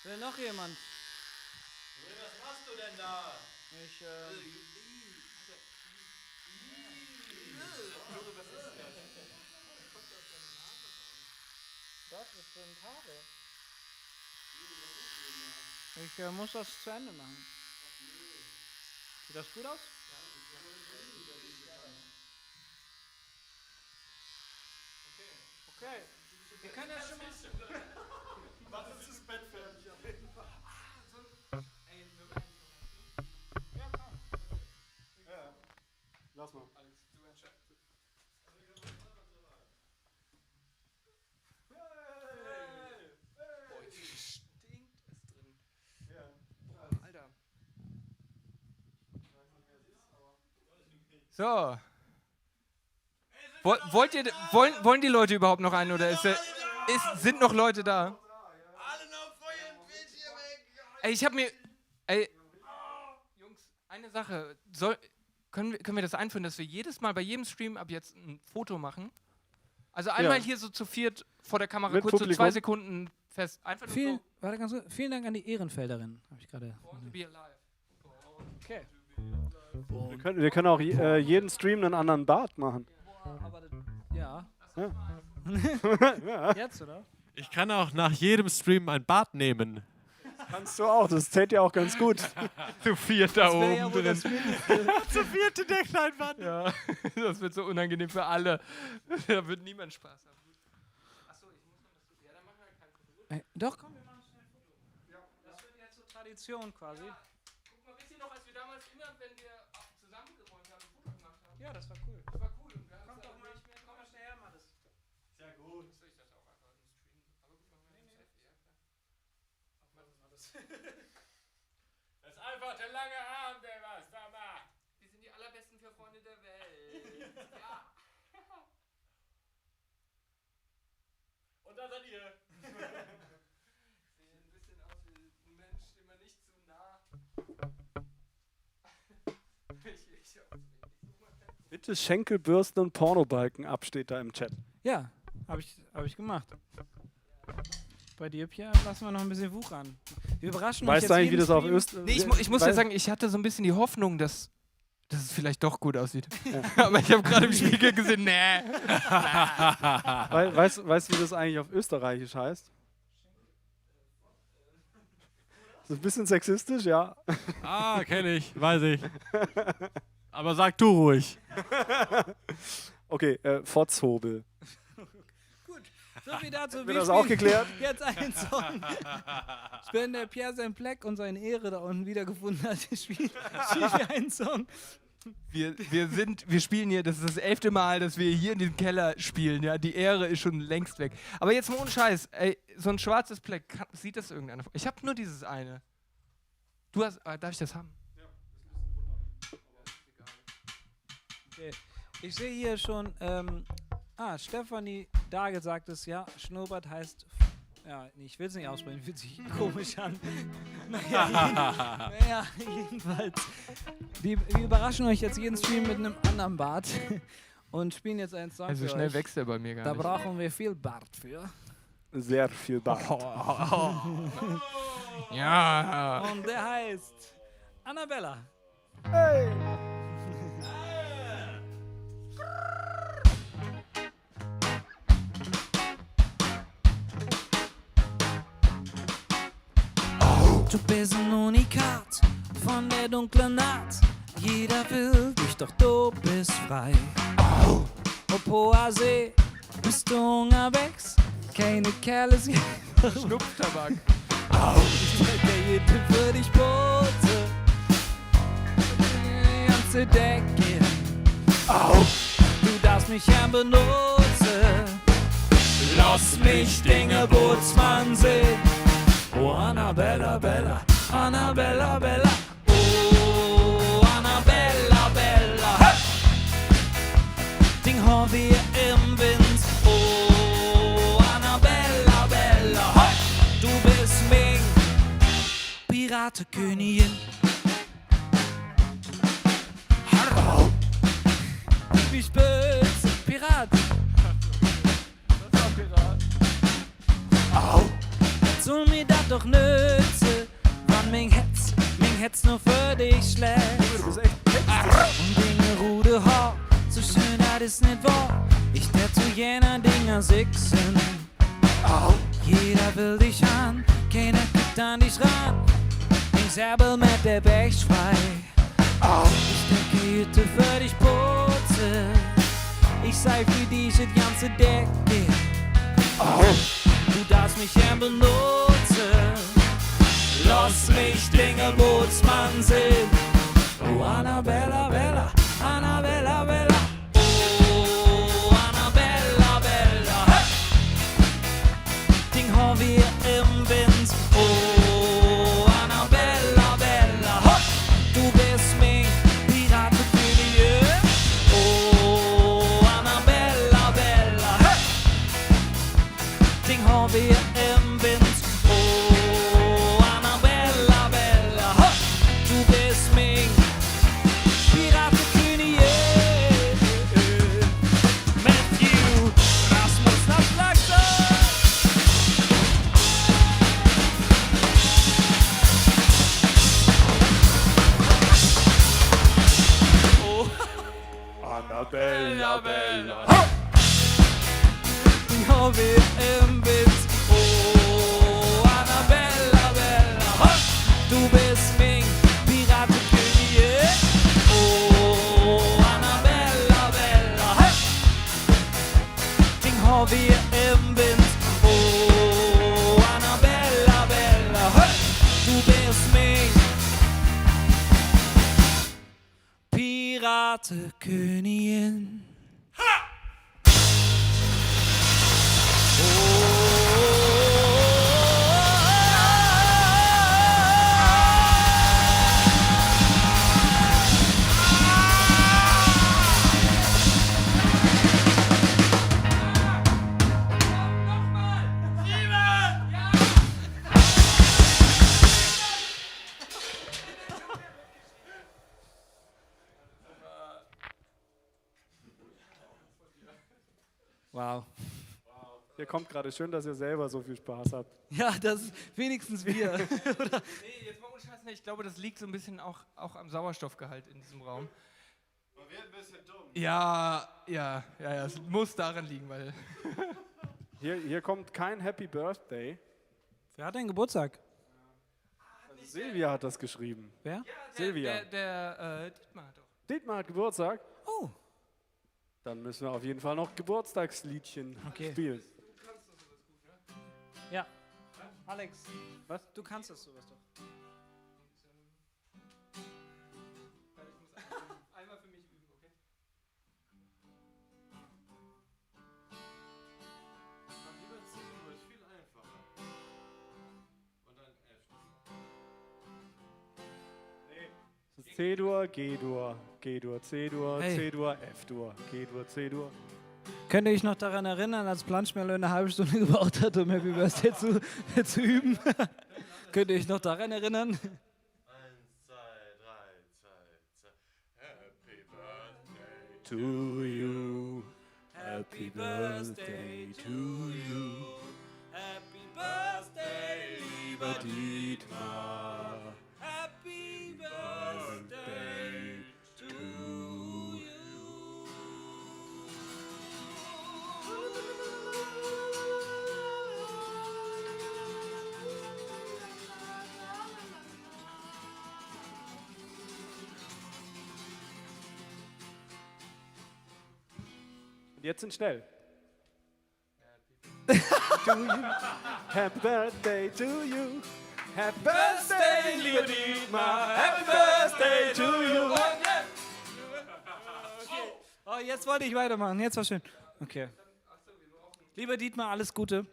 Will noch jemand? Was machst du denn da? Ich, Das sind Haare. Ich muss das zu Ende machen. Sieht das gut aus? Okay. Wir können ja schon mal... Was ist das Bett fertig? Ja, komm. Ja. Lass mal. Boah, wie stinkt es drin. Ja. Boah, Alter. So. Wollen die Leute überhaupt noch einen oder ist der... Sind noch Leute da? Ey, ich hab mir... Ey, Jungs, eine Sache. Können wir das einführen, dass wir jedes Mal bei jedem Stream ab jetzt ein Foto machen? Also einmal hier so zu viert vor der Kamera, Mit kurz so Publikum. 2 Sekunden fest. Einfach nur so. Warte, ganz kurz. Vielen Dank an die Ehrenfelderin. Habe ich gerade. Born to be alive. Okay. Wir können auch jeden Stream einen anderen Bart machen. Ja. Ja. Jetzt, oder? Ich kann auch nach jedem Stream ein Bad nehmen. Kannst du auch, das zählt ja auch ganz gut. Zu viert da oben ja wohl drin. Zu vierte der Kleinwand. Ja, das wird so unangenehm für alle. Da wird niemand Spaß haben. Achso, ich muss noch das. Ja, dann machen wir kein Foto. Doch, komm, wir machen schnell ein Foto. Das wird jetzt so Tradition quasi. Guck mal, wisst ihr noch, als wir damals immer, wenn wir zusammengeräumt haben, ein Foto gemacht haben? Ja, das war cool. Das war cool. Und wir haben Komm mal schnell her, mal das. Sehr gut. Soll ich das auch einfach im Stream? Aber gut, machen wir das. Das ist einfach der lange Arm, der was da macht. Wir sind die allerbesten vier Freunde der Welt. Ja. Und da seid ihr. Sehen ein bisschen aus wie ein Mensch, dem man nicht zu nah. Bitte Schenkelbürsten und Pornobalken ab, steht da im Chat. Ja, hab ich gemacht. Bei dir, Pierre, lassen wir noch ein bisschen wuchern. Wir überraschen Weißt euch du jetzt eigentlich, wie jeden das auf Stream. Österreich... Nee, ich muss ja sagen, ich hatte so ein bisschen die Hoffnung, dass es vielleicht doch gut aussieht. Aber ich habe gerade im Spiegel gesehen, nee. Weißt du, wie das eigentlich auf Österreichisch heißt? Das ist ein bisschen sexistisch, ja. Ah, kenne ich, weiß ich. Aber sag du ruhig. Okay, Fotzhobel. So viel dazu. Wird das auch geklärt? Jetzt ein Song. Wenn der Pierre sein Pleck und seine Ehre da unten wiedergefunden hat, spielen wir einen Song. Wir spielen hier, das ist das 11. Mal, dass wir hier in diesem Keller spielen, ja. Die Ehre ist schon längst weg. Aber jetzt mal ohne Scheiß, ey, so ein schwarzes Pleck, sieht das irgendeiner? Ich habe nur dieses eine. Du hast, darf ich das haben? Okay. Ich sehe hier schon, Stefanie Dage sagt es, ja, Schnurrbart heißt, ja, nee, ich will es nicht aussprechen, fühlt sich komisch an. Naja, jedenfalls. Wir überraschen euch jetzt jeden Stream mit einem anderen Bart und spielen jetzt einen Song Also für schnell euch. wächst er bei mir gar Da nicht. brauchen wir viel Bart für. Sehr viel Bart. Ja. Und der heißt Annabella. Hey! Du bist ein Unikat von der dunklen Nacht. Jeder will dich, doch du bist frei. Ob hoher See, bist du unterwegs. Keine Kerle sind Schnupftabak. der jede für dich Boote. Die ganze Decke. Du darfst mich gern benutzen. Lass mich Dinge Bootsmann sehen. Oh, Annabella, Bella, Annabella, Bella. Oh, Annabella, Bella. Hey! Ding haben wir im Wind. Oh, Annabella, Bella. Hey! Du bist mein Piratenkönigin. Hallo. Ich bin Pirat. Soll mir das doch nützen, wann mein Herz nur für dich schlägt. Du bist echt Und Dinge rude Haar, so schön hat es nicht wahr. Ich der zu jener Dinger sichsen. Jeder will dich an, keiner kriegt an dich ran. Ich selber mit der Bech frei. Ich denke, Jüte für dich putze. Ich sei für diese ganze Decke. Du darfst mich gern benutzen. Lass mich Dinge Bootsmann sehen. Oh, Annabella, Bella, Annabella, Bella. Oh, Annabella, Bella. Hey! Ding haben wir im Wind. Oh, Annabella, Bella. Hey! Du bist mein Piratenkönigin. Oh, Annabella, Bella. Hey! Ding Bella, Bella. Oh, wie im Wind. Oh, Annabella, Bella. Du bist mein Piratenkönigin. Oh, Annabella, Bella. Ding, oh, wie im Wind. Oh, Annabella, Bella. Du bist mein Piratenkönigin. Wow. Ihr kommt gerade, schön, dass ihr selber so viel Spaß habt. Ja, das ist wenigstens wir. Oder? Nee, jetzt mal ohne Scheiß, ich glaube, das liegt so ein bisschen auch am Sauerstoffgehalt in diesem Raum. Man wird ein bisschen dumm. Ja, es muss daran liegen, weil... Hier kommt kein Happy Birthday. Wer hat denn Geburtstag? Also Silvia hat das geschrieben. Wer? Silvia. Der Dietmar hat doch. Dietmar hat Geburtstag. Oh. Dann müssen wir auf jeden Fall noch Geburtstagsliedchen spielen. Ja. Alex, Was? du kannst das sowas doch. Einmal für mich üben, okay? C-Dur, G-Dur, G-Dur, C-Dur, Hey. C-Dur, F-Dur, G-Dur, C-Dur. Könnt ihr euch noch daran erinnern, als Planschmerle eine halbe Stunde gebraucht hat, um Happy Birthday zu üben? Könnt ihr euch noch daran erinnern? 1, 2, 3, 2. Happy Birthday To you, happy birthday to you, Happy Birthday, lieber Dietmar. Happy Birthday to you. Und jetzt sind schnell. Happy birthday to you. Happy birthday, lieber Dietmar. Happy birthday to you. Oh, jetzt wollte ich weitermachen. Jetzt war schön. Okay. Lieber Dietmar, alles Gute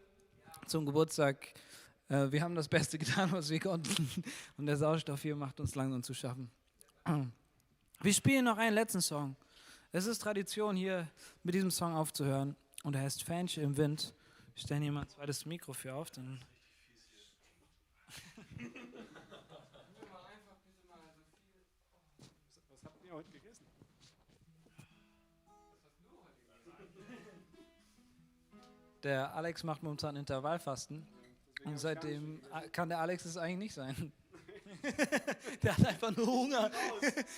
zum Geburtstag. Wir haben das Beste getan, was wir konnten. Und der Sauerstoff hier macht uns langsam zu schaffen. Wir spielen noch einen letzten Song. Es ist Tradition, hier mit diesem Song aufzuhören. Und er heißt Fähnchen im Wind. Wir stellen hier mal ein zweites Mikro für auf. Dann Was habt ihr heute gegessen? der Alex macht momentan Intervallfasten. Und seitdem kann der Alex es eigentlich nicht sein. Der hat einfach nur Hunger.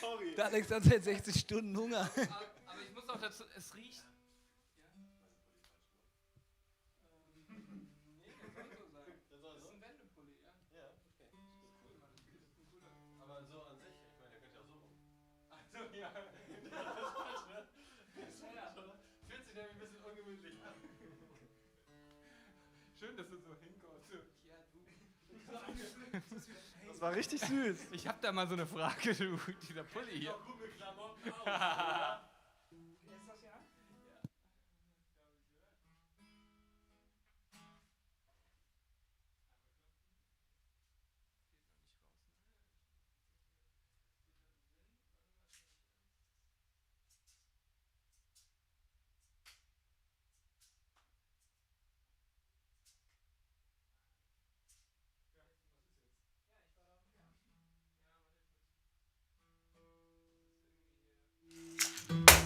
Sorry. Der Alex hat seit 60 Stunden Hunger. Aber ich muss auch dazu, es riecht... Schön, dass du so hinkommst. Ja, Das war richtig süß. ich hab da mal so eine Frage, du, dieser Pulli hier.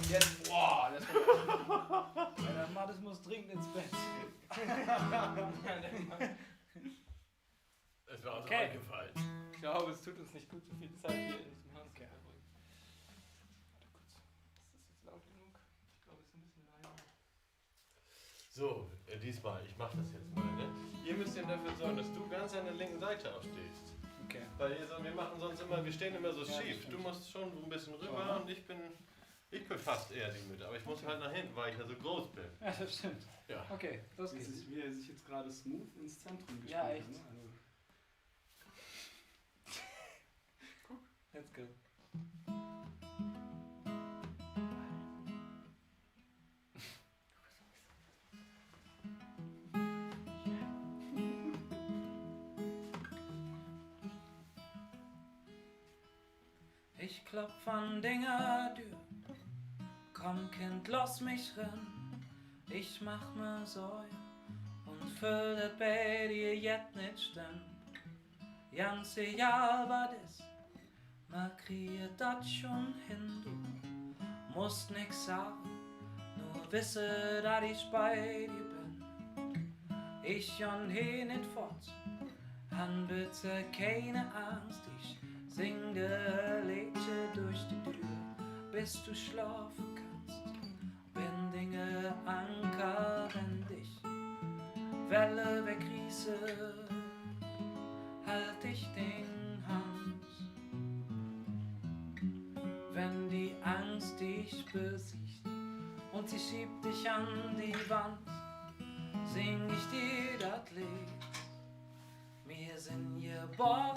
Jetzt, boah, das war... Der Mattes muss dringend ins Bett. Es war Okay. eingefallen. Ich glaube, es tut uns nicht gut, so viel Zeit hier in diesem Haus zu verbringen. Warte kurz. Ist das jetzt laut genug? So, diesmal, ich mach das jetzt mal, ne? Ihr müsst ja dafür sorgen, dass du ganz an der linken Seite aufstehst. Okay. Weil wir machen sonst immer, wir stehen immer so schief. Du musst schon so ein bisschen rüber und ich bin fast eher die Mitte. Aber ich muss halt nach hinten, weil ich ja so groß bin. Ja, das stimmt. Ja. Okay, los Das geht's. ist, wie er sich jetzt gerade smooth ins Zentrum gespielt Ja, hat. echt. Ne? Let's go. Ich klopf an Dinger Tür. Komm Kind, lass mich rein. Ich mach mir Sorge und füll das bei dir jetzt nicht stimmt. Ganz egal was ist, man kriegt das schon hin, du musst nix sagen, nur wisse, dass ich bei dir bin. Ich und he nicht fort, han bitte keine Angst, ich singe Liedje durch die Tür, bis du schlafen kannst. Bin Dinge Anker, wenn dich Welle wegriese, halt ich den Hans. Wenn die Angst dich besiegt und sie schiebt dich an die Wand, sing ich dir das Lied. Wir sind geboren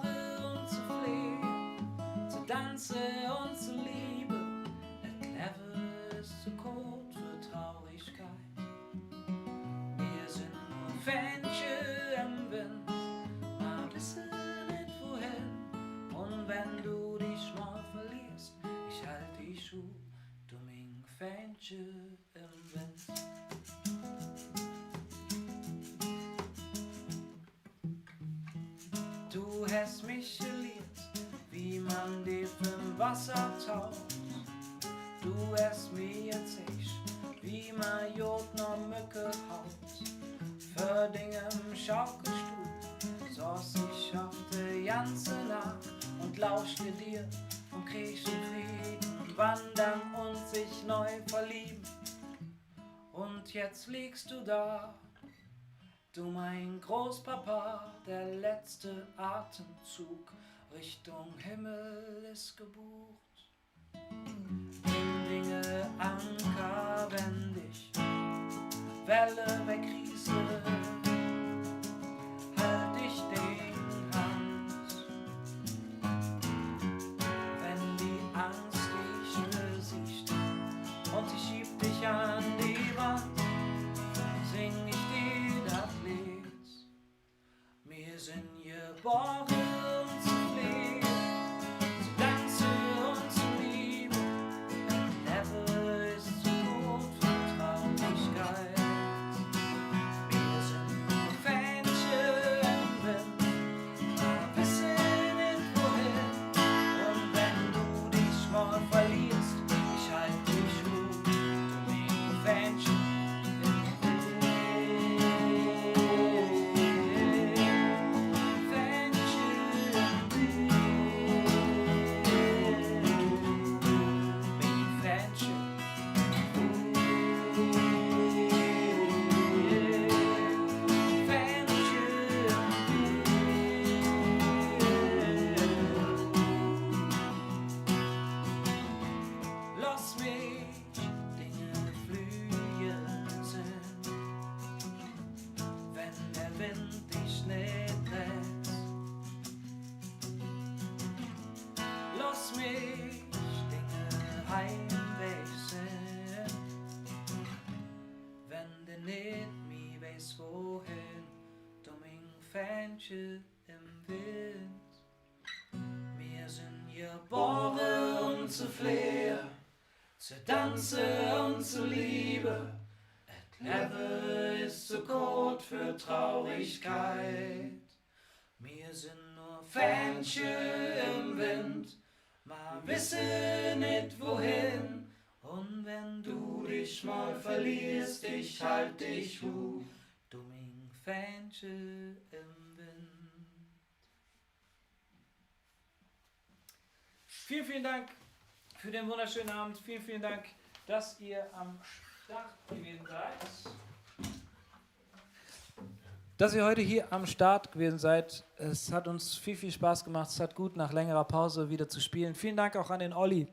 und zu fliehen, zu tanzen und zu lieben. Das Leben ist zu kurz für Traurigkeit. Wir sind nur Fähnchen im Wind, mal wissen nicht wohin. Und wenn du dich mal verlierst, ich halt dich Schuh, du mein Fähnchen im Wind. Du hast mich gelehrt, wie man tief im Wasser taucht. Du hast mir erzählt, wie man Jod noch Mücke haut. Für Dinge im Schaukelstuhl saß ich auf der ganze Nacht und lauschte dir und krieg schon Frieden, wandern und sich neu verlieben. Und jetzt liegst du da, du mein Großpapa, der letzte Atemzug Richtung Himmel ist gebucht. Nimm Dinge Anker, wenn dich Welle wegriese, halt dich den Hand. Wenn die Angst dich besiegt und sie schiebt dich an die Wand, sing ich dir das Lied. Wir sind geboren zu fliehen, zu tanzen und zu lieben. Das Leben ist zu gut für Traurigkeit. Wir sind nur Fähnchen im Wind, aber wissen nicht wohin. Und wenn du dich mal verlierst, ich halt dich hoch, du mein Fähnchen. Lass mich Dinge fliegen sind, wenn der Wind dich nicht trägt. Lass mich Dinge heimweg sind, wenn du nicht mehr weißt wohin, du mein Fähnchen im Wind. Wir sind geboren zu fliehen, zu tanzen und zu lieben. Das Leben ist zu kurz für Traurigkeit. Wir sind nur Fähnchen im Wind, mal wissen nicht wohin. Und wenn du dich mal verlierst, ich halt dich hoch, du mein Fähnchen im Wind. Vielen, vielen Dank für den wunderschönen Abend. Vielen, vielen Dank, dass ihr am Start gewesen seid. dass ihr heute hier am Start gewesen seid. Es hat uns viel, viel Spaß gemacht. Es hat gut nach längerer Pause wieder zu spielen. Vielen Dank auch an den Olli,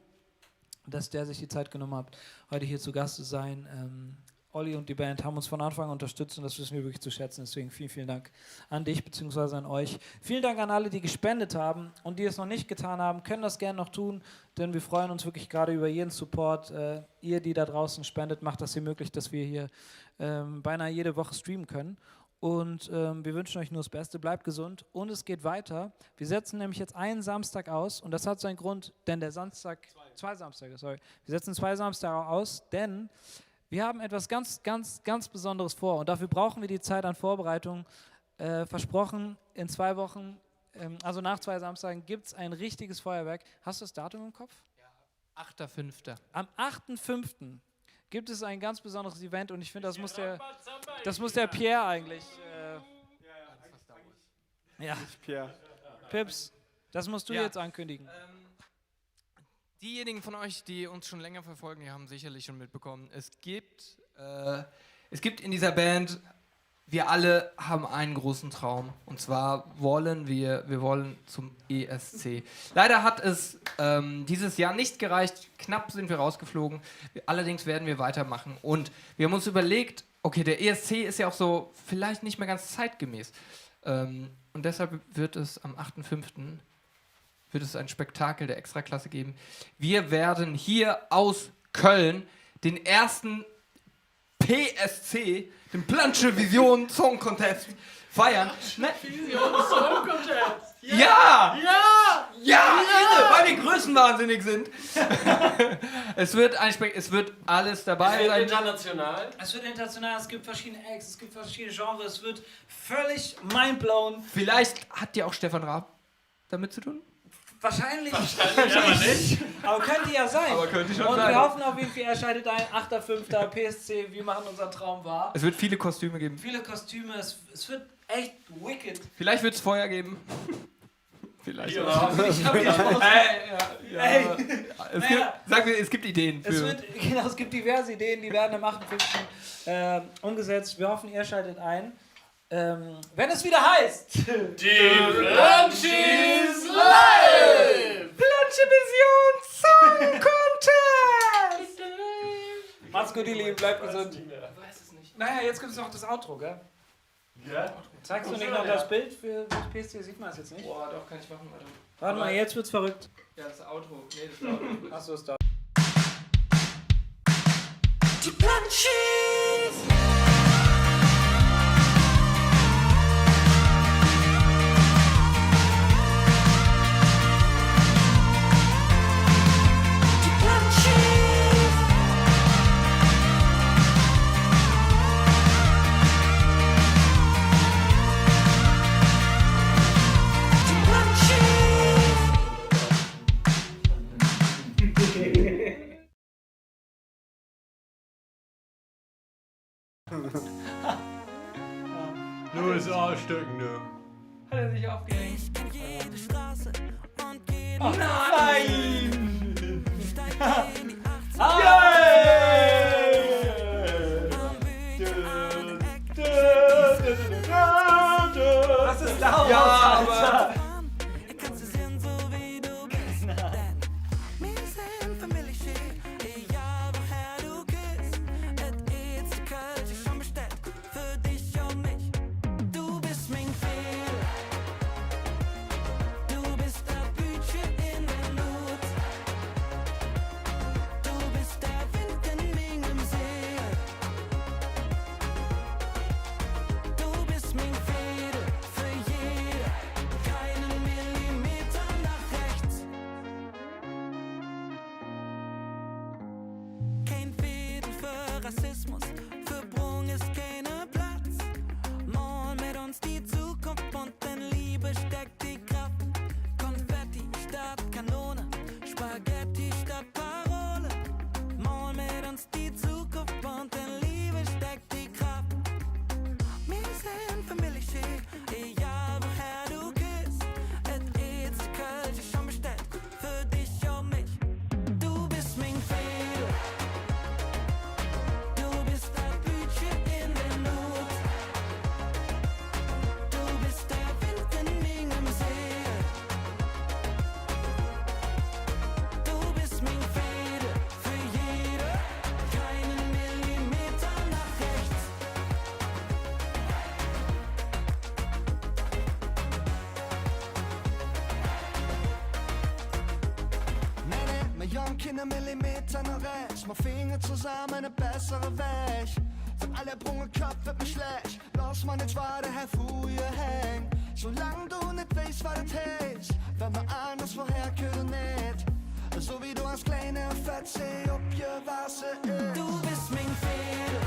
dass der sich die Zeit genommen hat, heute hier zu Gast zu sein. Olli und die Band haben uns von Anfang an unterstützt und das wissen wir wirklich zu schätzen. Deswegen vielen, vielen Dank an dich bzw. an euch. Vielen Dank an alle, die gespendet haben und die es noch nicht getan haben, können das gerne noch tun, denn wir freuen uns wirklich gerade über jeden Support. Ihr, die da draußen spendet, macht das hier möglich, dass wir hier beinahe jede Woche streamen können. Und wir wünschen euch nur das Beste, bleibt gesund und es geht weiter. Wir setzen nämlich jetzt einen Samstag aus und das hat seinen Grund, denn der zwei Samstage, sorry. Wir setzen 2 Samstage aus, denn wir haben etwas ganz, ganz, ganz Besonderes vor und dafür brauchen wir die Zeit an Vorbereitung. Versprochen, in 2 Wochen, also nach 2 Samstagen, gibt es ein richtiges Feuerwerk. Hast du das Datum im Kopf? Ja, 8.5. Am 8.5. gibt es ein ganz besonderes Event und ich finde, das muss der Pierre eigentlich. Ja, Pierre. Pips, das musst du Ja. jetzt ankündigen. Diejenigen von euch, die uns schon länger verfolgen, die haben sicherlich schon mitbekommen, es gibt in dieser Band, wir alle haben einen großen Traum. Und zwar wollen wir wollen zum ESC. Leider hat es dieses Jahr nicht gereicht. Knapp sind wir rausgeflogen. Allerdings werden wir weitermachen. Und wir haben uns überlegt, okay, der ESC ist ja auch so vielleicht nicht mehr ganz zeitgemäß. Und deshalb wird es am 8.5. wird es ein Spektakel der Extraklasse geben. Wir werden hier aus Köln den ersten PSC, den Planche Vision Song Contest, feiern. Vision Song Contest! Ja! Ja! Ja! Irre, weil wir größenwahnsinnig sind. Es wird alles dabei sein. International. Es wird international, es gibt verschiedene Acts, es gibt verschiedene Genres, es wird völlig mindblown. Vielleicht hat ja auch Stefan Raab damit zu tun. Wahrscheinlich. Aber nicht. Aber könnte ja sein. Aber könnte schon und sein. wir hoffen auf jeden Fall, er schaltet ein. 8.5. PSC, wir machen unseren Traum wahr. Es wird viele Kostüme geben. Viele Kostüme, es wird echt wicked. Vielleicht wird es Feuer geben. Vielleicht. Ja. Sagen wir, es gibt Ideen. Es gibt diverse Ideen, die werden am 8.5. Umgesetzt. Wir hoffen, ihr schaltet ein. Wenn es wieder heißt... Die Planchis live! Planche Vision Song Contest! Macht's gut, ihr Lieben, bleibt gesund. Ich weiß es nicht. Naja, jetzt gibt es noch das Outro, gell? Ja? Zeigst du nicht noch das Bild für das PSC? Sieht man es jetzt nicht? Boah, doch, kann ich machen, Alter. Warte mal, jetzt wird's verrückt. Ja, das Outro. Nee, das Outro. Achso, ist da. Die Planchis! Die Planchis! Die Planchis! Du bist Arschstöcken, du. Hat er sich aufgeregt? Ich kenn jede Straße und jeden Nein! Steig in die 18 Was ist da los, Ja, Alter? Ich kann's dir sehen, so wie du bist. Denn wir sind Familie, egal woher du gehst. Et ist die Kölsch schon bestellt, für dich und mich. Du bist mein Fehler. Du bist der Bücher in der Not. Du bist der Wind in meinem See. Du bist mein Fehler für jeder, keinen Millimeter nach rechts. Kein Fädel für Rassismus, für Brung ist keiner Platz. Mal mit uns die Zukunft und in Liebe steckt die Kraft. Konfetti statt Kanone, Spaghetti statt Parole. Mal mit uns die Zukunft und in Liebe steckt die Kraft. Wir sind Familie, egal woher du gehst. Et ist die Kölsch schon bestellt, für dich und mich. Du bist mein Fehler. Du bist der Bücher in der Not. Kinder Millimeter noch rechts. Wir finden zusammen eine bessere Weg. Von alle Brungen Kopf wird mir schlecht. Lass mal nicht weiter hervorher hängen. Solange du nicht weißt, was das heißt. Wenn wir anders vorher können nicht. So wie du als kleine Fetze auf je Wasser ist. Du bist mein Fehler.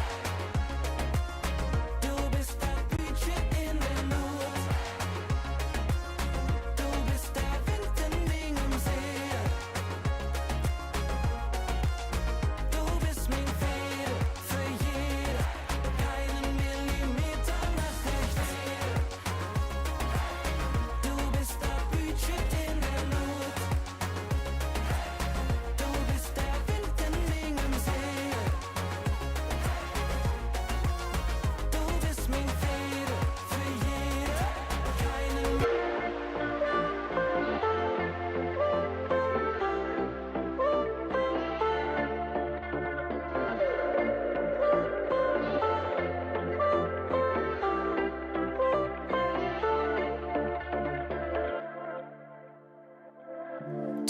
Du bist das Bütchen in der Not. Du bist der Wind in meinem See. Du bist mein Fehler für jeder. Keinen Millimeter nach rechts. Du bist das Bütchen in der Not. Du bist der Wind in meinem See. Du bist mein Fehler für jeder. Keinen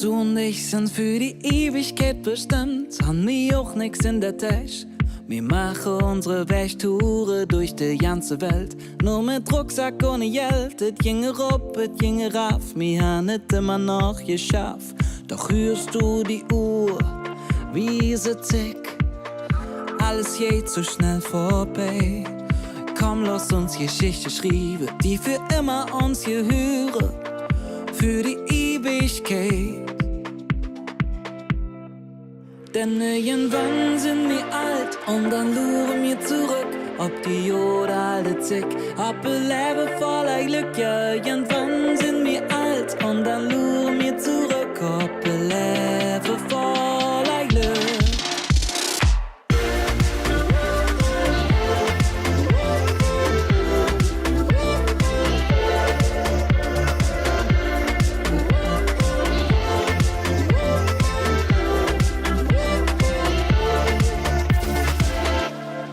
Du und ich sind für die Ewigkeit bestimmt, haben wir auch nix in der Tasche. Wir machen unsere Wächtouren durch die ganze Welt, nur mit Rucksack ohne Geld. Et ginge rup, et ginge raff, wir haben nicht immer noch geschafft. Doch hörst du die Uhr, wie sie tick, alles geht so schnell vorbei. Komm, lass uns Geschichte schreiben, die für immer uns gehören, für die Ewigkeit. Denn irgendwann sind wir alt und dann luren wir zurück, ob die Jahre alle zick, ob ein Leben voller Glück. Ja, irgendwann sind wir alt und dann luren wir zurück, ob ein Leben voller Glück.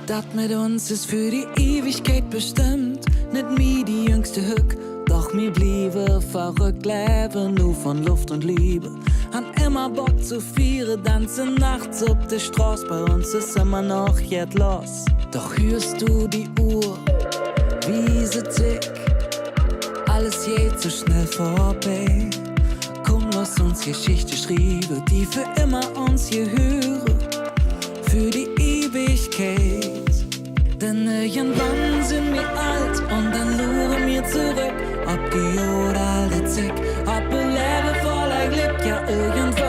Das mit uns ist für die Ewigkeit bestimmt, nicht mir die jüngste Hück. Doch mir bliebe verrückt, leben nur von Luft und Liebe. Han immer Bock zu feiern, tanzen nachts auf der Straße. Bei uns ist immer noch jetzt los. Doch hörst du die Uhr, wie sie tick, alles geht so schnell vorbei. Komm, lass uns Geschichte schreiben, die für immer uns gehören, für die Ewigkeit. Denn irgendwann sind wir alt und dann luren wir zurück, ob die Jahre alle zick, ob ein Leben voller Glück. Ja, irgendwann